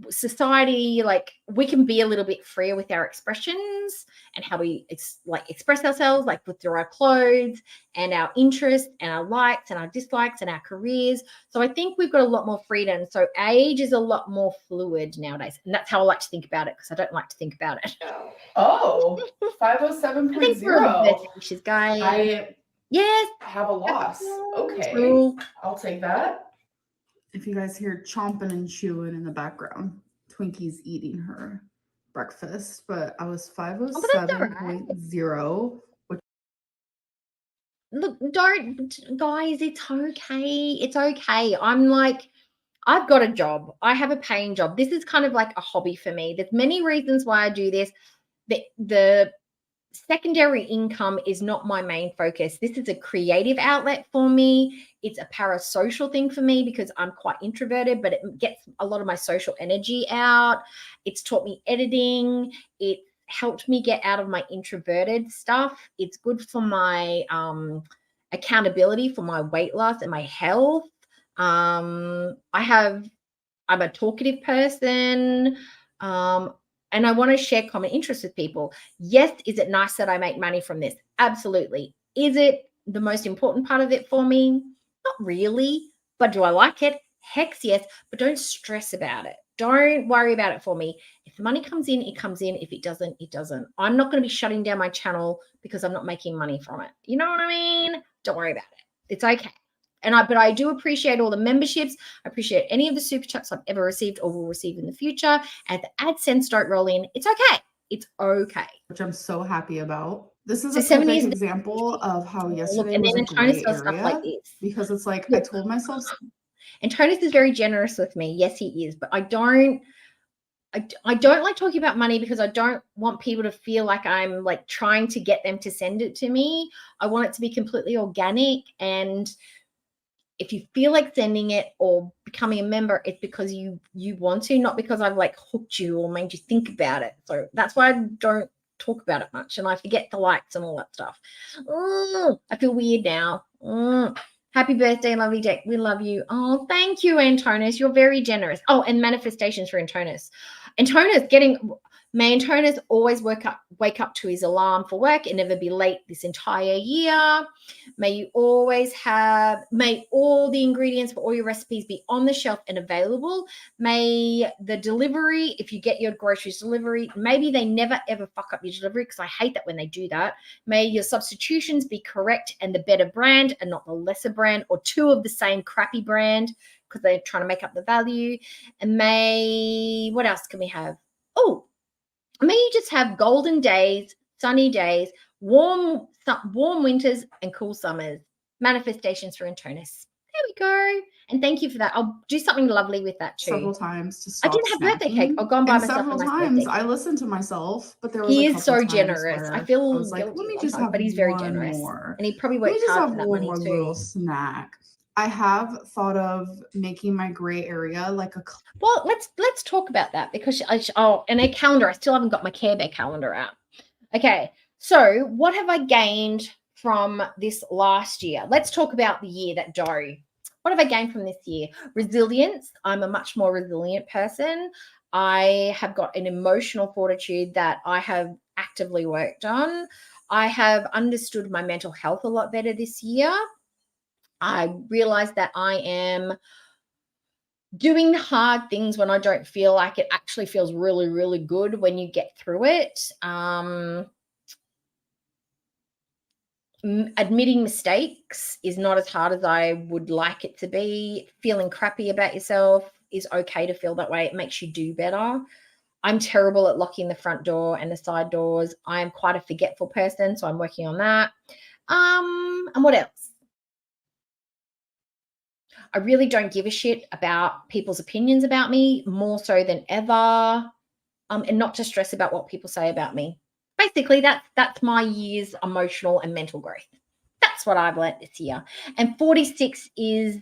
society, like, we can be a little bit freer with our expressions and how we express ourselves, like through our clothes and our interests and our likes and our dislikes and our careers. So I think we've got a lot more freedom. So age is a lot more fluid nowadays, and that's how I like to think about it, because I don't like to think about it.
Oh, 507.0.
I think we're all the birthdays, guys.
I
yes
have a loss. Okay,
True.
I'll take that.
If you guys hear chomping and chewing in the background, Twinkie's eating her breakfast, but I was 507.0.
Look, don't, guys, it's okay. It's okay. I'm like, I've got a job. I have a paying job. This is kind of like a hobby for me. There's many reasons why I do this. The secondary income is not my main focus. This is a creative outlet for me. It's a parasocial thing for me because I'm quite introverted, but it gets a lot of my social energy out. It's taught me editing. It helped me get out of my introverted stuff. It's good for my accountability, for my weight loss and my health. I'm a talkative person. And I want to share common interests with people. Yes, is it nice that I make money from this? Absolutely. Is it the most important part of it for me? Not really. But do I like it? Heck yes. But don't stress about it. Don't worry about it for me. If the money comes in, it comes in. If it doesn't, it doesn't. I'm not going to be shutting down my channel because I'm not making money from it. You know what I mean? Don't worry about it. It's okay. But I do appreciate all the memberships. I appreciate any of the super chats I've ever received or will receive in the future. And the AdSense don't roll in. It's okay. It's okay.
Which I'm so happy about. This is
So
a
7
perfect
years
example of how yesterday
and
was
then
a gray
stuff like
area
this.
because it's like I told myself.
And Tonus is very generous with me. Yes, he is. But I don't like talking about money because I don't want people to feel like I'm like trying to get them to send it to me. I want it to be completely organic, and if you feel like sending it or becoming a member, it's because you want to, not because I've like hooked you or made you think about it. So that's why I don't talk about it much, and I forget the likes and all that stuff. I feel weird now. Happy birthday, lovely Deck. We love you. Oh, thank you, Antonis. You're very generous. Oh, and manifestations for Antonis. May Antonis always wake up to his alarm for work and never be late this entire year. May all the ingredients for all your recipes be on the shelf and available. May the delivery, if you get your groceries delivery, maybe they never ever fuck up your delivery, because I hate that when they do that. May your substitutions be correct and the better brand and not the lesser brand or two of the same crappy brand, because they're trying to make up the value. And what else can we have? Oh, may you just have golden days, sunny days, warm winters, and cool summers. Manifestations for Antonis. There we go. And thank you for that. I'll do something lovely with that too.
Several times to
I
stop
didn't have birthday cake. I'll go and buy myself
several
a nice
times
birthday cake.
I listened to myself, but there was
He
a
is
couple
so
times
generous.
where
I feel
was like,
guilty
let me
sometimes,
just have
but he's very
one
generous.
more.
And he probably
Let me
works
just
hard
have
for that
one
money
more
too.
little snack. I have thought of making my gray area like a.
Well, let's talk about that, because and a calendar. I still haven't got my Care Bear calendar out. Okay, so what have I gained from this last year? Let's talk about the year that What have I gained from this year? Resilience. I'm a much more resilient person. I have got an emotional fortitude that I have actively worked on. I have understood my mental health a lot better this year. I realized that I am doing the hard things when I don't feel like it actually feels really, really good when you get through it. Admitting mistakes is not as hard as I would like it to be. Feeling crappy about yourself is okay to feel that way. It makes you do better. I'm terrible at locking the front door and the side doors. I am quite a forgetful person, so I'm working on that. And what else? I really don't give a shit about people's opinions about me, more so than ever, and not to stress about what people say about me. Basically, that's my year's emotional and mental growth. That's what I've learnt this year. And 46 is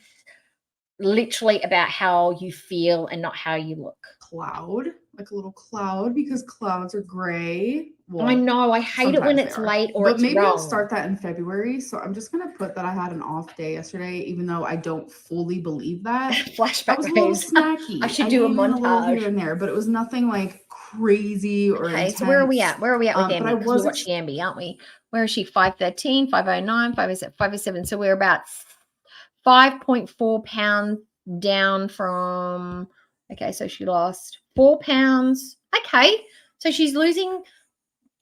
literally about how you feel and not how you look.
Cloud like a little cloud because clouds are gray. Well,
I know. I hate it when
sometimes they
it's
are.
late or
But
it's
maybe
wrong.
I'll start that in February. So I'm just gonna put that I had an off day yesterday, even though I don't fully believe that. I
Flashback
was a little
waves.
snacky.
I should do a
came in a little here
montage.
and there, but it was nothing like crazy or
Okay,
intense.
so where are we at? Where are we at with
But
Ambi?
I
Because
was
we're watching Ambi, aren't we? Where is she? 513, 509, 507. So we're about 5.4 pounds down from, okay, so she lost 4 pounds. Okay, so she's losing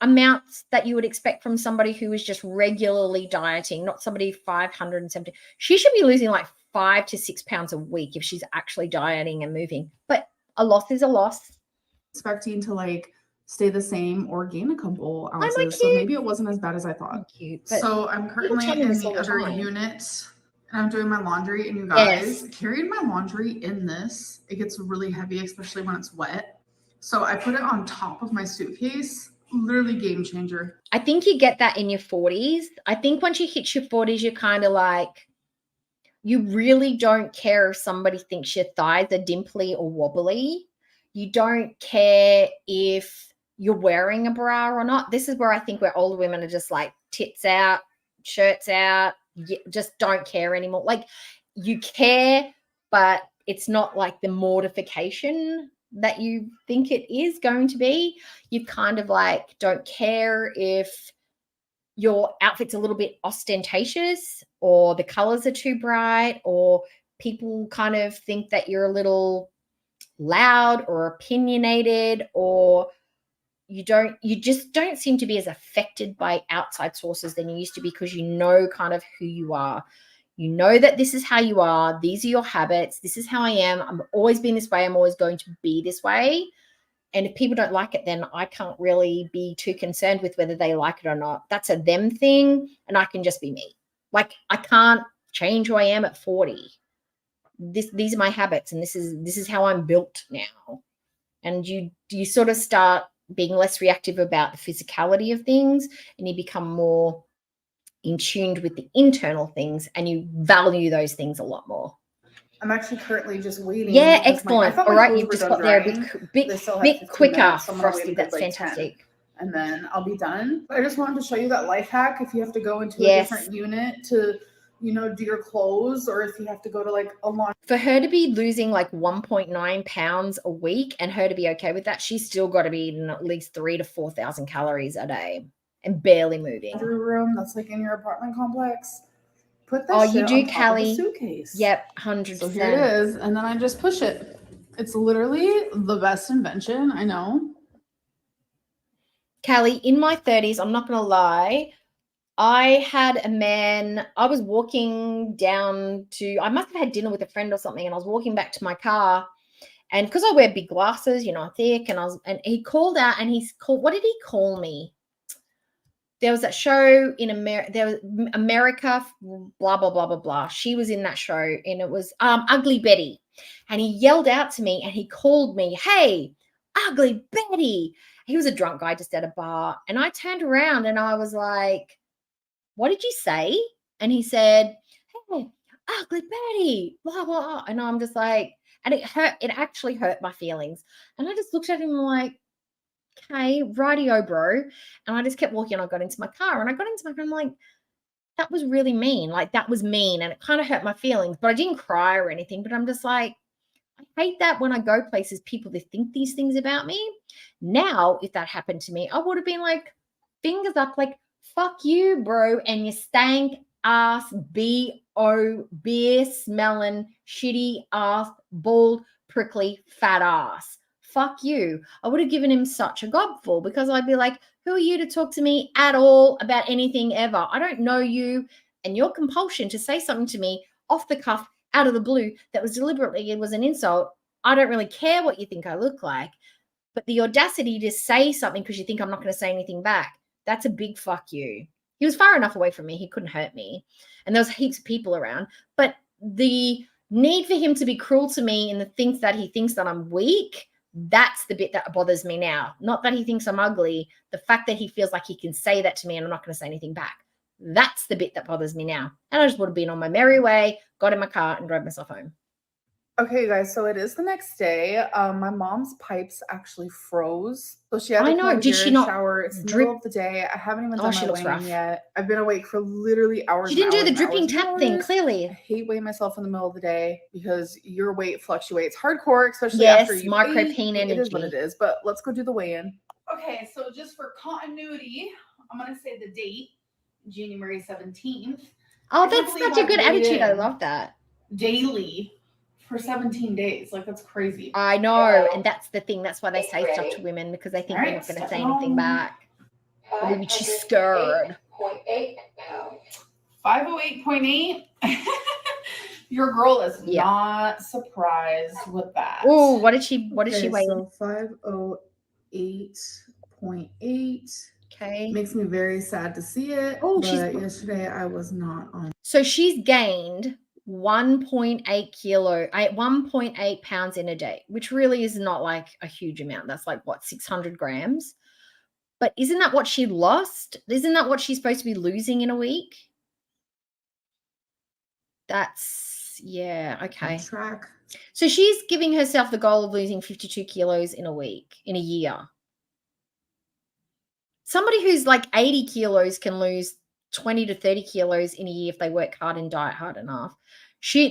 amounts that you would expect from somebody who is just regularly dieting, not somebody 570. She should be losing like 5 to 6 pounds a week if she's actually dieting and moving. But a loss is a loss.
Expecting to like stay the same or gain a couple
my
ounces. So maybe it wasn't as bad as I thought.
Cute,
So I'm currently
tell me
in
this
the
all the
other
time.
unit and I'm doing my laundry. And you
Yes.
guys, carrying my laundry in this, it gets really heavy, especially when it's wet. So I put it on top of my suitcase. Literally game changer.
I think you get that in your 40s. I think once you hit your 40s, you're kind of like, you really don't care if somebody thinks your thighs are dimply or wobbly. You don't care if you're wearing a bra or not. This is where I think where older women are just like tits out, shirts out, just don't care anymore. Like you care, but it's not like the mortification that you think it is going to be. You kind of like don't care if your outfit's a little bit ostentatious or the colors are too bright or people kind of think that you're a little loud or opinionated or you just don't seem to be as affected by outside sources than you used to be because you know kind of who you are. You know that this is how you are. These are your habits. This is how I am. I'm always been this way. I'm always going to be this way. And if people don't like it, then I can't really be too concerned with whether they like it or not. That's a them thing, and I can just be me. Like I can't change who I am at 40. These are my habits, and this is how I'm built now. And you sort of start being less reactive about the physicality of things, and you become more in tuned with the internal things, and you value those things a lot more.
I'm actually currently just waiting.
Yeah, excellent. All right, you've just got there a bit quicker,
so
Frosty. That's fantastic.
And then I'll be done. I just wanted to show you that life hack if you have to go into a different unit to, do your clothes, or if you have to go to like a laundry.
For her to be losing like 1.9 pounds a week and her to be okay with that, she's still got to be eating at least 3,000 to 4,000 calories a day and barely moving.
Room that's like in your apartment complex. Put that
you do,
on top
Callie.
of the suitcase.
Yep, 100%.
So here it is, and then I just push it. It's literally the best invention, I know.
Callie, in my 30s, I'm not going to lie, I had a man, I was walking down to, I must have had dinner with a friend or something, and I was walking back to my car, and because I wear big glasses, thick, and he called out, and what did he call me? There was that show in America, blah, blah, blah, blah, blah. She was in that show, and it was Ugly Betty. And he yelled out to me, and he called me, "Hey, Ugly Betty." He was a drunk guy just at a bar. And I turned around, and I was like, "What did you say?" And he said, "Hey, Ugly Betty, blah, blah." And I'm just like, and it actually hurt my feelings. And I just looked at him like, okay, rightio, bro. And I just kept walking and I got into my car. And I got into my car, I'm like, that was really mean. Like, that was mean. And it kind of hurt my feelings. But I didn't cry or anything. But I'm just like, I hate that when I go places, people they think these things about me. Now, if that happened to me, I would have been like, fingers up, like, fuck you, bro. And you stank ass, B.O. beer smelling, shitty ass, bald, prickly, fat ass. Fuck you. I would have given him such a gobful because I'd be like, who are you to talk to me at all about anything ever? I don't know you. And your compulsion to say something to me off the cuff, out of the blue, that was deliberately, it was an insult. I don't really care what you think I look like. But the audacity to say something because you think I'm not going to say anything back, that's a big fuck you. He was far enough away from me. He couldn't hurt me. And there was heaps of people around. But the need for him to be cruel to me and the things that he thinks that I'm weak, that's the bit that bothers me now. Not that he thinks I'm ugly. The fact that he feels like he can say that to me and I'm not going to say anything back. That's the bit that bothers me now. And I just would have been on my merry way, got in my car and drove myself home.
Okay, guys, so it is the next day. My mom's pipes actually froze. So she had to
I
come
know.
over
Did
here
she
and
not
shower. It's the
drip?
middle of the day. I haven't even
Oh,
done
she
my
looks
weighing
rough.
yet. I've been awake for literally hours.
She didn't
and
do the
hours and
dripping
hours and
tap thing,
hours. I
clearly.
hate weighing myself in the middle of the day because your weight fluctuates hardcore, especially after
Yes,
you
micropene
ate. It is what it
energy.
is. But let's go do the weigh-in. Okay, so just for continuity, I'm gonna say the date, January 17th.
Oh, that's such a good attitude. I love that.
Daily for 17 days. Like, that's crazy.
I know, and that's the thing. That's why they say stuff to women, because they think
All
they're
right,
not going to say
stepping
anything
on.
back. Or maybe she's scared.
508.8 pounds.
508.8. Your girl is not surprised with that.
Oh, what did she weigh?
So 508.8.
Okay.
Makes me very sad to see it.
Oh,
but yesterday I was not on.
So she's gained 1.8 kilo, 1.8 pounds in a day, which really is not like a huge amount. That's like what, 600 grams? But isn't that what she lost? Isn't that what she's supposed to be losing in a week? That's, yeah, okay.
Track.
So she's giving herself the goal of losing 52 kilos in a week, in a year. Somebody who's like 80 kilos can lose 20 to 30 kilos in a year if they work hard and diet hard enough.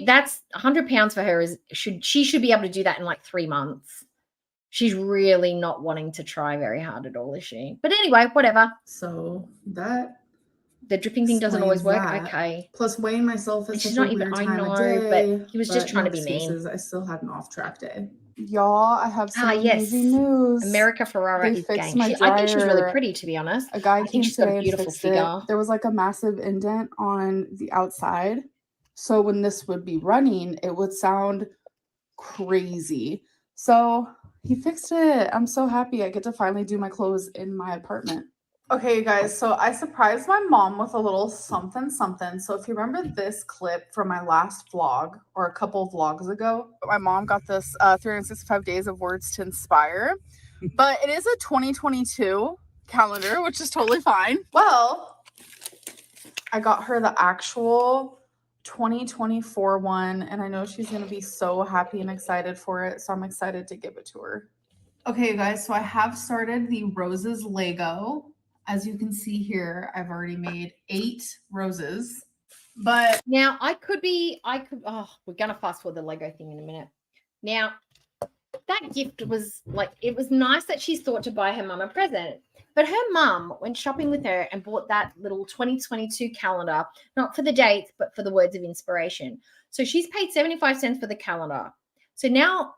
That's 100 pounds for her. She should be able to do that in like 3 months. She's really not wanting to try very hard at all, is she? But anyway, whatever.
So that
the dripping thing doesn't always work. Okay.
Plus weighing myself is
she's
such
not
a
even.
weird
I
time
know,
of day,
but he was just trying to be mean.
I still had an off-track day. Y'all, I have some
yes.
amazing news.
America Ferrara is
fixed
gang.
my
I think she's really
dryer.
pretty, to be honest.
A guy
I think
came
she's got a
today and
beautiful
fixed
figure.
it. There was like a massive indent on the outside. So when this would be running, it would sound crazy. So he fixed it. I'm so happy I get to finally do my clothes in my apartment. Okay, you guys, so I surprised my mom with a little something. So if you remember this clip from my last vlog or a couple of vlogs ago, my mom got this 365 days of words to inspire, but it is a 2022 calendar, which is totally fine. Well, I got her the actual 2024 one, and I know she's going to be so happy and excited for it, so I'm excited to give it to her. Okay, you guys, so I have started the roses Lego. As you can see here, I've already made 8 roses. But
now we're gonna fast forward the Lego thing in a minute. Now, that gift was like, it was nice that she's thought to buy her mum a present. But her mum went shopping with her and bought that little 2022 calendar, not for the dates, but for the words of inspiration. So she's paid 75 cents for the calendar. So now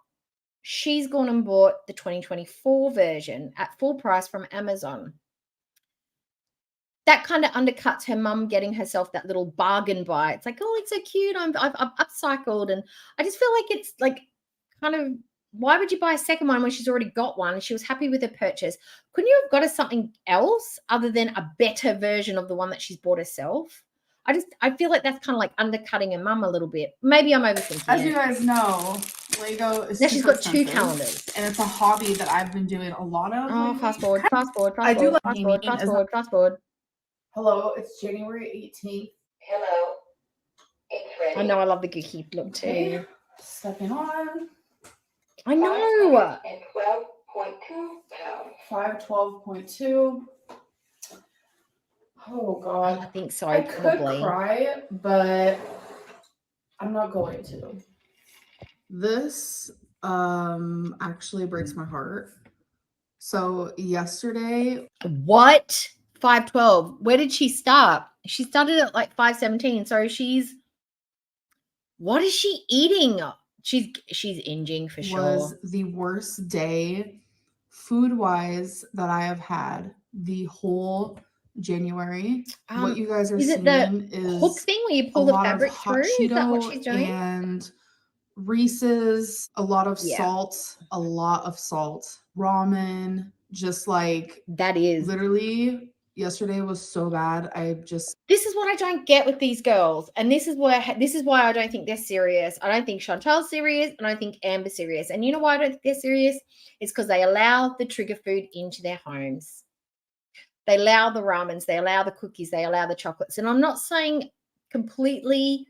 she's gone and bought the 2024 version at full price from Amazon. That kind of undercuts her mum getting herself that little bargain buy. It's like, oh, it's so cute. I've upcycled. And I just feel like it's like kind of, why would you buy a second one when she's already got one and she was happy with her purchase? Couldn't you have got her something else other than a better version of the one that she's bought herself? I feel like that's kind of like undercutting her mum a little bit. Maybe I'm overthinking
as you guys know, Lego is
now she's got 2 calendars.
And it's a hobby that I've been doing a lot of.
Oh, fast forward.
Hello, it's January 18th.
Hello. It's ready.
I know, I love the geeky look too.
Okay. Stepping on.
I know.
512.2 pounds.
512.2. Oh God.
I think so.
I
probably.
could cry, but I'm not going to. This actually breaks my heart. So yesterday.
What? 512. Where did she start? She started at like 517. So what is she eating? She's inging for sure.
Was the worst day food-wise that I have had the whole January. What you guys are seeing is
hook thing where you pull the fabric through.
Cheeto,
is that what she's doing?
and Reese's, a lot of salt, ramen, just like
that is
literally. Yesterday was so bad.
This is what I don't get with these girls. And this is why I don't think they're serious. I don't think Chantal's serious, and I don't think Amber's serious. And you know why I don't think they're serious? It's because they allow the trigger food into their homes. They allow the ramens, they allow the cookies, they allow the chocolates. And I'm not saying completely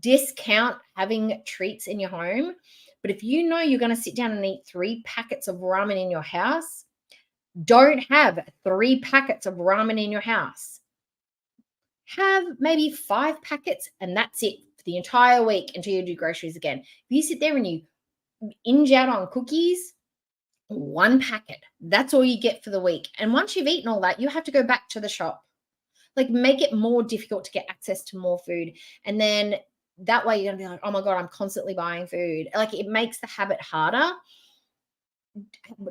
discount having treats in your home, But if you know you're going to sit down and eat 3 packets of ramen in your house, don't have 3 packets of ramen in your house. Have maybe 5 packets and that's it for the entire week until you do groceries again. If you sit there and you inge out on cookies, 1 packet, that's all you get for the week. And once you've eaten all that, you have to go back to the shop. Like, make it more difficult to get access to more food. And then that way you're going to be like, oh my God, I'm constantly buying food. Like, it makes the habit harder.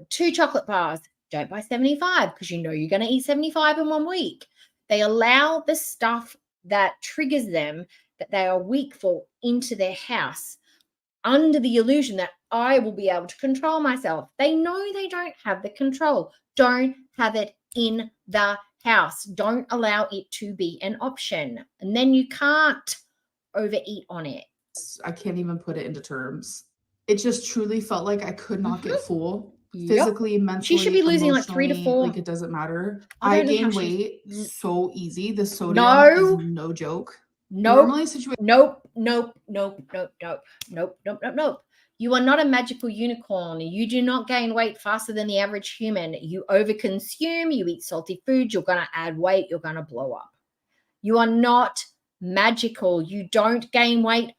2 chocolate bars, don't buy 75 because you know you're going to eat 75 in 1 week. They allow the stuff that triggers them that they are weak for into their house under the illusion that I will be able to control myself. They know they don't have the control. Don't have it in the house. Don't allow it to be an option. And then you can't overeat on it.
I can't even put it into terms. It just truly felt like I could not get full.
Yep.
Physically, mentally,
She should be losing like 3 to 4.
Like, it doesn't matter.
I
I
don't know
gain
how
weight so easy. The sodium
No.
is no joke.
Nope.
Normally, situation.
Nope. You are not a magical unicorn. You do not gain weight faster than the average human. You overconsume, you eat salty food, you're going to add weight, you're going to blow up. You are not magical. You don't gain weight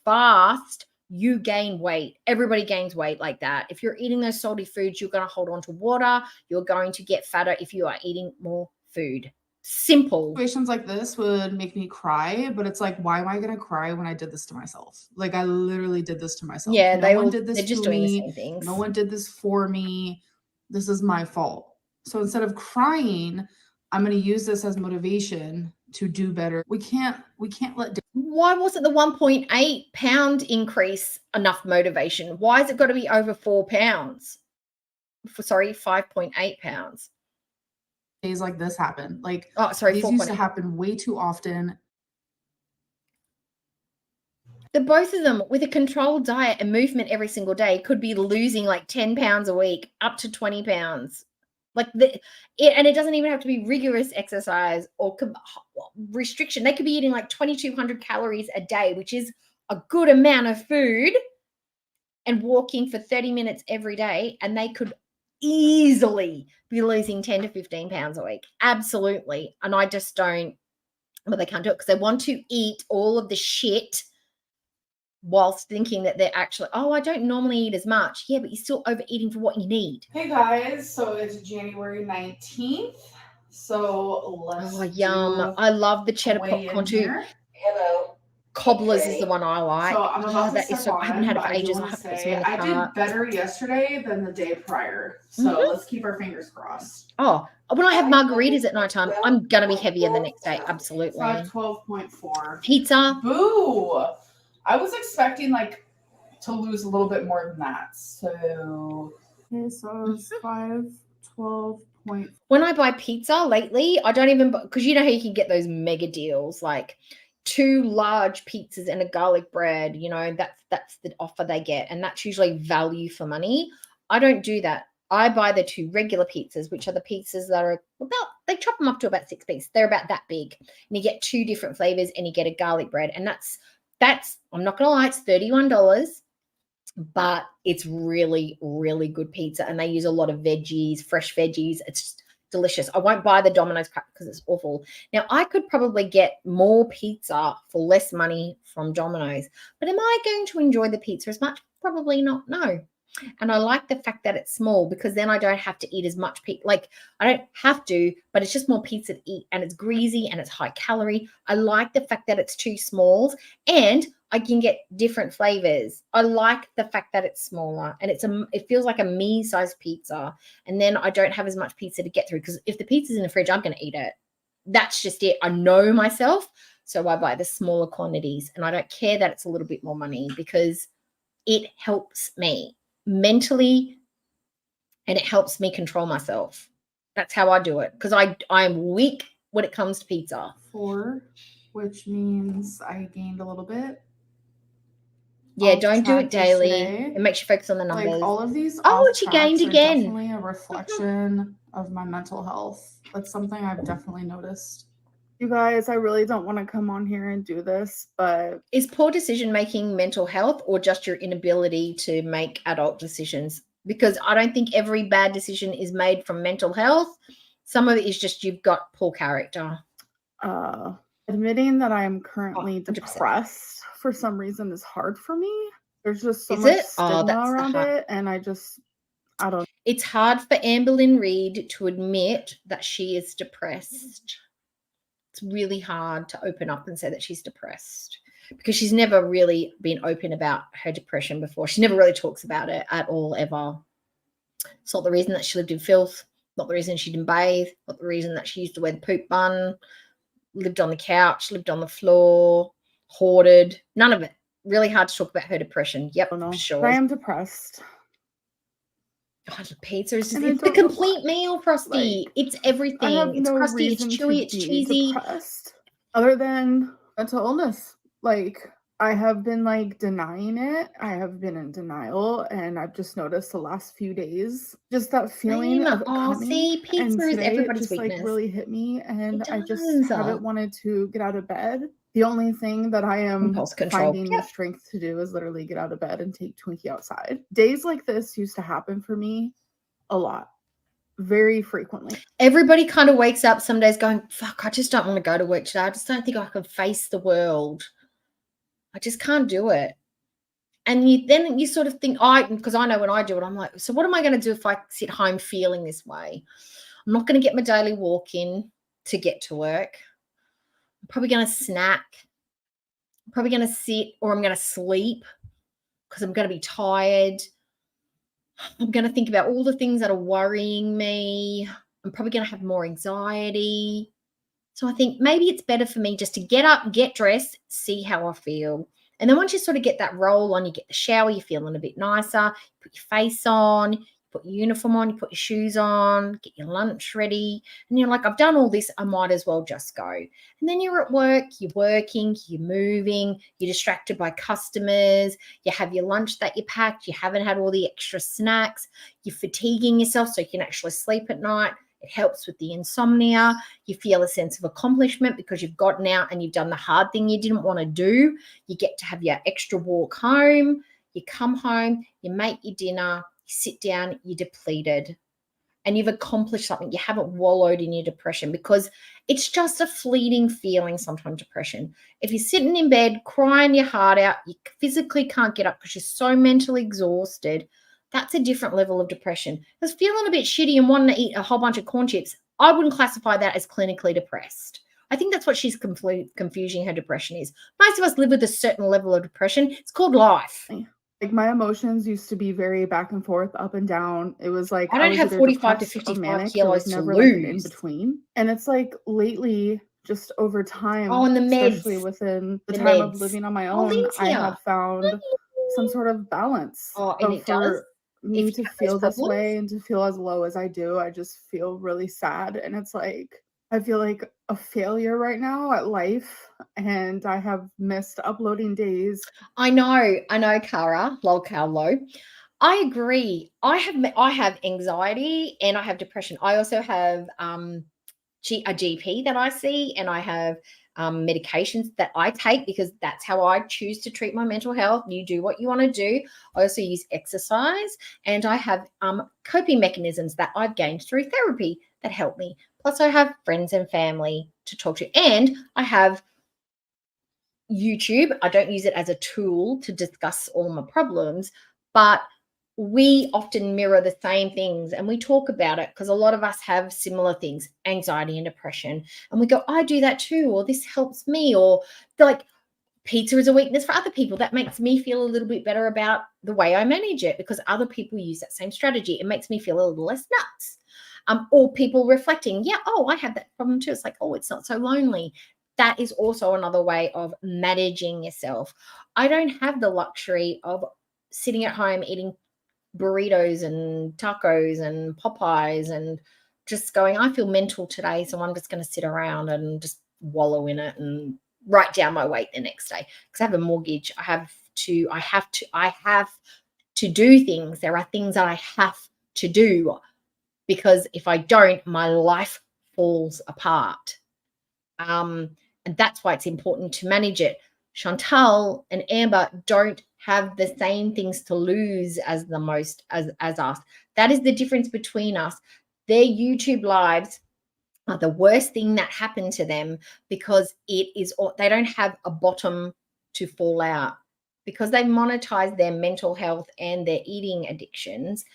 fast. You gain weight. Everybody gains weight like that. If you're eating those salty foods, you're going to hold on to water. You're going to get fatter if you are eating more food. Simple.
Situations like this would make me cry, but it's like, why am I going to cry when I did this to myself? Like, I literally did this to myself.
Yeah,
no one did this
they're just
to
doing
me.
the same things.
No one did this for me. This is my fault. So instead of crying, I'm going to use this as motivation to do better. We can't let.
Why wasn't the 1.8 pound increase enough motivation? Why has it got to be over 4 pounds? 5.8 pounds.
Days like this happen. Like,
these
used to happen way too often.
The both of them with a controlled diet and movement every single day could be losing like 10 pounds a week, up to 20 pounds. Like, and it doesn't even have to be rigorous exercise or restriction. They could be eating like 2,200 calories a day, which is a good amount of food, and walking for 30 minutes every day, and they could easily be losing 10 to 15 pounds a week. Absolutely. And I just don't, but they can't do it because they want to eat all of the shit whilst thinking that they're actually, I don't normally eat as much. Yeah, but you're still overeating for what you need.
Hey guys, so it's January 19th. So let's
yum. I love the cheddar popcorn too.
Hello.
Cobblers is the one I like.
So I'm about to
step on, I haven't had it for ages. I have to put some in the
I
cart.
did better yesterday than the day prior. So let's keep our fingers crossed.
Oh, when I have margaritas at nighttime, I'm going to be heavier the next day. Absolutely.
512.4.
Pizza.
Boo! I was expecting like to lose a little bit more than that. So it's 512.
When I buy pizza lately, I don't even, because you know how you can get those mega deals, like 2 large pizzas and a garlic bread, you know, that's the offer they get. And that's usually value for money. I don't do that. I buy the 2 regular pizzas, which are the pizzas that are they chop them up to about 6 pieces. They're about that big. And you get 2 different flavors and you get a garlic bread. And that's, I'm not going to lie, it's $31, but it's really, really good pizza. And they use a lot of veggies, fresh veggies. It's just delicious. I won't buy the Domino's crap because it's awful. Now, I could probably get more pizza for less money from Domino's, but am I going to enjoy the pizza as much? Probably not, no. And I like the fact that it's small because then I don't have to eat as much pizza. Like, I don't have to, but it's just more pizza to eat, and it's greasy and it's high calorie. I like the fact that it's 2 smalls and I can get different flavors. I like the fact that it's smaller and it feels like a me-sized pizza, and then I don't have as much pizza to get through because if the pizza's in the fridge, I'm going to eat it. That's just it. I know myself, so I buy the smaller quantities, and I don't care that it's a little bit more money because it helps me mentally and it helps me control myself. That's how I do it because I'm weak when it comes to pizza.
4, which means I gained a little bit.
Yeah, don't do it daily. It makes you focus on the numbers.
Like all of these.
She gained again.
Definitely a reflection of my mental health. That's something I've definitely noticed. You guys, I really don't want to come on here and do this, but
is poor decision making mental health or just your inability to make adult decisions? Because I don't think every bad decision is made from mental health. Some of it is just you've got poor character.
Admitting that I'm currently
100%.
depressed for some reason is hard for me. There's just so much stigma around it, and I don't.
It's hard for Amberlynn Reid to admit that she is depressed. It's really hard to open up and say that she's depressed because she's never really been open about her depression before. She never really talks about it at all, ever. It's not the reason that she lived in filth, not the reason she didn't bathe, not the reason that she used to wear the poop bun, lived on the couch, lived on the floor, hoarded, none of it. Really hard to talk about her depression. Yep, sure.
I am depressed.
God, pizza is just, it's the complete meal, Frosty.
Like,
it's everything. It's crusty, it's chewy, it's cheesy.
Depressed, other than mental illness. Like, I have been like denying it. I have been in denial, and I've just noticed the last few days just that feeling of
see, pizza is everybody's weakness.
Like really hit me, and I just haven't wanted to get out of bed. The only thing that I am finding the strength to do is literally get out of bed and take Twinkie outside. Days like this used to happen for me a lot, very frequently.
Everybody kind of wakes up some days going, fuck, I just don't want to go to work today. I just don't think I can face the world. I just can't do it. And then you sort of think, because I know when I do it, I'm like, so what am I going to do if I sit home feeling this way? I'm not going to get my daily walk in to get to work. I'm probably going to snack. I'm probably going to sit, or I'm going to sleep because I'm going to be tired. I'm going to think about all the things that are worrying me. I'm probably going to have more anxiety. So I think maybe it's better for me just to get up, get dressed, see how I feel. And then once you sort of get that roll on, you get the shower, you're feeling a bit nicer, you put your face on, you put your uniform on, you put your shoes on, get your lunch ready. And you're like, I've done all this, I might as well just go. And then you're at work, you're working, you're moving, you're distracted by customers, you have your lunch that you packed, you haven't had all the extra snacks, you're fatiguing yourself so you can actually sleep at night. It helps with the insomnia. You feel a sense of accomplishment because you've gotten out and you've done the hard thing you didn't want to do. You get to have your extra walk home. You come home, you make your dinner, you sit down, you're depleted. And you've accomplished something. You haven't wallowed in your depression because it's just a fleeting feeling sometimes, depression. If you're sitting in bed crying your heart out, you physically can't get up because you're so mentally exhausted, that's a different level of depression. Because feeling a bit shitty and wanting to eat a whole bunch of corn chips, I wouldn't classify that as clinically depressed. I think that's what she's confusing her depression is. Most of us live with a certain level of depression. It's called life.
Like, my emotions used to be very back and forth, up and down. It was like
I don't have 45 to 55 kilos to lose.
In between. And it's like lately, just over time,
and the meds,
especially within the time of living on my own, I have found some sort of balance.
And it does.
Me to feel this way and to feel as low as I do, I just feel really sad. And it's like, I feel like a failure right now at life, and I have missed uploading days.
I know, Cara, lol, cow, low. I agree. I have anxiety and I have depression. I also have a GP that I see, and I have medications that I take because that's how I choose to treat my mental health. You do what you want to do. I also use exercise, and I have coping mechanisms that I've gained through therapy that help me. Plus I have friends and family to talk to, and I have YouTube. I don't use it as a tool to discuss all my problems, but we often mirror the same things and we talk about it because a lot of us have similar things, anxiety and depression. And we go, I do that too, or this helps me, or like pizza is a weakness for other people. That makes me feel a little bit better about the way I manage it because other people use that same strategy. It makes me feel a little less nuts. Or people reflecting, I have that problem too. It's like, it's not so lonely. That is also another way of managing yourself. I don't have the luxury of sitting at home eating burritos and tacos and Popeyes and just going, I feel mental today, so I'm just going to sit around and just wallow in it and write down my weight the next day because I have a mortgage. I have to do things. There are things that I have to do because if I don't, my life falls apart. And that's why it's important to manage it. Chantal and Amber don't have the same things to lose as us. That is the difference between us. Their YouTube lives are the worst thing that happened to them because they don't have a bottom to fall out because they monetize their mental health and their eating addictions.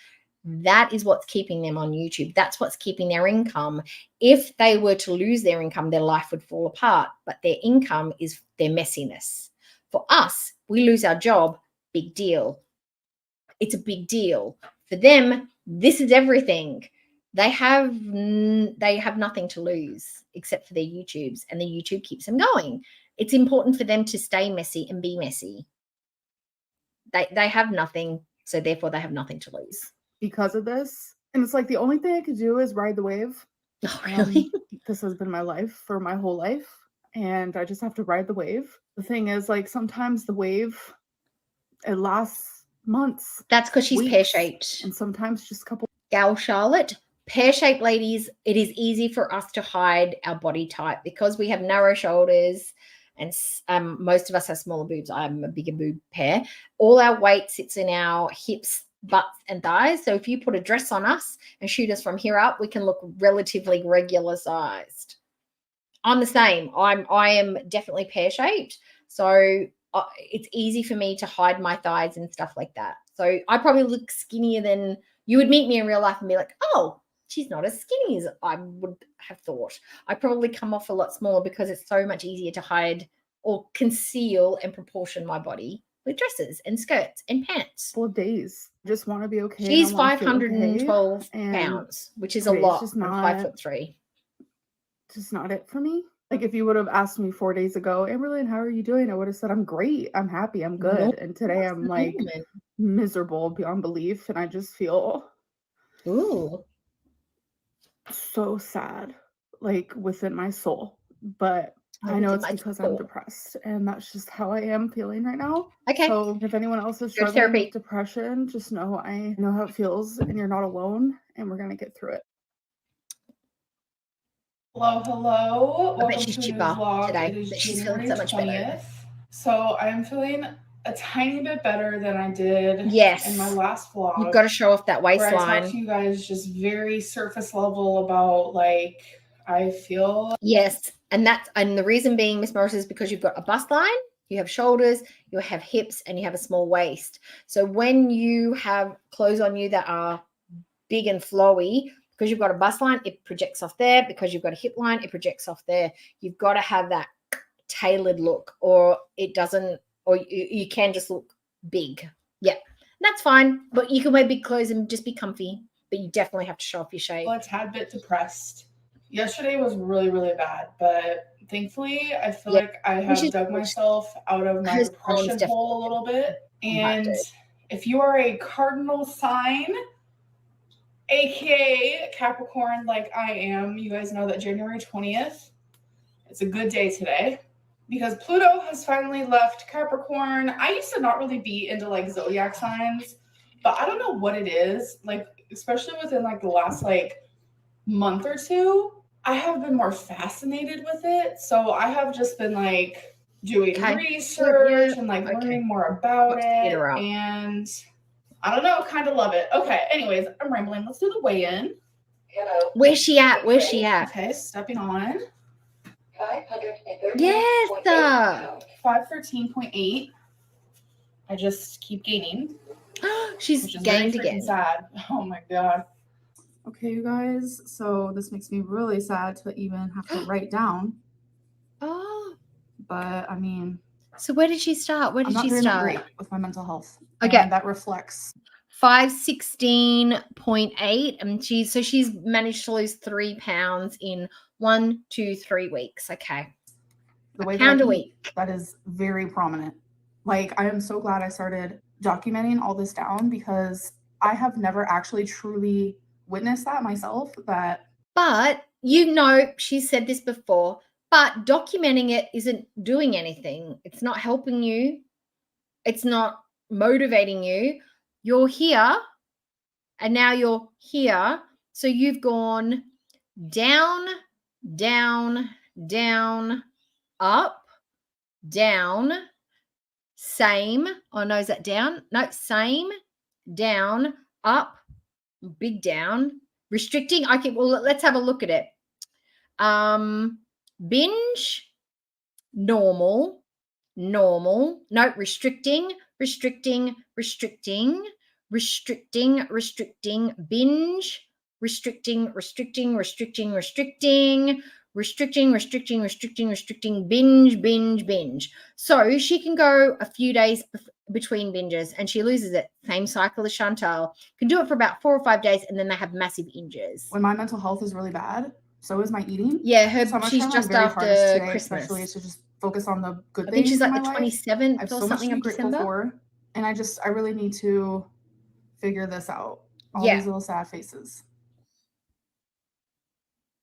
That is what's keeping them on YouTube. That's what's keeping their income. If they were to lose their income, their life would fall apart, but their income is their messiness. For us, we lose our job, big deal. It's a big deal. For them, this is everything. They have nothing to lose except for their YouTubes, and the YouTube keeps them going. It's important for them to stay messy and be messy. They have nothing, so therefore they have nothing to lose.
Because of this. And it's like the only thing I could do is ride the wave.
Oh, really?
This has been my life for my whole life. And I just have to ride the wave. The thing is, like, sometimes the wave, it lasts months.
That's because she's
weeks,
pear-shaped.
And sometimes just a couple.
Gal Charlotte, pear-shaped ladies, it is easy for us to hide our body type because we have narrow shoulders and most of us have smaller boobs. I'm a bigger boob pair. All our weight sits in our hips, butts and thighs. So if you put a dress on us and shoot us from here up, we can look relatively regular sized. I'm the same. I am definitely pear-shaped. So it's easy for me to hide my thighs and stuff like that. So I probably look skinnier than you would meet me in real life and be like, oh, she's not as skinny as I would have thought. I probably come off a lot smaller because it's so much easier to hide or conceal and proportion my body with dresses and skirts and pants.
4 days. Just want to be okay.
She's 512 pounds, which is a lot. I'm 5'3".
Just not it for me. Like if you would have asked me 4 days ago, Amberlynn, how are you doing? I would have said, I'm great. I'm happy. I'm good.
Nope.
And today I'm like miserable beyond belief. And I just feel so sad, like within my soul. But I know it's because I'm depressed, and that's just how I am feeling right now.
Okay.
So if anyone else is struggling with depression, just know I know how it feels, and you're not alone, and we're gonna get through it.
Hello.
I bet she's cheaper today.
It is
she's
January
feeling so much
20th.
better.
So I'm feeling a tiny bit better than I did in my last vlog.
You've got to show off that waistline.
Where I talked to you guys just very surface level about like I feel.
Yes, and the reason being, Miss Morris, is because you've got a bust line, you have shoulders, you have hips, and you have a small waist. So when you have clothes on you that are big and flowy, because you've got a bust line, it projects off there. Because you've got a hip line, it projects off there. You've got to have that tailored look, or it doesn't. Or you can just look big. Yeah, that's fine. But you can wear big clothes and just be comfy. But you definitely have to show off your shape.
Well, a tad bit depressed. Yesterday was really, really bad. But thankfully, I feel like I have dug myself out of my depression hole a little bit. And if you are a cardinal sign, aka Capricorn, like I am, you guys know that January 20th is a good day today. Because Pluto has finally left Capricorn. I used to not really be into like zodiac signs, but I don't know what it is. Like, especially within like the last like month or two, I have been more fascinated with it. So I have just been like doing research and like learning more about it. And I don't know, kind of love it. Okay, anyways, I'm rambling. Let's do the weigh-in.
Hello.
Where's she at? Where's she at?
Okay, stepping on.
513.8
Yes,
pounds.
513.8. I just keep gaining.
She's gained again.
Sad. Oh my god.
Okay, you guys. So this makes me really sad to even have to write down.
Oh.
But I mean.
So where did she start? Where did she start?
I'm not doing great with my mental health.
Okay.
And that reflects.
516.8, and she's managed to lose 3 pounds in 1, 2, 3 weeks. Okay,
the way
a pound a week.
That is very prominent. Like, I am so glad I started documenting all this down because I have never actually truly witnessed that myself.
But she said this before. But documenting it isn't doing anything. It's not helping you. It's not motivating you. You're here, and now you're here. So you've gone down, down, down, up, down, same. Oh, no, is that down? No, same, down, up, big down, restricting. Okay, well, let's have a look at it. Binge, normal, no, restricting, binge, restricting, binge. So she can go a few days between binges and she loses it. Same cycle as Chantal. Can do it for about 4 or 5 days and then they have massive injuries.
When my mental health is really bad, so is my eating.
Yeah,
so
she's just after
today,
Christmas.
Especially to just focus on the good
I
things.
think she's like
in
the
my life.
27th
I have
or
so much
something
to be
of
grateful
December.
for, and I really need to figure this out. All these little sad faces.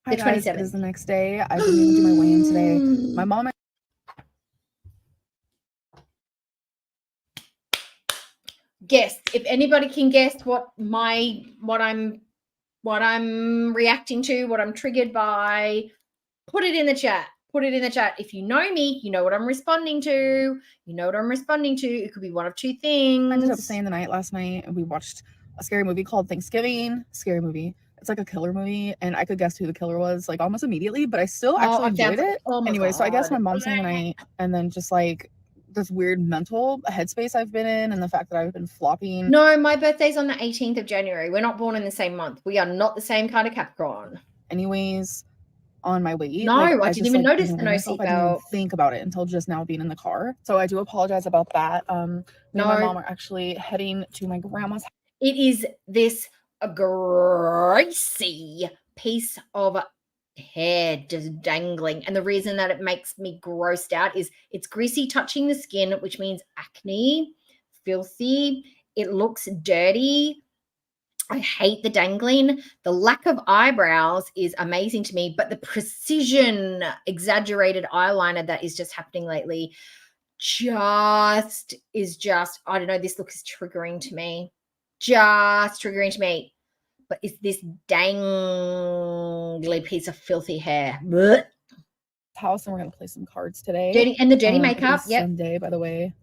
Hi guys, it is the next day. I didn't even do my weigh-in today. My mom.
Guess if anybody can guess what I'm reacting to, what I'm triggered by, put it in the chat. Put it in the chat. If you know me, you know what I'm responding to. It could be one of two things.
I ended up staying the night last night and we watched a scary movie called Thanksgiving. Scary movie. It's like a killer movie, and I could guess who the killer was like almost immediately, but I still actually enjoyed it. Anyway, so I guess my mom staying the night, and then just like this weird mental headspace I've been in, and the fact that I've been flopping.
No, my birthday's on the 18th of January. We're not born in the same month. We are not the same kind of Capricorn.
Anyways, on my way.
No, I didn't even notice the no seatbelt.
I didn't even think about it until just now being in the car. So I do apologize about that. Me and my mom are actually heading to my grandma's.
It is this greasy piece of hair just dangling. And the reason that it makes me grossed out is it's greasy touching the skin, which means acne, filthy. It looks dirty. I hate the dangling. The lack of eyebrows is amazing to me, but the precision, exaggerated eyeliner that is just happening lately I don't know, this look is triggering to me. But it's this dangly piece of filthy hair. Blech.
House, and we're gonna play some cards today.
Dirty makeup. Yep.
Sunday, by the way.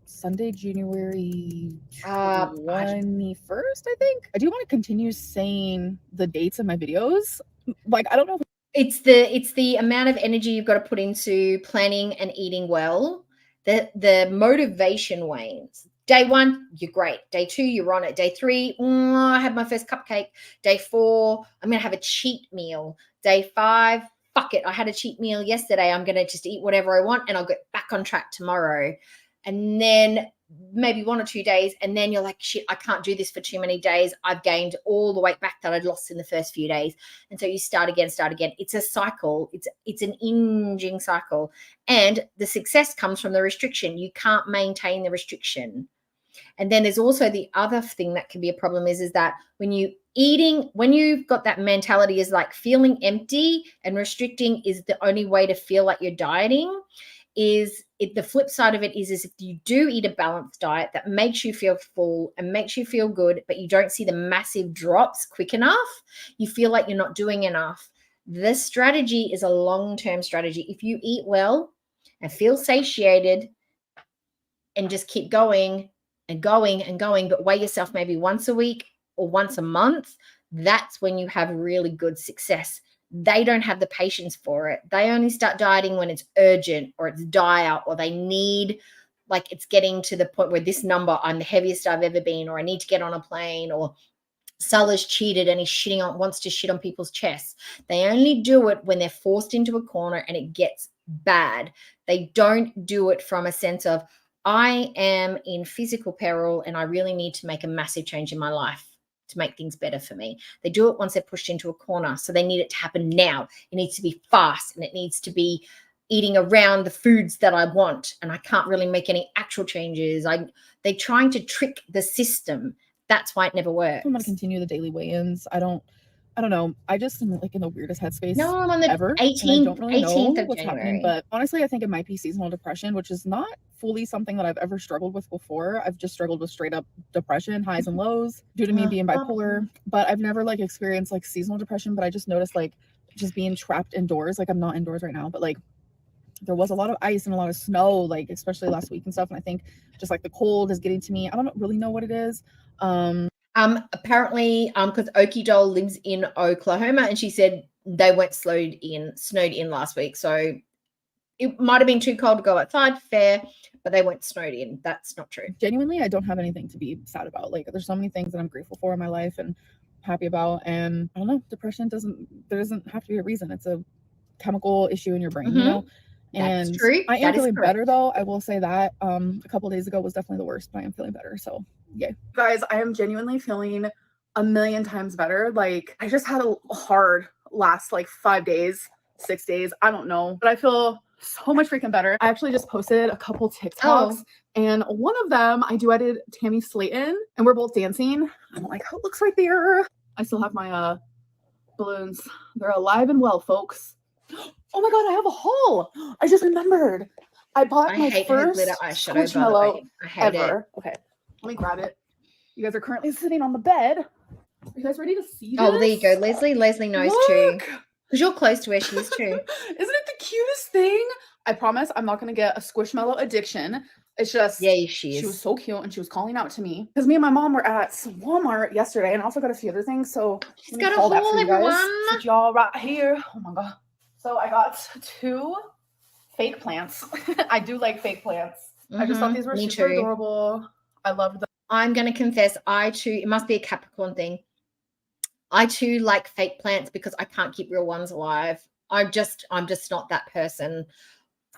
Sunday, January 21st, I think. I do want to continue saying the dates in my videos. Like, I don't know.
It's the amount of energy you've got to put into planning and eating well. The motivation wanes. Day 1, you're great. Day 2, you're on it. Day 3, I had my first cupcake. Day 4, I'm going to have a cheat meal. Day 5, fuck it. I had a cheat meal yesterday. I'm going to just eat whatever I want and I'll get back on track tomorrow. And then maybe 1 or 2 days, and then you're like, shit, I can't do this for too many days. I've gained all the weight back that I'd lost in the first few days. And so you start again. It's a cycle. It's an inching cycle. And the success comes from the restriction. You can't maintain the restriction. And then there's also the other thing that can be a problem is that when you've got that mentality is like feeling empty and restricting is the only way to feel like you're dieting. The flip side of it is if you do eat a balanced diet that makes you feel full and makes you feel good, but you don't see the massive drops quick enough, you feel like you're not doing enough. This strategy is a long-term strategy. If you eat well and feel satiated and just keep going and going and going, but weigh yourself maybe once a week or once a month, that's when you have really good success. They don't have the patience for it. They only start dieting when it's urgent or it's dire or they need, like it's getting to the point where this number, I'm the heaviest I've ever been, or I need to get on a plane, or Salah's cheated and he's wants to shit on people's chests. They only do it when they're forced into a corner and it gets bad. They don't do it from a sense of, I am in physical peril and I really need to make a massive change in my life to make things better for me. They do it once they're pushed into a corner. So they need it to happen now. It needs to be fast and it needs to be eating around the foods that I want. And I can't really make any actual changes. They're trying to trick the system. That's why it never works.
I'm going to continue the daily weigh-ins. I don't know. I just am like in the weirdest headspace.
No, I'm on the
ever.
18th,
I don't really
18th
know
of
what's
January.
happening, but honestly, I think it might be seasonal depression, which is not fully something that I've ever struggled with before. I've just struggled with straight up depression, highs and lows, due to me being bipolar. But I've never like experienced like seasonal depression. But I just noticed like just being trapped indoors. Like I'm not indoors right now, but like there was a lot of ice and a lot of snow, like especially last week and stuff. And I think just like the cold is getting to me. I don't really know what it is.
Apparently, because Okie Doll lives in Oklahoma, and she said they went snowed in last week. So it might have been too cold to go outside, fair, but they went snowed in. That's not true.
Genuinely, I don't have anything to be sad about. Like there's so many things that I'm grateful for in my life and happy about. And I don't know, depression there doesn't have to be a reason. It's a chemical issue in your brain, you know? And
that's true.
I am feeling better though. I will say that a couple of days ago was definitely the worst, but I am feeling better. So yay.
Guys, I am genuinely feeling a million times better. Like I just had a hard last like 5 days, 6 days. I don't know, but I feel so much freaking better. I actually just posted a couple TikToks and one of them I duetted Tammy Slayton and we're both dancing. I'm like, how it looks right there. I still have my balloons. They're alive and well, folks. Oh my god, I have a haul. I just remembered. I bought my first squishmallow ever. Okay, let me grab it. You guys are currently sitting on the bed. Are you guys ready to see this?
Oh, there you go. Leslie knows too. Because you're close to where she is too.
Isn't it the cutest thing? I promise I'm not going to get a squishmallow addiction. It's just,
yeah, she is.
She was so cute and she was calling out to me. Because me and my mom were at Walmart yesterday and I also got a few other things. So
she's got a haul, everyone.
Put y'all right here. Oh my god. So I got 2 fake plants. I do like fake plants. I just thought these were super adorable. I loved them.
I'm going to confess, I too, it must be a Capricorn thing. I too like fake plants because I can't keep real ones alive. I'm just not that person.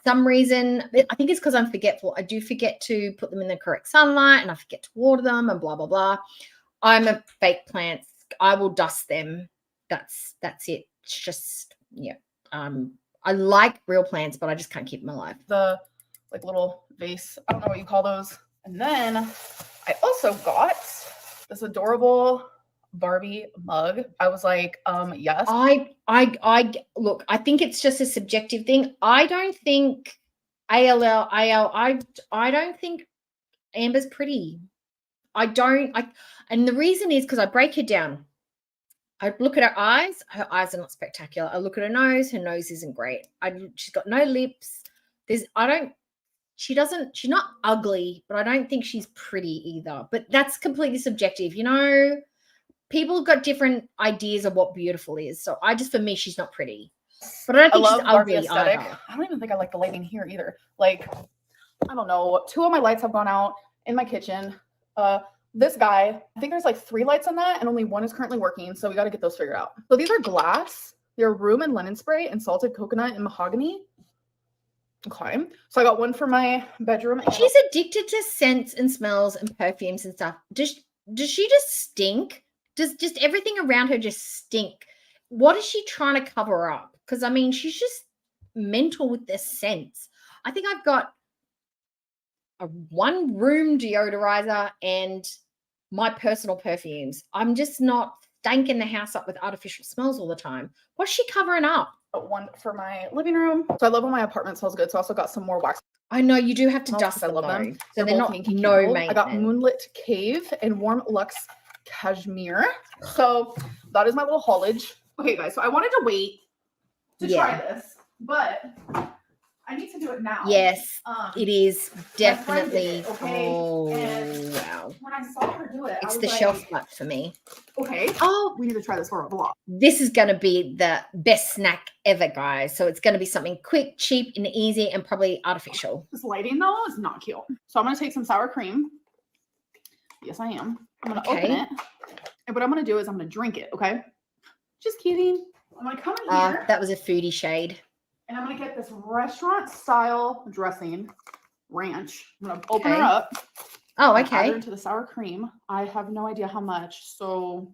Some reason, I think it's because I'm forgetful. I do forget to put them in the correct sunlight and I forget to water them and blah, blah, blah. I'm a fake plants. I will dust them. That's it. It's just, yeah. I like real plants, but I just can't keep them alive.
The like little vase. I don't know what you call those. And then I also got this adorable Barbie mug. I was like, yes.
I look, I think it's just a subjective thing. I don't think I don't think Amber's pretty. And the reason is because I break her down. I look at her eyes are not spectacular. I look at her nose isn't great. She's got no lips. She's not ugly, but I don't think she's pretty either. But that's completely subjective. You know, people have got different ideas of what beautiful is. So for me, she's not pretty. But I don't think she's ugly aesthetic. Either.
I don't even think I like the lighting here either. Like, I don't know. 2 of my lights have gone out in my kitchen. This guy, I think there's like 3 lights on that and only 1 is currently working. So we got to get those figured out. So these are glass. They're room and linen spray and salted coconut and mahogany. Okay. So I got 1 for my bedroom.
She's addicted to scents and smells and perfumes and stuff. Does she just stink? Does just everything around her just stink? What is she trying to cover up? Because, I mean, she's just mental with the scents. I think I've got a 1 room deodorizer and my personal perfumes. I'm just not stanking the house up with artificial smells all the time. What's she covering up?
1 for my living room. So I love when my apartment smells good. So I also got some more wax.
I know you do have to dust them. I love them. So they're not no maintenance.
I got Moonlit Cave and Warm Luxe Cashmere. So that is my little haulage. Okay, guys. So I wanted to wait to try this, but I need to do it now.
Yes, it is definitely.
Okay.
Oh,
and
wow.
When I saw her do it,
it's the shelf light for me.
Okay. Oh, we need to try this for a vlog.
This is going to be the best snack ever, guys. So it's going to be something quick, cheap, and easy, and probably artificial.
This lighting, though, is not cute. So I'm going to take some sour cream. Yes, I am. I'm going to open it. And what I'm going to do is I'm going to drink it, okay? Just kidding. I'm going to come in here.
That was a foodie shade.
And I'm going to get this restaurant-style dressing, ranch. I'm going to open her up.
Oh, okay.
Add her into the sour cream. I have no idea how much, so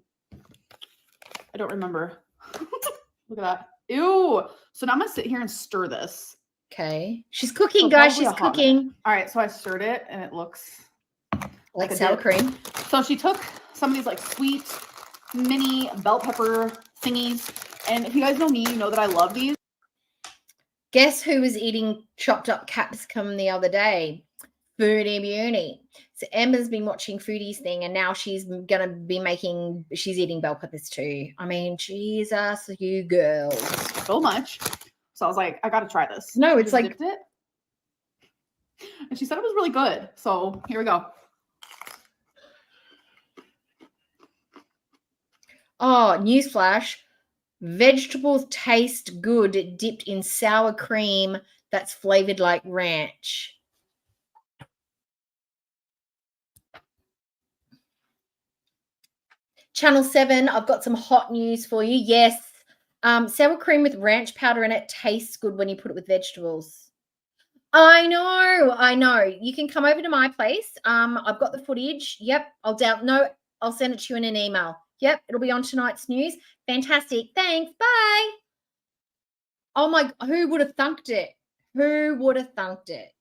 I don't remember. Look at that. Ew. So now I'm going to sit here and stir this.
Okay. She's cooking, guys. She's cooking.
All right, so I stirred it, and it looks
like sour cream.
So she took some of these, like, sweet mini bell pepper thingies. And if you guys know me, you know that I love these.
Guess who was eating chopped up capsicum the other day? Foodie beauty. So Emma's been watching Foodie's thing, and now she's gonna be she's eating bell peppers too. I mean, Jesus, you girls.
So much. So I was like, I gotta try this.
No,
So
it's like
dipped it. And she said it was really good. So here we go.
Oh, newsflash. Vegetables taste good dipped in sour cream that's flavored like ranch. Channel 7, I've got some hot news for you. Yes, sour cream with ranch powder in it tastes good when you put it with vegetables. I know. You can come over to my place. I've got the footage. Yep, I'll send it to you in an email. Yep, it'll be on tonight's news. Fantastic. Thanks. Bye. Oh my, who would have thunked it? Who would have thunked it?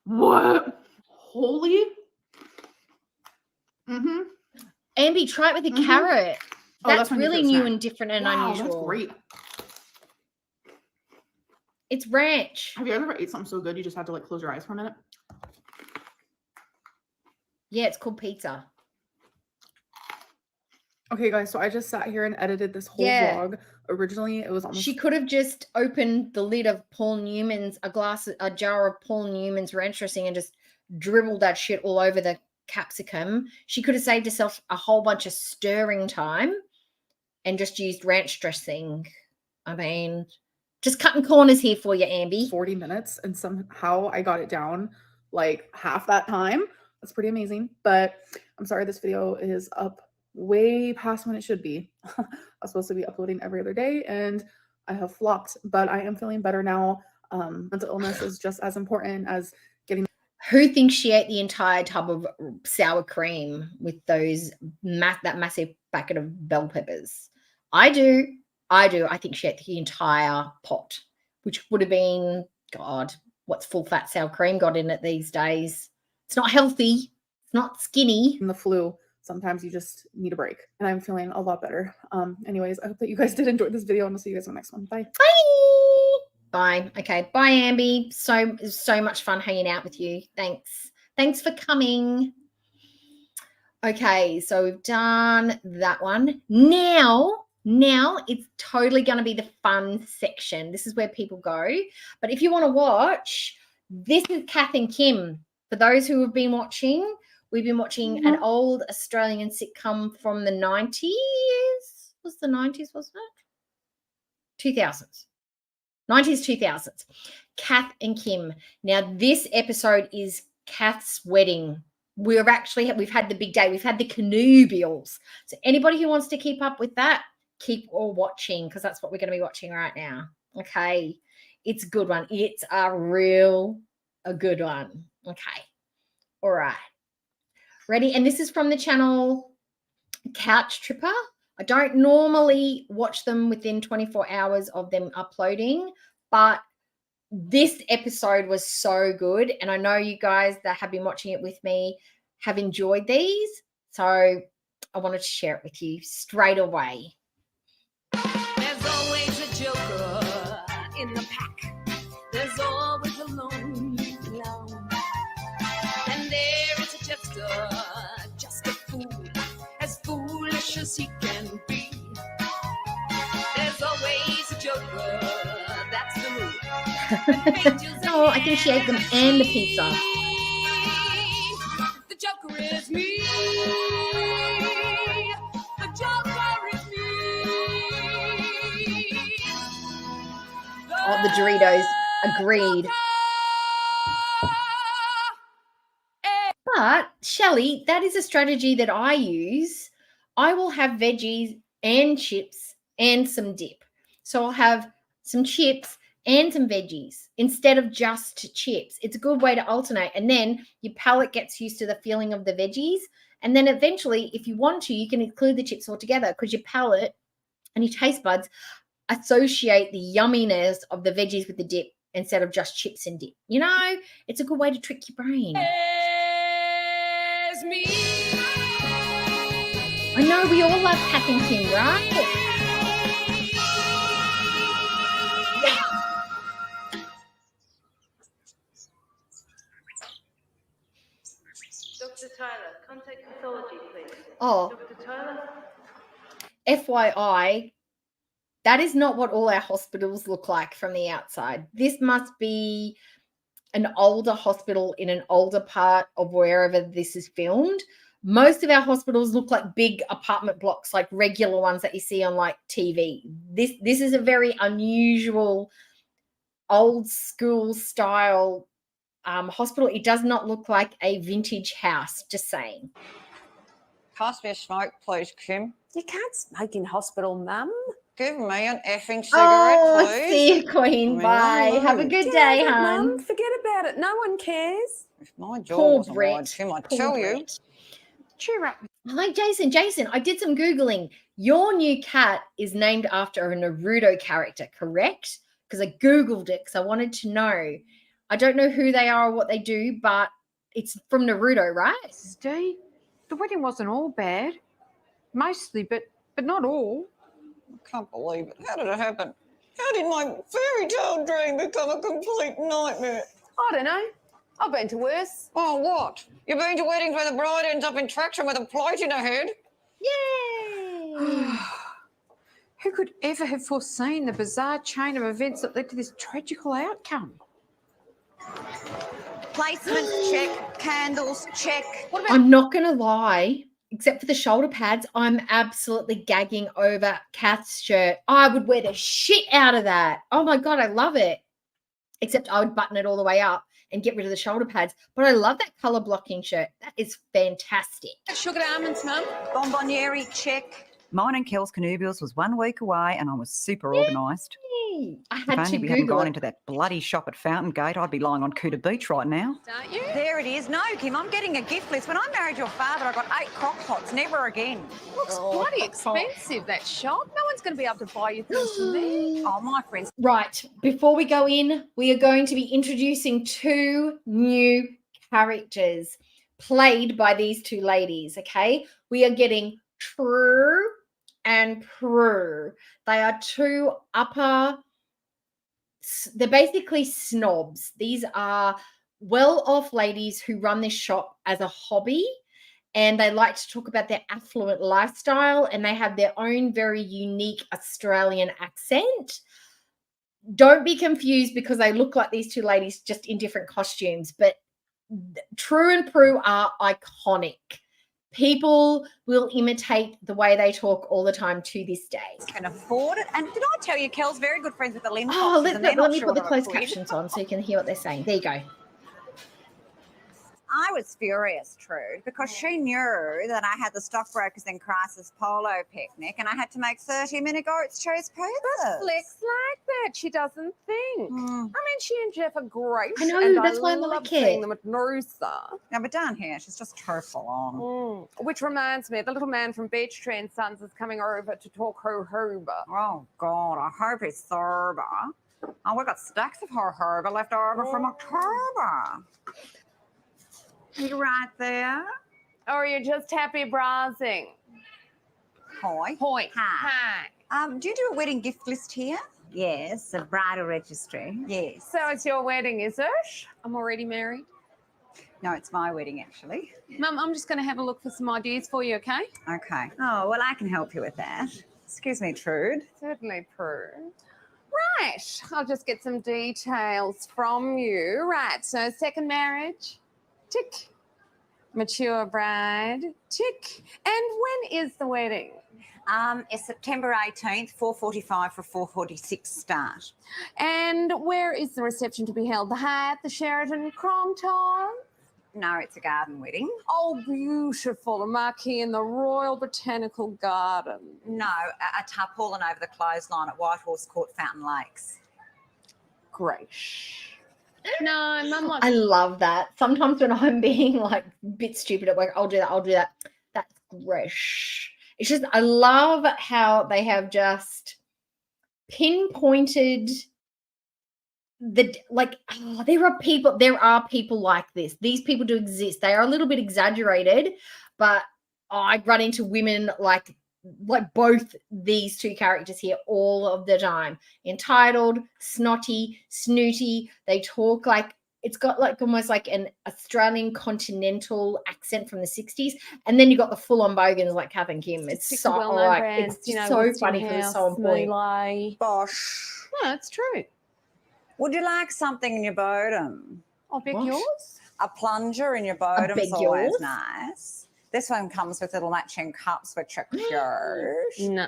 What? Holy.
Ambi, try it with a carrot. That's really new and different and unusual.
That's great.
It's ranch.
Have you ever ate something so good you just had to like close your eyes for a minute?
Yeah, it's called pizza.
Okay, guys, so I just sat here and edited this whole vlog. Originally, it was almost...
She could have just opened the lid of a jar of Paul Newman's ranch dressing and just dribbled that shit all over the capsicum. She could have saved herself a whole bunch of stirring time and just used ranch dressing. I mean, just cutting corners here for you, Ambi.
40 minutes, and somehow I got it down like half that time. That's pretty amazing. But I'm sorry this video is up way past when it should be. I was supposed to be uploading every other day and I have flopped, but I am feeling better now. Mental illness is just as important as getting...
Who thinks she ate the entire tub of sour cream with that massive bucket of bell peppers? I do. I think she ate the entire pot, which would have been, God, what's full fat sour cream got in it these days? It's not healthy. It's not skinny.
In the flu, sometimes you just need a break, and I'm feeling a lot better. Anyways, I hope that you guys did enjoy this video, and I'll see you guys in the next one. Bye.
Bye. Okay. Bye, Ambi. So much fun hanging out with you. Thanks for coming. Okay, so we've done that one. Now it's totally going to be the fun section. This is where people go. But if you want to watch, this is Kath and Kim. For those who have been watching, we've been watching an old Australian sitcom from the 90s. Was the 90s, wasn't it? 2000s. 90s, 2000s. Kath and Kim. Now, this episode is Kath's wedding. We've had the big day. We've had the connubials. So anybody who wants to keep up with that, keep all watching, because that's what we're going to be watching right now. Okay. It's a good one. It's a good one. Okay. All right. Ready? And this is from the channel Couch Tripper. I don't normally watch them within 24 hours of them uploading, but this episode was so good. And I know you guys that have been watching it with me have enjoyed these. So I wanted to share it with you straight away.
There's always a joker in the pack. There's always a lonely clown. And there is a jester, just a fool, as foolish as he can be. There's always a joker, that's the move.
Oh, I think she ate them and the pizza.
The joker is me. The joker is me.
Oh, the Doritos. Agreed. But, Shelley, that is a strategy that I use. I will have veggies and chips and some dip. So I'll have some chips and some veggies instead of just chips. It's a good way to alternate. And then your palate gets used to the feeling of the veggies. And then eventually, if you want to, you can include the chips altogether because your palate and your taste buds associate the yumminess of the veggies with the dip instead of just chips and dip. You know, it's a good way to trick your brain.
Me.
I know we all love Kath and Kim, right? Oh, FYI, that is not what all our hospitals look like from the outside. This must be an older hospital in an older part of wherever this is filmed. Most of our hospitals look like big apartment blocks, like regular ones that you see on like TV. This is a very unusual, old school style hospital. It does not look like a vintage house, just saying.
Pass me a smoke, please, Kim.
You can't smoke in hospital, Mum.
Give me an effing cigarette, please.
See you, Queen. Bye. Have a good day, hon.
Mum, forget about it. No one cares.
If my jaw wasn't
Brett.
wide, Kim, I'd tell you.
Cheer up. Hi, Jason. Jason, I did some Googling. Your new cat is named after a Naruto character, correct? Because I Googled it because I wanted to know. I don't know who they are or what they do, but it's from Naruto, right?
Steve, the wedding wasn't all bad. Mostly, but not all.
I can't believe it. How did it happen? How did my fairy tale dream become a complete nightmare?
I don't know. I've been to worse.
Oh, what? You've been to weddings where the bride ends up in traction with a plate in her head?
Yay!
Who could ever have foreseen the bizarre chain of events that led to this tragical outcome?
Placement check, candles check.
I'm not going to lie. Except for the shoulder pads, I'm absolutely gagging over Kath's shirt. I would wear the shit out of that. Oh, my God, I love it. Except I would button it all the way up and get rid of the shoulder pads. But I love that colour blocking shirt. That is fantastic.
Sugared almonds, Mum.
Bonbonieri check. Mine and Kel's connubials was 1 week away and I was super organised.
I
If
had
only
to
we hadn't
Google
gone
it.
into that bloody shop at Fountain Gate, I'd be lying on Cooter Beach right now.
Don't you?
There it is. No, Kim, I'm getting a gift list. When I married your father, I got 8 crock pots. Never again.
Looks bloody expensive, that shop. No one's going to be able to buy you things from there.
Oh, my friends.
Right, before we go in, we are going to be introducing 2 new characters played by these 2 ladies, okay? We are getting True and Prue. They are 2 they're basically snobs. These are well-off ladies who run this shop as a hobby, and they like to talk about their affluent lifestyle, and they have their own very unique Australian accent. Don't be confused because they look like these 2 ladies just in different costumes, but True and Prue are iconic. People will imitate the way they talk all the time to this day.
Can afford it. And did I tell you, Kel's very good friends with the Lynn
Oh,
Foxes,
let me put the closed captions on so you can hear what they're saying. There you go.
I was furious, Trude, because she knew that I had the Stockbrokers in Crisis polo picnic and I had to make 30-minute goat's cheese pizzas.
Flex like that. She doesn't think. I mean, she and Jeff are great.
I know,
and
that's why I
love
like
seeing
it.
them at Noosa.
No, but down here, she's just too full on.
Which reminds me, the little man from Beach Tree and Sons is coming over to talk jojoba.
Oh, God, I hope he's sober. Oh, we've got stacks of jojoba left over from October. You right there?
Or are you just happy browsing?
Hi.
Point.
Hi.
Hi.
Do you do a wedding gift list here?
Yes, a bridal registry.
Yes.
So it's your wedding, is it? I'm already married.
No, it's my wedding, actually.
Mum, I'm just going to have a look for some ideas for you, okay?
Okay. Oh, well, I can help you with that. Excuse me, Trude.
Certainly, Prue. Right. I'll just get some details from you. Right. So second marriage. Tick. Mature bride. Tick. And when is the wedding?
It's September 18th, 4:45 for 4:46 start.
And where is the reception to be held? The Hyatt, the Sheraton, Crompton?
No, it's a garden wedding.
Oh, beautiful. A marquee in the Royal Botanical Garden.
No, a tarpaulin over the clothesline at Whitehorse Court, Fountain Lakes.
Great. No, Mum wants...
I love that. Sometimes when I'm being like a bit stupid at work, I'll do that. That's great. It's just, I love how they have just pinpointed there are people like this. These people do exist. They are a little bit exaggerated, but I run into women like both these 2 characters here all of the time. Entitled, snotty, snooty. They talk like it's got like almost like an Australian continental accent from the 60s, and then you got the full-on bogans like Kath and Kim. It's so
brands,
it's so funny because it's so on point.
Bosh.
No, it's true.
Would you like something in your bodum?
I'll beg yours.
A plunger in your bodum is always nice. This one comes with little matching cups, which are cute.
No.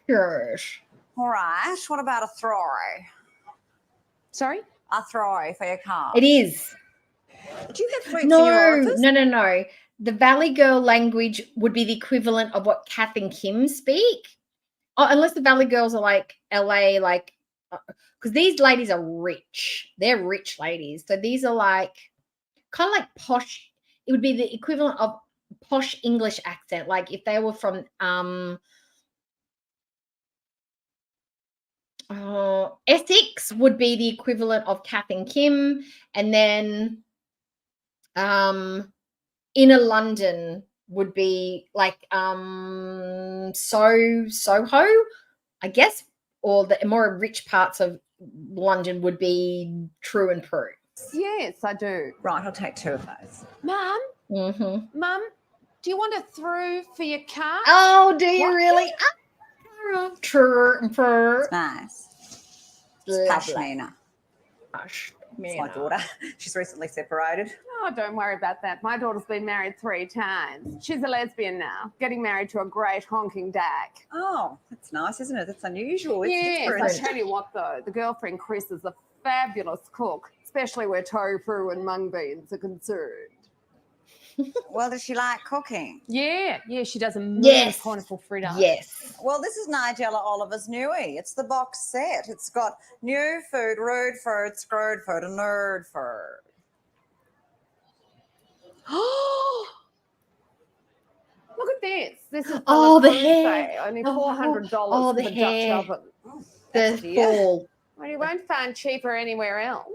Cute.
All right. What about a throw?
Sorry?
A throw for your cup.
It is.
Do you have sweets in your orifice?
No. The Valley Girl language would be the equivalent of what Kath and Kim speak. Oh, unless the Valley Girls are like LA, like, because these ladies are rich. They're rich ladies. So these are like kind of like posh. It would be the equivalent of posh English accent. Like if they were from Essex would be the equivalent of Kath and Kim, and then inner London would be like Soho, I guess, or the more rich parts of London would be True and Prue.
Yes, I do.
Right, I'll take 2 of those.
Mum,
Mm-hmm.
Mum, do you want a through for your car?
Oh, do you really? True and Prue.
It's nice. It's Pashmina. It's my daughter. She's recently separated.
Oh, don't worry about that. My daughter's been married 3 times. She's a lesbian now, getting married to a great honking dag.
Oh, that's nice, isn't it? That's unusual. It's
yes,
different.
I tell you what, though, the girlfriend Chris is a fabulous cook, especially where tofu and mung beans are concerned.
Well, does she like cooking?
Yeah, she does a mean pineapple fritter.
Yes.
Well, this is Nigella Oliver's newie. It's the box set. It's got new food, rude food, screwed food, and nerd food.
Look at this. This is
the hair.
Only $400
for
the
hair.
Dutch oven.
The fall.
Well, you won't find cheaper anywhere else.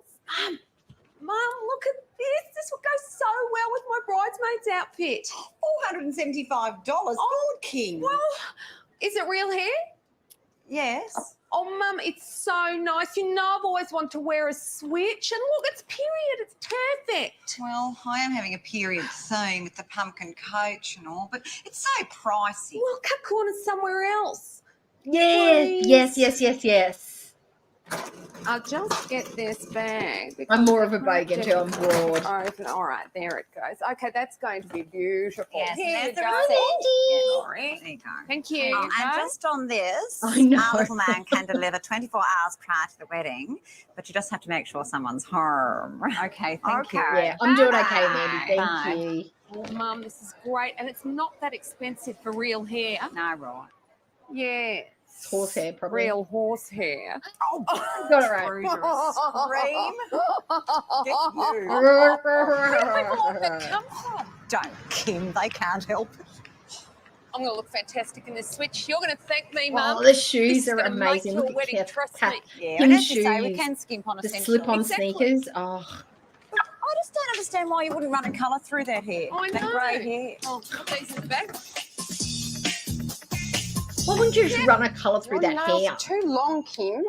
Mum, look at this. This would go so well with my bridesmaid's outfit.
$475. Good, King.
Well, is it real hair?
Yes.
Oh, Mum, it's so nice. You know I've always wanted to wear a switch. And look, it's period. It's perfect.
Well, I am having a period soon with the pumpkin coach and all, but it's so pricey.
Well, cut corners somewhere else.
Yes.
I'll just get this bag.
I'm more of a bogan too. I'm broad.
Open. All right, there it goes. Okay, that's going to be beautiful.
Yes,
Here you
and
go.
that's the receipt.
Sorry.
There you go.
Thank you.
Oh, and just on this,
I know.
our little man can deliver 24 hours prior to the wedding, but you just have to make sure someone's home. Okay, thank you.
Yeah, I'm doing okay, Mandy.
Bye.
Thank you.
Oh, Mum, this is great. And it's not that expensive for real hair.
No, right.
Yeah.
It's horsehair, probably.
Real horsehair.
Oh,
got it right.
Scream.
Where did that come from?
Don't, Kim. They can't help it.
I'm going to look fantastic in this switch. You're going to thank me, Mum.
Oh, the shoes
This is
are
gonna make
amazing.
your
Look at
wedding,
Kath.
trust
Kath.
me.
Yeah,
Kim
and as you say, we
shoes,
can skimp on
the
essentials.
slip-on
Exactly.
sneakers. Oh,
I just don't understand why you wouldn't run a colour through that hair.
I
that
know.
grey hair.
Oh, put these in the bag.
why wouldn't you just run a colour through that
nails
hair?
are too long, Kim.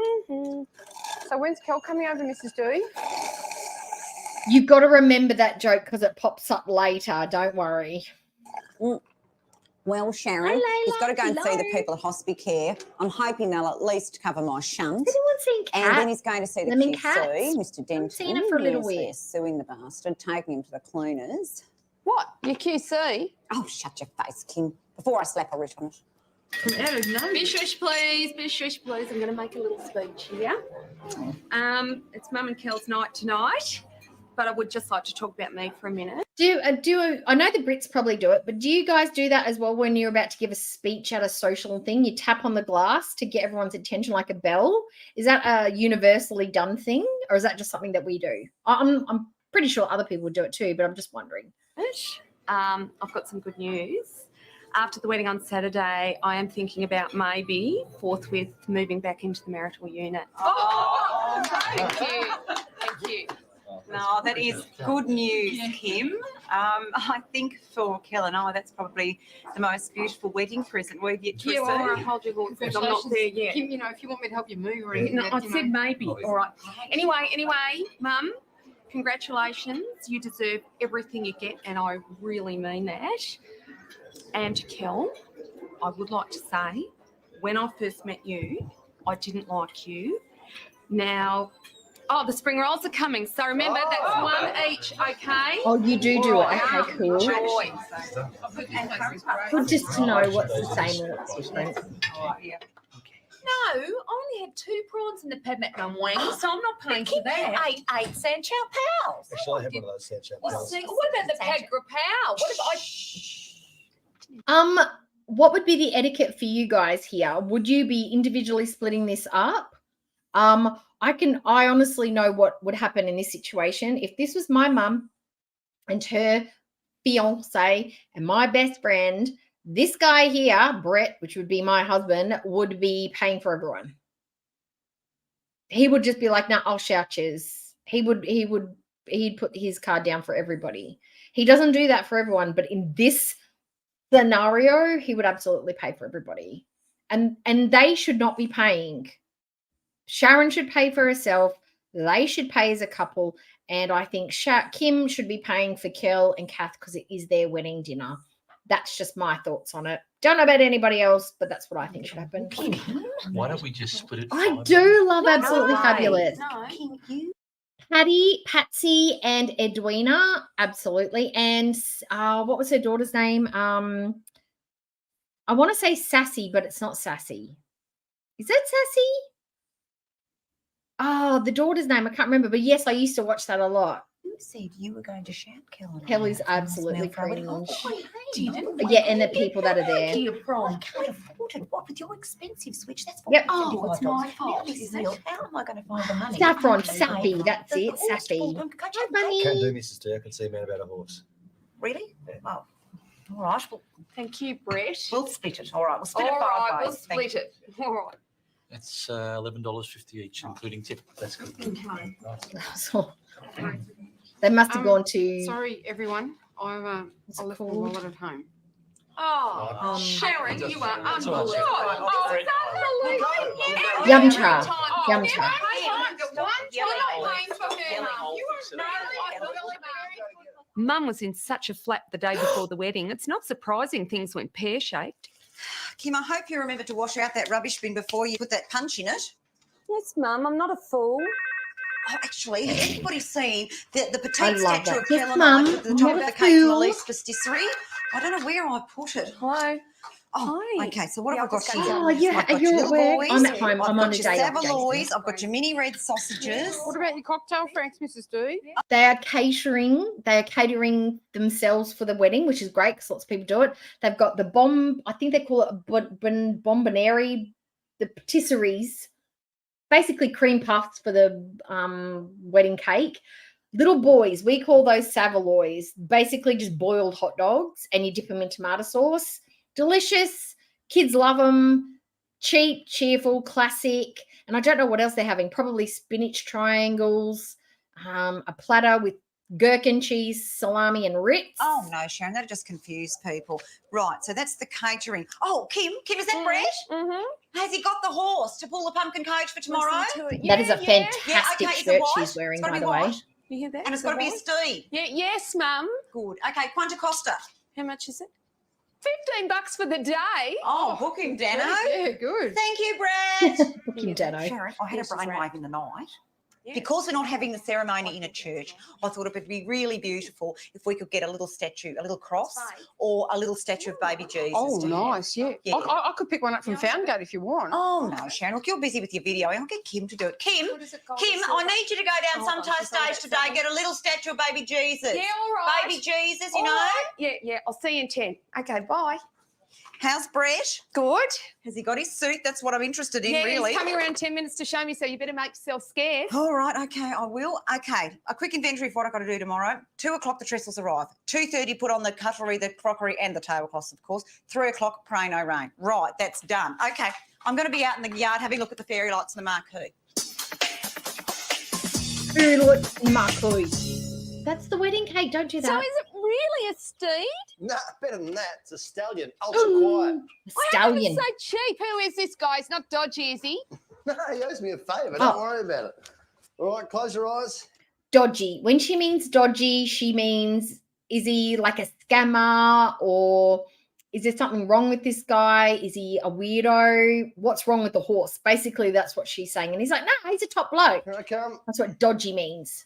So when's Kel coming over, Mrs. Dewey?
You've got to remember that joke because it pops up later. Don't worry.
Well, Sharon,
Hi,
we've got to go and see the
hello.
people at Hospicare. I'm hoping they'll at least cover my shunt.
Has anyone seen Kat?
And then he's going to see the
Lemon
QC,
Cats?
Mr. Denton.
seen her for a little
Yes,
bit.
they're suing the bastard, taking him to the cleaners.
What? Your QC?
Oh, shut your face, Kim, before I slap a writ on it.
Be shush, please. Be shush, please. I'm going to make a little speech here. It's Mum and Kel's night tonight, but I would just like to talk about me for a minute.
I know the Brits probably do it, but do you guys do that as well when you're about to give a speech at a social thing? You tap on the glass to get everyone's attention like a bell. Is that a universally done thing, or is that just something that we do? I'm pretty sure other people do it too, but I'm just wondering.
I've got some good news. After the wedding on Saturday, I am thinking about maybe forthwith moving back into the marital unit.
Oh,
thank you. Thank you.
No, that is good news, Kim. I think for Kel and I, that's probably the most beautiful wedding present we've yet to receive.
All right, hold your horses. I'm not there yet.
Kim, if you want me to help you move or anything.
No, I said maybe. All right. Anyway, Mum,
congratulations. You deserve everything you get, and I really mean that. And Kel, I would like to say, when I first met you, I didn't like you. Now, the spring rolls are coming. So remember, that's one each, okay?
Oh, you do it.
Right.
Okay, cool.
Enjoy.
Good just to know what's the same and what's different.
No, I only had 2 prawns in the peppermint wing, so I'm not paying for that.
You ate 8 sand chow pals.
Actually, I had one of those sand chow
What
pals.
about the Pagra Pow? What about
What would be the etiquette for you guys here? Would you be individually splitting this up? I honestly know what would happen in this situation. If this was my mum and her fiance and my best friend, this guy here, Brett, which would be my husband, would be paying for everyone. He would just be like, "No, I'll shout yous." He'd put his card down for everybody. He doesn't do that for everyone, but in this scenario, he would absolutely pay for everybody. And they should not be paying. Sharon should pay for herself. They should pay as a couple. And I think Kim should be paying for Kel and Kath because it is their wedding dinner. That's just my thoughts on it. Don't know about anybody else, but that's what I think should happen.
Why don't we just split it?
I do love Absolutely Fabulous.
No.
Patty, Patsy, and Edwina, absolutely. And what was her daughter's name? I want to say Sassy, but it's not Sassy. Is that Sassy? Oh, the daughter's name, I can't remember. But yes, I used to watch that a lot.
Who said you were going to shout Kel?
Kelly's absolutely cringe.
Didn't.
Yeah, and the people that are there.
I can't afford it. What with your expensive switch? That's
Yep.
Oh, it's my fault. How am I going to find the money?
Saffron, Sappy, that's it, Sappy.
Hi,
bunny.
Can do, Mrs. D. I can see a man about a horse.
Really? Oh, all right. Well,
thank you, Brett.
We'll split it. All right. We'll split it
All
5
right,
ways.
we'll split it. All right.
That's $11.50 each, including tip. That's good.
Okay.
So, they must have gone to.
Sorry, everyone. I left my
called?
wallet at home. Oh, Sharon, you are
That's all right.
unbelievable. Oh, it's unbelievable.
Yum cha. Yum cha.
Mum was in such a flap the day before the wedding. It's not surprising things went pear-shaped.
Kim, I hope you remember to wash out that rubbish bin before you put that punch in it.
Yes, Mum, I'm not a fool.
Oh, actually, has anybody seen the
I
petite
love
statue
that.
of
Yes,
Kel
Mum,
at the
I'm
top
not
of
a
the cake from
fool.
Elise Pastisserie? I don't know where I put it.
Hello.
Oh,
Hi.
okay. So what have I got here?
Oh, yeah,
I've got
you're
your
at
little
work.
boys.
I'm at home.
I've
I'm
got
on a
your
day off,
Savaloys.
Jason.
I've got your mini red sausages.
What about your cocktail, Franks, Mrs. D?
They are catering themselves for the wedding, which is great because lots of people do it. They've got the bomb, I think they call it bomboneri, the patisseries, basically cream puffs for the wedding cake. Little boys, we call those Savaloys, basically just boiled hot dogs, and you dip them in tomato sauce. Delicious. Kids love them. Cheap, cheerful, classic. And I don't know what else they're having. Probably spinach triangles, a platter with gherkin cheese, salami, and Ritz.
Oh, no, Sharon, that'll just confuse people. Right, so that's the catering. Oh, Kim, is that Brett?
Mm-hmm.
Has he got the horse to pull the pumpkin coach for tomorrow?
That is a fantastic
is it
shirt
white?
she's wearing,
It's gotta
by
be
the way.
white.
You hear that?
And it's got to be a steed.
Yeah, yes, Mum.
Good. Okay, Quanta Costa.
How much is it? $15 for the day.
Oh, book him, Dano.
Yeah, good.
Thank you, Brett.
Book him, Dano.
Sharon, I had
Yes,
a
she's
brainwave in the night. Because we're not having the ceremony in a church, I thought it would be really beautiful if we could get a little statue, a little cross, or a little statue of baby Jesus.
Oh,
to have.
nice, yeah.
Yeah.
I could pick one up from Foundgate if you want.
Oh, no, Sharon. Look, you're busy with your video. I'll get Kim to do it. Kim, I need you to go down sometime stage today and get a little statue of baby Jesus.
Yeah, all right.
Baby Jesus, you
All
know.
right. Yeah. I'll see you in 10. Okay, bye.
How's Brett?
Good.
Has he got his suit? That's what I'm interested in,
Yeah,
really.
he's coming around 10 minutes to show me, so you better make yourself scarce.
All right, okay, I will. Okay, a quick inventory of what I've got to do tomorrow. 2 o'clock, the trestles arrive. 2:30, put on the cutlery, the crockery and the tablecloths, of course. 3 o'clock, pray no rain. Right, that's done. Okay, I'm going to be out in the yard having a look at the fairy lights and the marquee.
That's the wedding cake. Don't do that.
So is it really a steed?
Nah, better than that. It's a stallion. Ultra quiet.
Stallion.
So cheap. Who is this guy? He's not dodgy, is he?
No, he owes me a favour. Don't worry about it. All right, close your eyes.
dodgy. When she means dodgy, she means, is he like a scammer, or is there something wrong with this guy? Is he a weirdo? What's wrong with the horse? Basically, that's what she's saying. And he's like, no, he's a top bloke.
Here I come.
That's what dodgy means.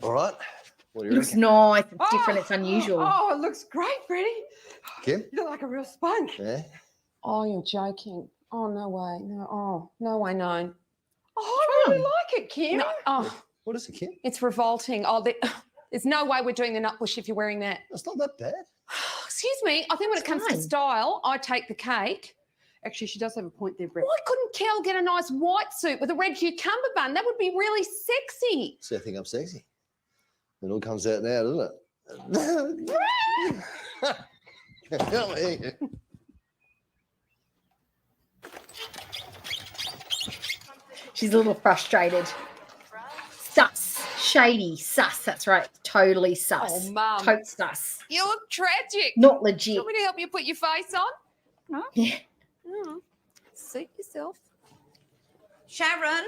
All right. What do you
Looks
reckon?
nice. It's different. It's unusual.
Oh, it looks great, Freddie.
Kim?
You look like a real spunk.
Yeah.
Oh, you're joking. Oh, no way. No, oh, no way, no.
Oh, I really like it, Kim.
No, oh,
What is it, Kim?
it's revolting. Oh, there's no way we're doing the nut bush if you're wearing that.
It's not that bad.
Excuse me. I think when it comes to
fine.
style, I take the cake.
Actually, she does have a point there, Brett.
Why couldn't Kel get a nice white suit with a red cucumber bun? That would be really sexy.
See, I think I'm sexy. It all comes out now, doesn't it?
She's a little frustrated. Sus. Shady. Sus. That's right. Totally sus.
Oh, Mum.
Tote sus.
You look tragic.
Not
Do
legit.
you want me to help you put your face on? No.
Yeah.
Suit yourself.
Sharon?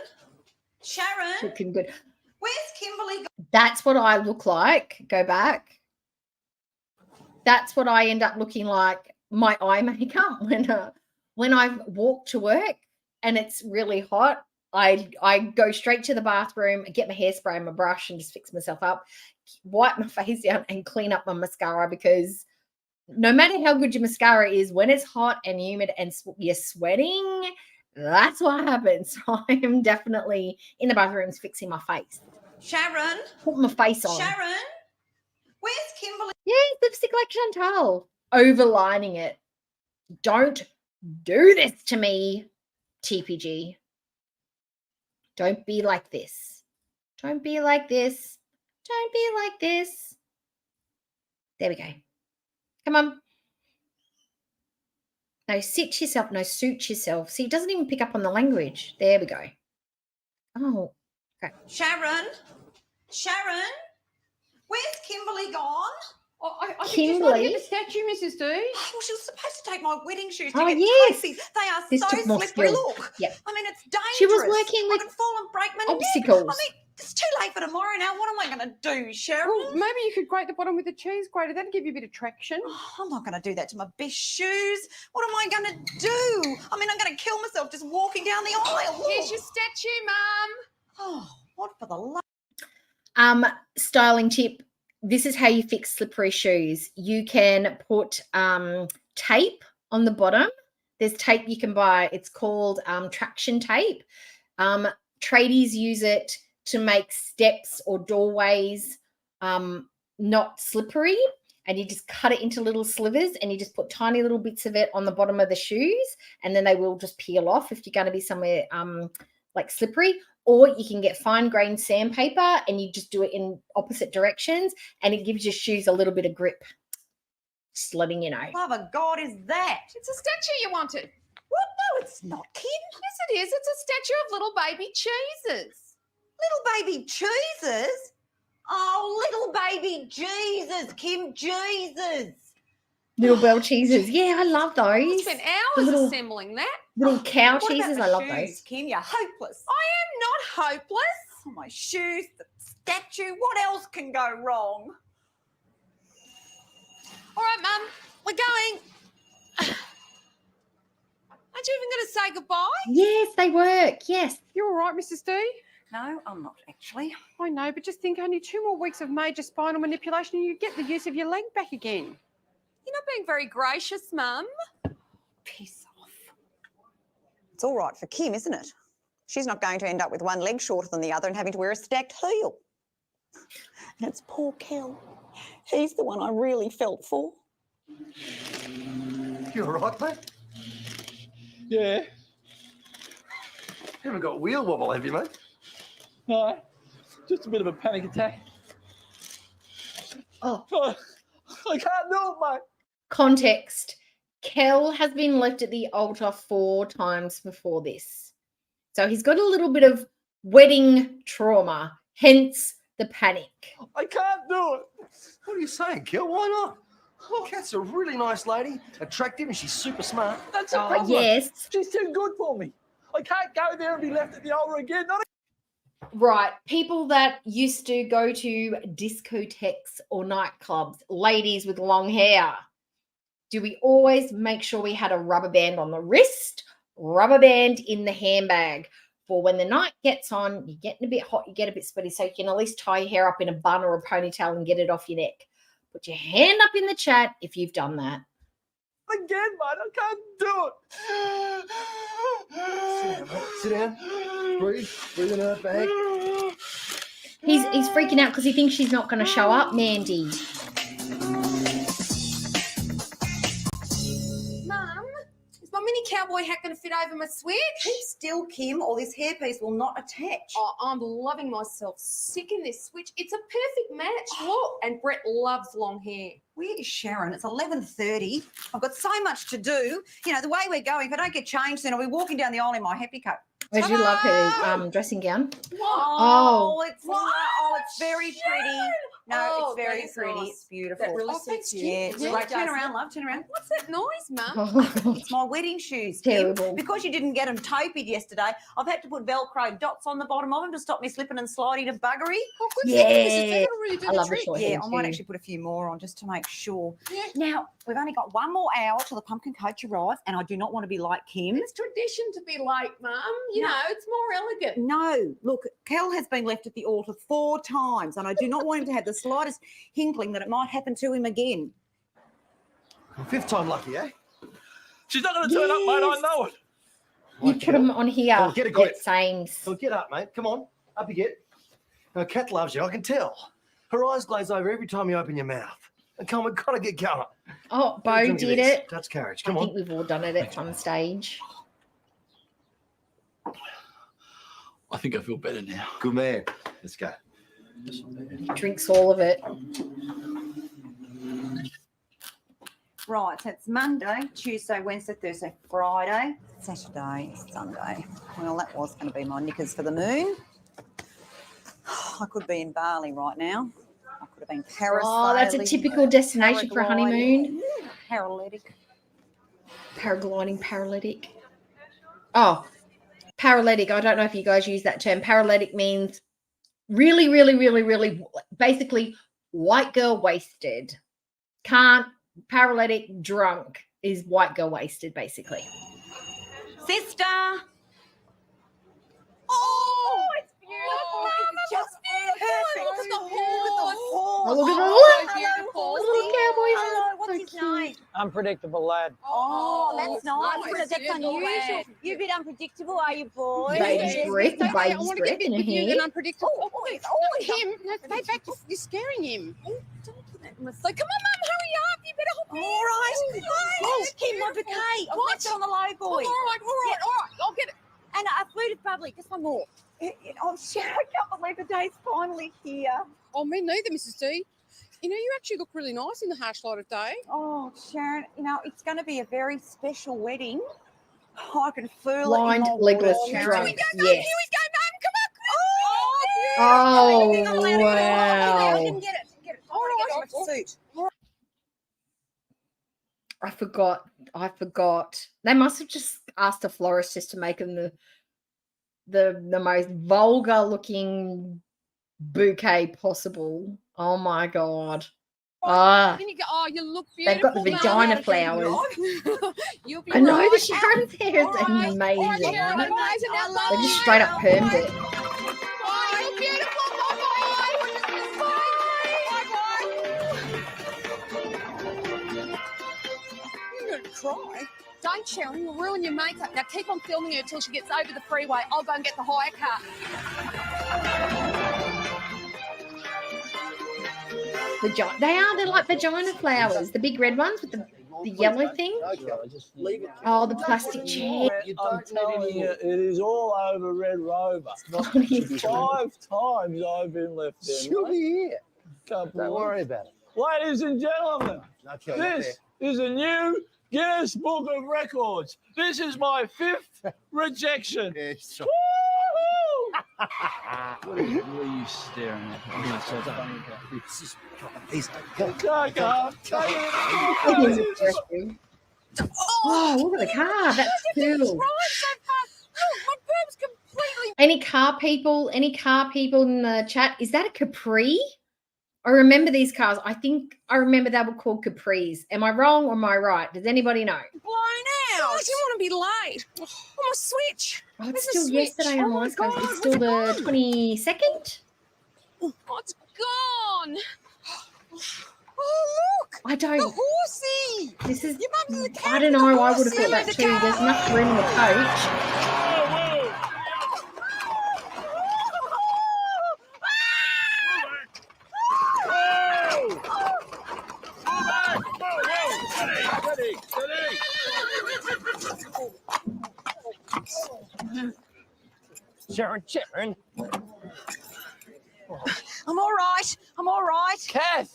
Looking good.
Where's Kimberly?
That's what I look like. Go back. That's what I end up looking like, my eye makeup when I walk to work and it's really hot. I go straight to the bathroom, get my hairspray and my brush and just fix myself up, wipe my face down and clean up my mascara, because no matter how good your mascara is, when it's hot and humid and you're sweating, that's what happens. So I am definitely in the bathrooms fixing my face.
Sharon?
Put my face on.
Sharon? Where's Kimberly?
Yeah, lipstick like Chantal. Overlining it. Don't do this to me, TPG. Don't be like this. Don't be like this. Don't be like this. There we go. Come on. No, sit yourself. No, suit yourself. See, it doesn't even pick up on the language. There we go. Oh, okay.
Sharon? Where's Kimberly gone?
Oh, I think she's
Kimberly?
going to get the statue, Mrs. D.
Well, she was supposed to take my wedding shoes to
Oh,
get
yes.
Tracy's. They are
This
so
took more
slippery.
skill.
Look.
Yep.
I mean, it's dangerous.
She was working with
I could fall and break my neck.
obstacles.
I mean, it's too late for tomorrow now. What am I going to do, Sharon?
Well, maybe you could grate the bottom with a cheese grater. That'd give you a bit of traction.
Oh, I'm not going to do that to my best shoes. What am I going to do? I mean, I'm going to kill myself just walking down the aisle. Look.
Here's your statue, Mum.
Oh, what for the love?
Styling tip. This is how you fix slippery shoes. You can put tape on the bottom. There's tape you can buy. It's called traction tape. Tradies use it to make steps or doorways not slippery. And you just cut it into little slivers and you just put tiny little bits of it on the bottom of the shoes, and then they will just peel off if you're going to be somewhere like slippery. Or you can get fine-grained sandpaper and you just do it in opposite directions, and it gives your shoes a little bit of grip. Just letting you know.
Love of God, is that?
It's a statue you wanted.
What? No, it's not, Kim.
Yes, it is. It's a statue of little baby cheeses.
Little baby cheeses? Oh, little baby Jesus, Kim, Jesus.
Little bell cheeses. Yeah, I love
I
those.
spent
The
hours
little-
assembling that.
Little cow
What about
cheeses.
the
I love
shoes,
those.
Kim, you're hopeless.
I am not hopeless.
Oh, my shoes, the statue, what else can go wrong?
All right, Mum, we're going. Aren't you even going to say goodbye?
Yes, they work. Yes.
You all right, Mrs. D?
No, I'm not actually.
I know, but just think only 2 more weeks of major spinal manipulation and you get the use of your leg back again.
You're not being very gracious, Mum.
Piss off. It's all right for Kim, isn't it? She's not going to end up with one leg shorter than the other and having to wear a stacked heel. And it's poor Kel. He's the one I really felt for.
You all right, mate? Yeah. You haven't got wheel wobble, have you, mate?
No, just a bit of a panic attack.
Oh.
I can't do it, mate.
Context. Kel has been left at the altar 4 times before this. So he's got a little bit of wedding trauma, hence the panic.
I can't do it.
What are you saying, Kel? Why not? Oh, Kat's a really nice lady, attractive, and she's super smart.
That's a
Oh,
problem.
yes.
She's too good for me. I can't go there and be left at the altar again. Not
Right. People that used to go to discotheques or nightclubs, ladies with long hair. Do we always make sure we had a rubber band on the wrist, rubber band in the handbag for when the night gets on, you're getting a bit hot, you get a bit sweaty, so you can at least tie your hair up in a bun or a ponytail and get it off your neck. Put your hand up in the chat if you've done that.
again, mate. I can't do it.
Sit down. Breathe. Breathe in her bag.
He's freaking out because he thinks she's not going to show up, Mandy.
Mum, is my mini cowboy hat going to fit over my switch?
Keep still, Kim, or this hairpiece will not attach.
Oh, I'm loving myself. Sick in this switch. It's a perfect match. Look. And Brett loves long hair.
Where is Sharon? It's 11:30. I've got so much to do. You know, the way we're going, if I don't get changed, then I'll be walking down the aisle in my happy coat.
Where'd you love her dressing gown?
Oh, it's very pretty. No, it's very pretty.
Nice.
It's beautiful.
That really suits you.
Yeah, it's
Yeah,
like,
it
turn
does.
around, love, turn around.
What's that noise, Mum?
Oh,
It's my wedding shoes, Kim.
Terrible.
Because you didn't get them topied yesterday, I've had to put Velcro dots on the bottom of them to stop me slipping and sliding to buggery.
Oh, good
Yeah.
thinking, Mrs. That'll really do
I
the
love the
trick.
short
Yeah,
hair
I might
too.
actually put a few more on just to make sure.
Yeah.
Now, we've only got one more hour till the pumpkin coach arrives, and I do not want to be like Kim.
It's tradition to be late, Mum. You know, it's more elegant.
No, look, Kel has been left at the altar 4 times, and I do not want him to have the slightest inkling that it might happen to him again.
5th time lucky, eh?
She's not going to turn up, mate. I know it.
You put them on here.
Oh, get a grip.
Same.
So get up, mate. Come on. Up you get. Now, Kath loves you. I can tell. Her eyes glaze over every time you open your mouth. And come on, we've got to get going.
Oh, Bo
Drink of
did
this.
it.
Touch carriage.
I
Come on.
think we've all done it at some stage.
I think I feel better now.
Good man. Let's go.
He drinks all of it.
Right, so it's Monday, Tuesday, Wednesday, Thursday, Friday, Saturday, Sunday. Well, that was going to be my knickers for the moon. I could be in Bali right now. I could have been parasailing.
Oh, that's a typical destination for a honeymoon.
Paralytic.
Paragliding, paralytic. Oh, paralytic. I don't know if you guys use that term. Paralytic means really, basically white girl wasted. Can't, paralytic, drunk is white girl wasted, basically.
Sister! Oh, it's beautiful. It's just perfect.
Look at the horse.
Oh, look at the
Beautiful.
little cowboys.
Hello, what's his
So
name?
Unpredictable lad.
Oh, that's nice.
nice.
That's
Beautiful
unusual.
lad.
You're a bit unpredictable, are you, boys?
Baby's breath,
I
baby's
want to
breath
get
in her
with you
hair.
and unpredictable.
Oh,
Him, no, stay back. You're scaring him.
So come on, Mum, hurry up. You better hop in.
all right. Oh, Kim, my bouquet. I've left it on the low
All
boy.
right. I'll get it.
And a fluted bubbly, just one more. Oh, Sharon, I can't believe the day's finally here.
Oh, me neither, Mrs. D. You know, you actually look really nice in the harsh light of day.
Oh, Sharon, you know, it's going to be a very special wedding. Oh, I can feel
Blind,
it in my
legless,
voice.
drunk.
Here we
Yes.
go, Mum. Come on.
Oh,
I
wow.
didn't get it. All right, suit.
I forgot. They must have just asked a florist just to make them the most vulgar looking bouquet possible. Oh my god. Ah,
Then you go, oh, you look beautiful.
they've got the vagina
Mum.
flowers.
You'll be
I know the
right.
Sharon's hair is
All right,
amazing.
Sharon, amazing.
They just straight up permed it.
Oh, you're beautiful.
You're going to cry. Don't, Sharon. You'll ruin your makeup. Now keep on filming her until she gets over the freeway. I'll go and get the hire car.
They're like vagina flowers, the big red ones with the yellow thing.
Just leave it.
Oh, the plastic chair.
I'm telling you, it is all over Red Rover. Not 5 times I've been left in.
She'll be here.
Don't
worry about it.
Ladies and gentlemen,
Okay,
this is a new Guinness Book of Records. This is my 5th rejection.
Yeah, sure.
What are you staring at?
He's
Oh, look at the car. That's cool.
Mum,
Any car people in the chat? Is that a Capri? I remember these cars. I think I remember they were called Capris. Am I wrong or am I right? Does anybody know?
Blown out. I didn't want to be late. Oh, my switch.
Oh, it's
Where's the
still
switch?
yesterday
Oh
on
my
West Coast.
God,
It's still the
where's it gone?
22nd.
Oh, it's gone. Oh, look.
I don't.
The horsey.
This is.
Your mum's in the cab
I don't
with
know.
the
I would have
horsey
thought that
in the
too. There's
car.
enough room in the coach.
Sharon.
I'm all right. I'm all right.
Kath,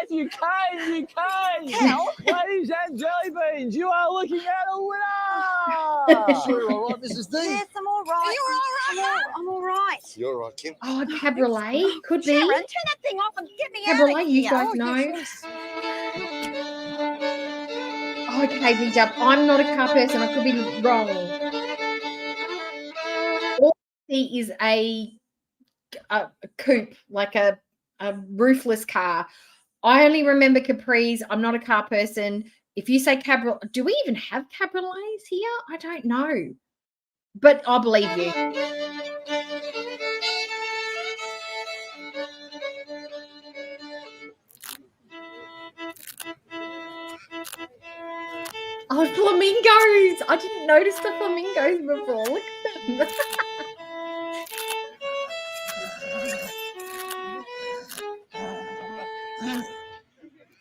you came.
Cal?
Ladies and jelly beans, you are looking at a winner.
Sure, you're all right, Mrs. D.
Yes, I'm all right.
Are you all right,
I'm all right.
You're all right, Kim.
Oh, cabriolet could be.
Sharon, turn that thing off and get me out of
Cabriolet, you
here.
guys
Oh,
know.
yes.
Okay, Big Dub. I'm not a car person. I could be wrong. All I see is a coupe, like a roofless car. I only remember Capris. I'm not a car person. If you say cabriolet, do we even have cabriolets here? I don't know. But I believe you. Oh, flamingos! I didn't notice the flamingos before. Look at them.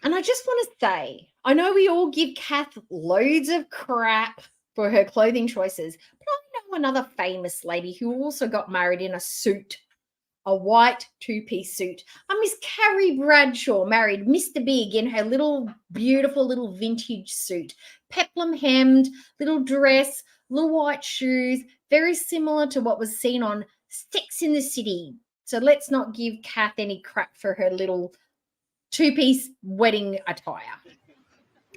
And I just want to say, I know we all give Kath loads of crap for her clothing choices, but I know another famous lady who also got married in a suit, a white two-piece suit. Miss Carrie Bradshaw married Mr. Big in her beautiful little vintage suit, peplum hemmed, little dress, little white shoes, very similar to what was seen on Sex in the City. So let's not give Kath any crap for her little two-piece wedding attire.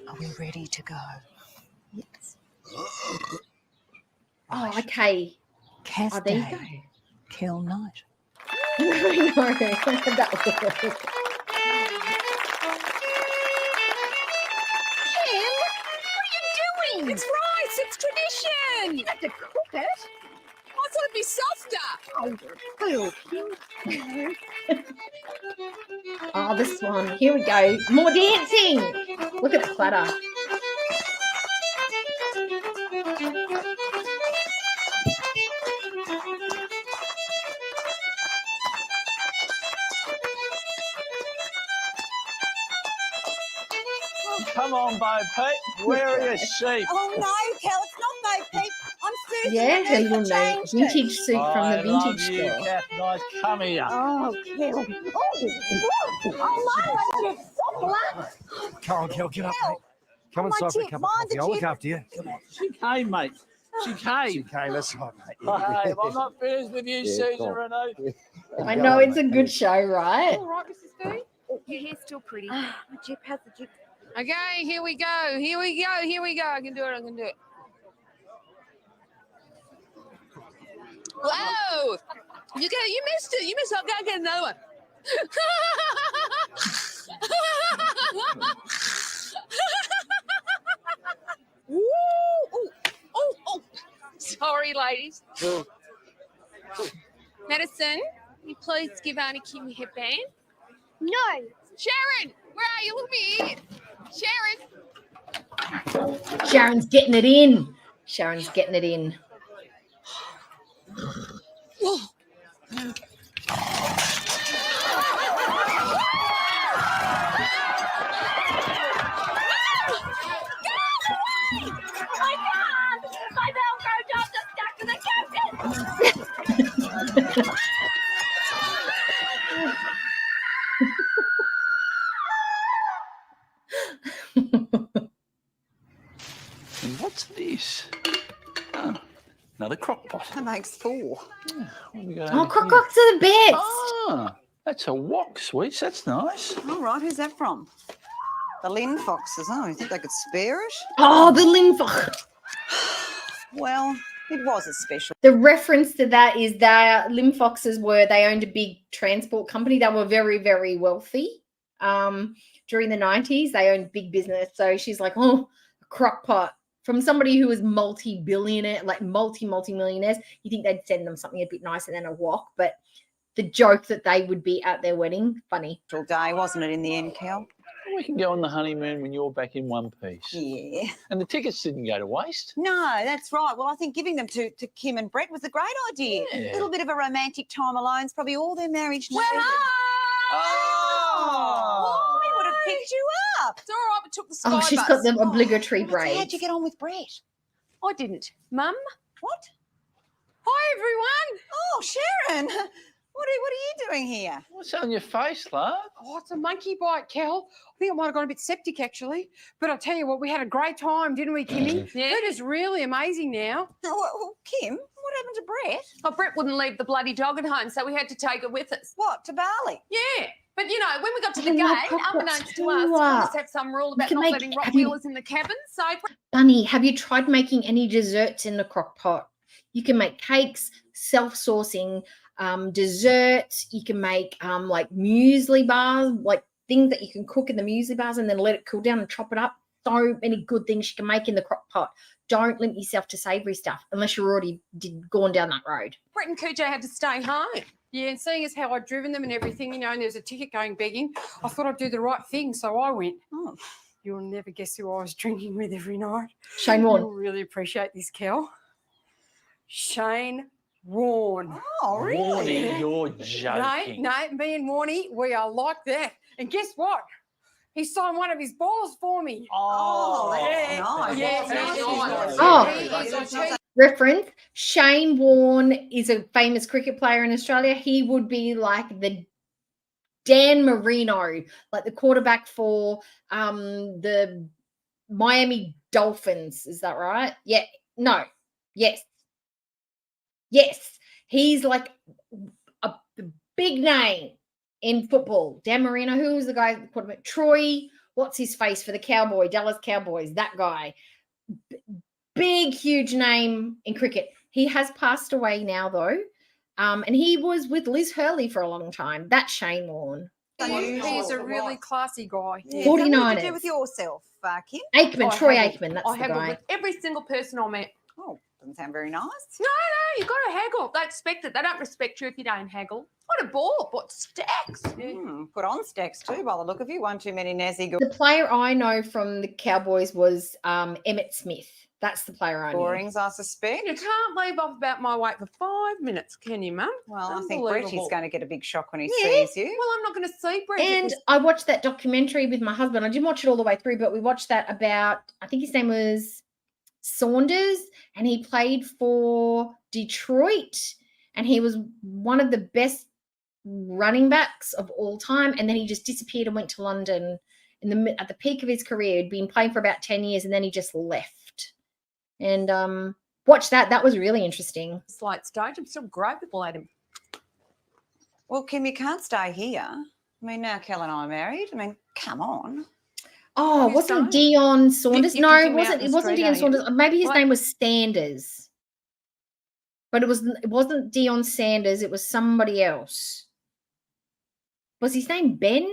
Are we ready to go? Yes.
Oh, okay.
Kath
there you
Day,
go.
Kill Night.
I know. That was
Kim, what are you doing? It's rice. It's tradition. You have to cook it. I thought it'd be softer.
Oh, this one. Here we go. More dancing. Look at the clatter.
Come on, Bo Peep. Where are your sheep?
Oh no, Cal, it's not Bo Peep. I'm Susan.
Yeah, her little
changed
vintage suit from the
I love
vintage
you,
store.
Kath. Nice. Come here.
Oh, Cal. Oh, my chip's so black.
Come on, Kel, get up, mate. Come
Oh, my
inside for a
chip,
cup of
mind
coffee.
the
I'll look
chip.
after you. Come on.
She came, mate. She came.
She came, that's right, mate.
Hey, I'm not finished with you, Susan Renault.
I know it's a good show, right?
All right, Mrs. D.
Your hair's still pretty.
My chip, how's the chip?
Okay, here we go. I can do it. Whoa! You missed it. I've got to get another one. Oh. Sorry, ladies. Madison, can you please give Auntie Kim a headband? No. Sharon, where are you? Look at me. Sharon.
Sharon's getting it in.
Whoa.
And what's this? Oh, another crock pot.
That makes four.
What have we got
Oh,
over
crock
here?
pots are the best.
Ah, that's a wok sweets. That's nice.
All right, who's that from? The Lynn Foxes. Oh, you think they could spare it?
Oh, the Linfox.
Well, It was a special.
The reference to that is that Lim Foxes they owned a big transport company. They were very, very wealthy. During the 90s, they owned big business. So she's like, oh, a crock pot. From somebody who was multi-billionaire, like multi-millionaires, you think they'd send them something a bit nicer than a wok. But the joke that they would be at their wedding, funny.
All day, wasn't it, in the end, Kel?
We can go on the honeymoon when you're back in one piece.
Yeah.
And the tickets didn't go to waste.
No, that's right. Well, I think giving them to Kim and Brett was a great idea.
Yeah.
A little bit of a romantic time alone is probably all their marriage needed.
Oh,
we would have picked you up.
It's all right, we took the sky
Oh, she's
bus.
got the obligatory
So
braids.
how'd you get on with Brett?
I didn't. Mum?
What?
Hi, everyone.
Oh, Sharon. What are you doing here?
What's on your face, love?
Oh, it's a monkey bite, Kel. I think I might have gone a bit septic, actually. But I'll tell you what, we had a great time, didn't we, Kimmy?
Yeah.
It is really amazing now.
Well, Kim, what happened to Brett?
Oh, Brett wouldn't leave the bloody dog at home, so we had to take her with us.
What, to Bali?
Yeah. But, you know, when we got to the
I love
gate,
crock
unbeknownst to
pots
us,
too.
we just have some rule about
can
not
make-
letting
have you-
Rottweilers in the cabin. So
Bunny, have you tried making any desserts in the crock pot? You can make cakes, self-sourcing desserts. You can make like muesli bars, like things that you can cook in the muesli bars and then let it cool down and chop it up. So many good things you can make in the crock pot. Don't limit yourself to savoury stuff unless you're already gone down that road.
Brett and Cujo had to stay home.
Yeah, and seeing as how I'd driven them and everything, you know, and there's a ticket going begging, I thought I'd do the right thing, so I went.
Oh.
You'll never guess who I was drinking with every night.
Shane Warne.
You'll really appreciate this, Kel. Shane Warne.
Oh, really?
Warnie, you're joking.
No, me and Warnie, we are like that. And guess what? He signed one of his balls for me.
Oh,
yeah.
nice.
Yeah,
That's
Oh.
nice.
Reference, Shane Warne is a famous cricket player in Australia. He would be like the Dan Marino, like the quarterback for the Miami Dolphins. Is that right? Yeah. No. Yes. Yes. He's like a big name in football. Dan Marino, who was the guy quarterback? Troy, what's his face for the Dallas Cowboys? That guy. Big, huge name in cricket. He has passed away now, though. And he was with Liz Hurley for a long time. That's Shane Warne.
He's a really classy guy.
Yeah. So what did you
49ers.
do with yourself, Kim?
Aikman,
I
Troy
haggled.
Aikman. That's
I
the
haggled
guy.
with every single person I met.
Oh, doesn't sound very nice.
No, you've got to haggle. They expect it. They don't respect you if you don't haggle. What a ball. What stacks.
Put on stacks too, by the look of you. One too many Nazzy
The player I know from the Cowboys was Emmett Smith. That's the player I know.
Borings, I suspect.
You can't leave off about my weight for 5 minutes, can you, Mum?
Well, I think Bretty's
Unbelievable.
going to get a big shock when he
Yeah.
sees you.
Well, I'm not going to see Brett.
And I watched that documentary with my husband. I didn't watch it all the way through, but we watched that about, I think his name was Saunders, and he played for Detroit, and he was one of the best running backs of all time. And then he just disappeared and went to London at the peak of his career. He'd been playing for about 10 years, and then he just left. And watch that. That was really interesting.
Slight stage. I'm still great people at him.
Well, Kim, you can't stay here. I mean, now Kel and I are married. I mean, come on.
Oh,
Who's
wasn't
staying?
Dion Saunders?
you
No,
kicked
it
him out
wasn't.
in
It
the
wasn't
street,
Dion
don't you?
Saunders. Maybe his
What?
name was Sanders, but it wasn't Dion Sanders. It was somebody else. Was his name Ben?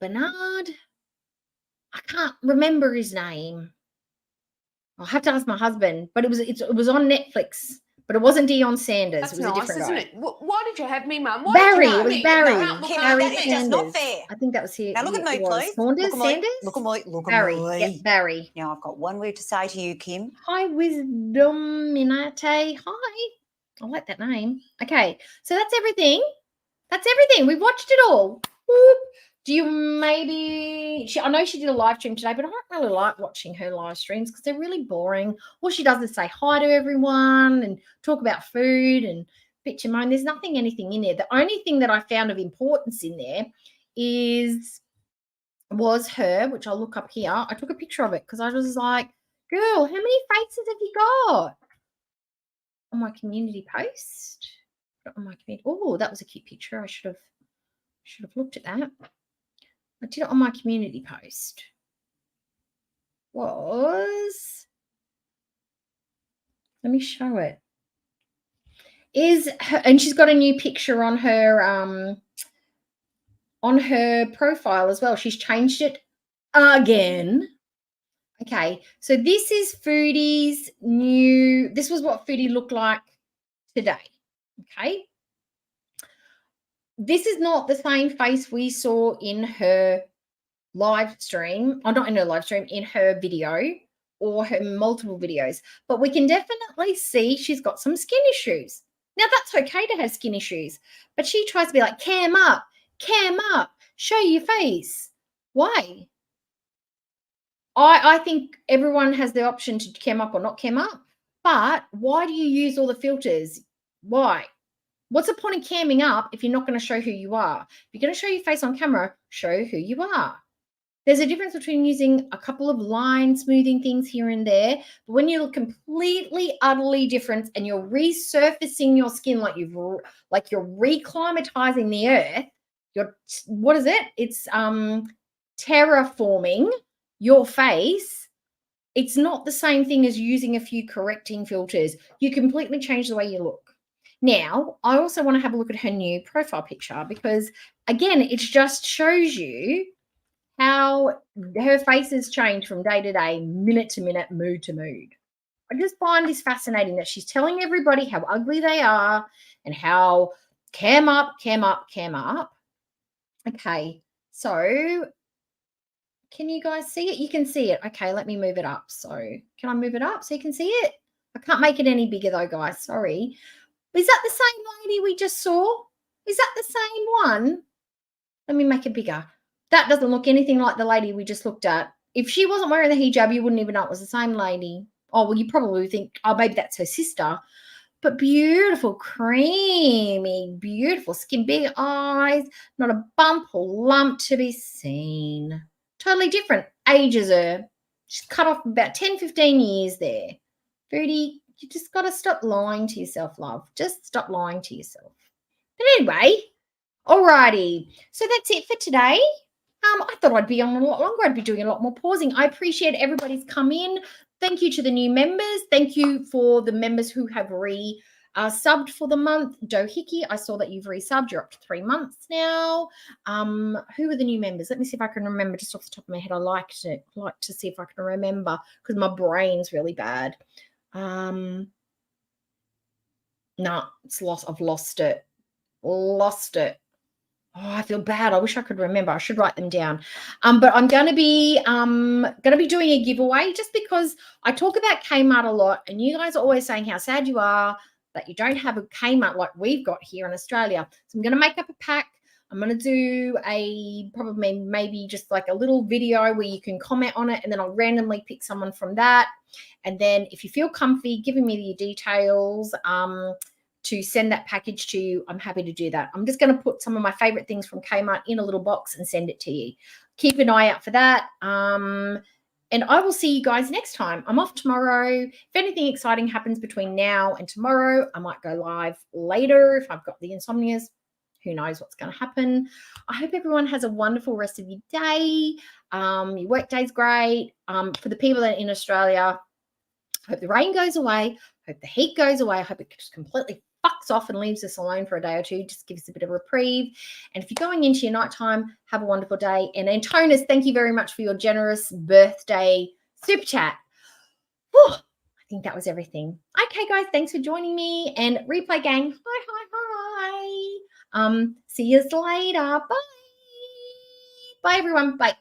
Bernard? I can't remember his name. I'll have to ask my husband. But it was on Netflix. But it wasn't Dion Sanders.
That's
it was a
nice,
different
isn't
guy.
it? Why did you have me, Mum? Why
Barry.
Did you
It
have
was
me?
Barry.
No, look,
Barry
that is just not fair.
I think that was here.
Now look at me,
it was.
please.
Saunders?
Look at me.
Sanders?
Look at me. Look at
Barry.
me.
Yep, Barry.
Now I've got one word to say to you, Kim.
Hi, Wisdominate. Hi. I like that name. Okay, so that's everything. That's everything. We watched it all. Whoop. Do you I know she did a live stream today, but I don't really like watching her live streams because they're really boring. All she does is say hi to everyone and talk about food and bitch and moan. There's anything in there. The only thing that I found of importance in there was her, which I'll look up here. I took a picture of it because I was like, girl, how many faces have you got? On my community post. Oh, that was a cute picture. I should have looked at that. I did it on my community post. Was Let me show it. And she's got a new picture on her profile as well. She's changed it again. Okay, so this is Foodie's new. This was what Foodie looked like today. Okay, this is not the same face we saw in her live stream, or not in her live stream, in her video or her multiple videos, but we can definitely see she's got some skin issues. Now, that's okay to have skin issues, but she tries to be like, cam up, show your face. Why? I think everyone has the option to cam up or not cam up, but why do you use all the filters? Why? What's the point of camming up if you're not going to show who you are? If you're going to show your face on camera, show who you are. There's a difference between using a couple of line smoothing things here and there, but when you look completely, utterly different and you're resurfacing your skin like you're reclimatizing the earth, what is it? It's terraforming your face. It's not the same thing as using a few correcting filters. You completely change the way you look. Now, I also want to have a look at her new profile picture because, again, it just shows you how her face has changed from day to day, minute to minute, mood to mood. I just find this fascinating that she's telling everybody how ugly they are and how cam up. Okay, so can you guys see it? You can see it. Okay, let me move it up. So can I move it up so you can see it? I can't make it any bigger though, guys. Sorry. Is that the same lady we just saw? Is that the same one? Let me make it bigger. That doesn't look anything like the lady we just looked at. If she wasn't wearing the hijab, you wouldn't even know it was the same lady. Oh, well, you probably think, oh, maybe that's her sister. But beautiful, creamy, beautiful skin, big eyes, not a bump or lump to be seen. Totally different. Ages her. She's cut off about 10, 15 years there. Foodie, you just got to stop lying to yourself, love. Just stop lying to yourself. But anyway, alrighty. So that's it for today. I thought I'd be on a lot longer. I'd be doing a lot more pausing. I appreciate everybody's come in. Thank you to the new members. Thank you for the members who have subbed for the month. Dohiki, I saw that you've resubbed. You're up to 3 months now. Who are the new members? Let me see if I can remember just off the top of my head. I like to see if I can remember because my brain's really bad. No, it's lost. I've lost it. Oh, I feel bad. I wish I could remember. I should write them down. But I'm going to be doing a giveaway just because I talk about Kmart a lot, and you guys are always saying how sad you are that you don't have a Kmart like we've got here in Australia. So I'm going to make up a pack. I'm going to do maybe just like a little video where you can comment on it, and then I'll randomly pick someone from that. And then if you feel comfy giving me the details, to send that package to you, I'm happy to do that. I'm just going to put some of my favorite things from Kmart in a little box and send it to you. Keep an eye out for that. And I will see you guys next time. I'm off tomorrow. If anything exciting happens between now and tomorrow, I might go live later if I've got the insomnias. Who knows what's going to happen. I hope everyone has a wonderful rest of your day. Your work day's great. For the people that are in Australia, I hope the rain goes away. I hope the heat goes away. I hope it just completely fucks off and leaves us alone for a day or two. Just give us a bit of reprieve. And if you're going into your nighttime, have a wonderful day. And Antonis, thank you very much for your generous birthday super chat. Whew, I think that was everything. Okay, guys, thanks for joining me. And replay gang, hi. See you later. Bye. Bye, everyone. Bye.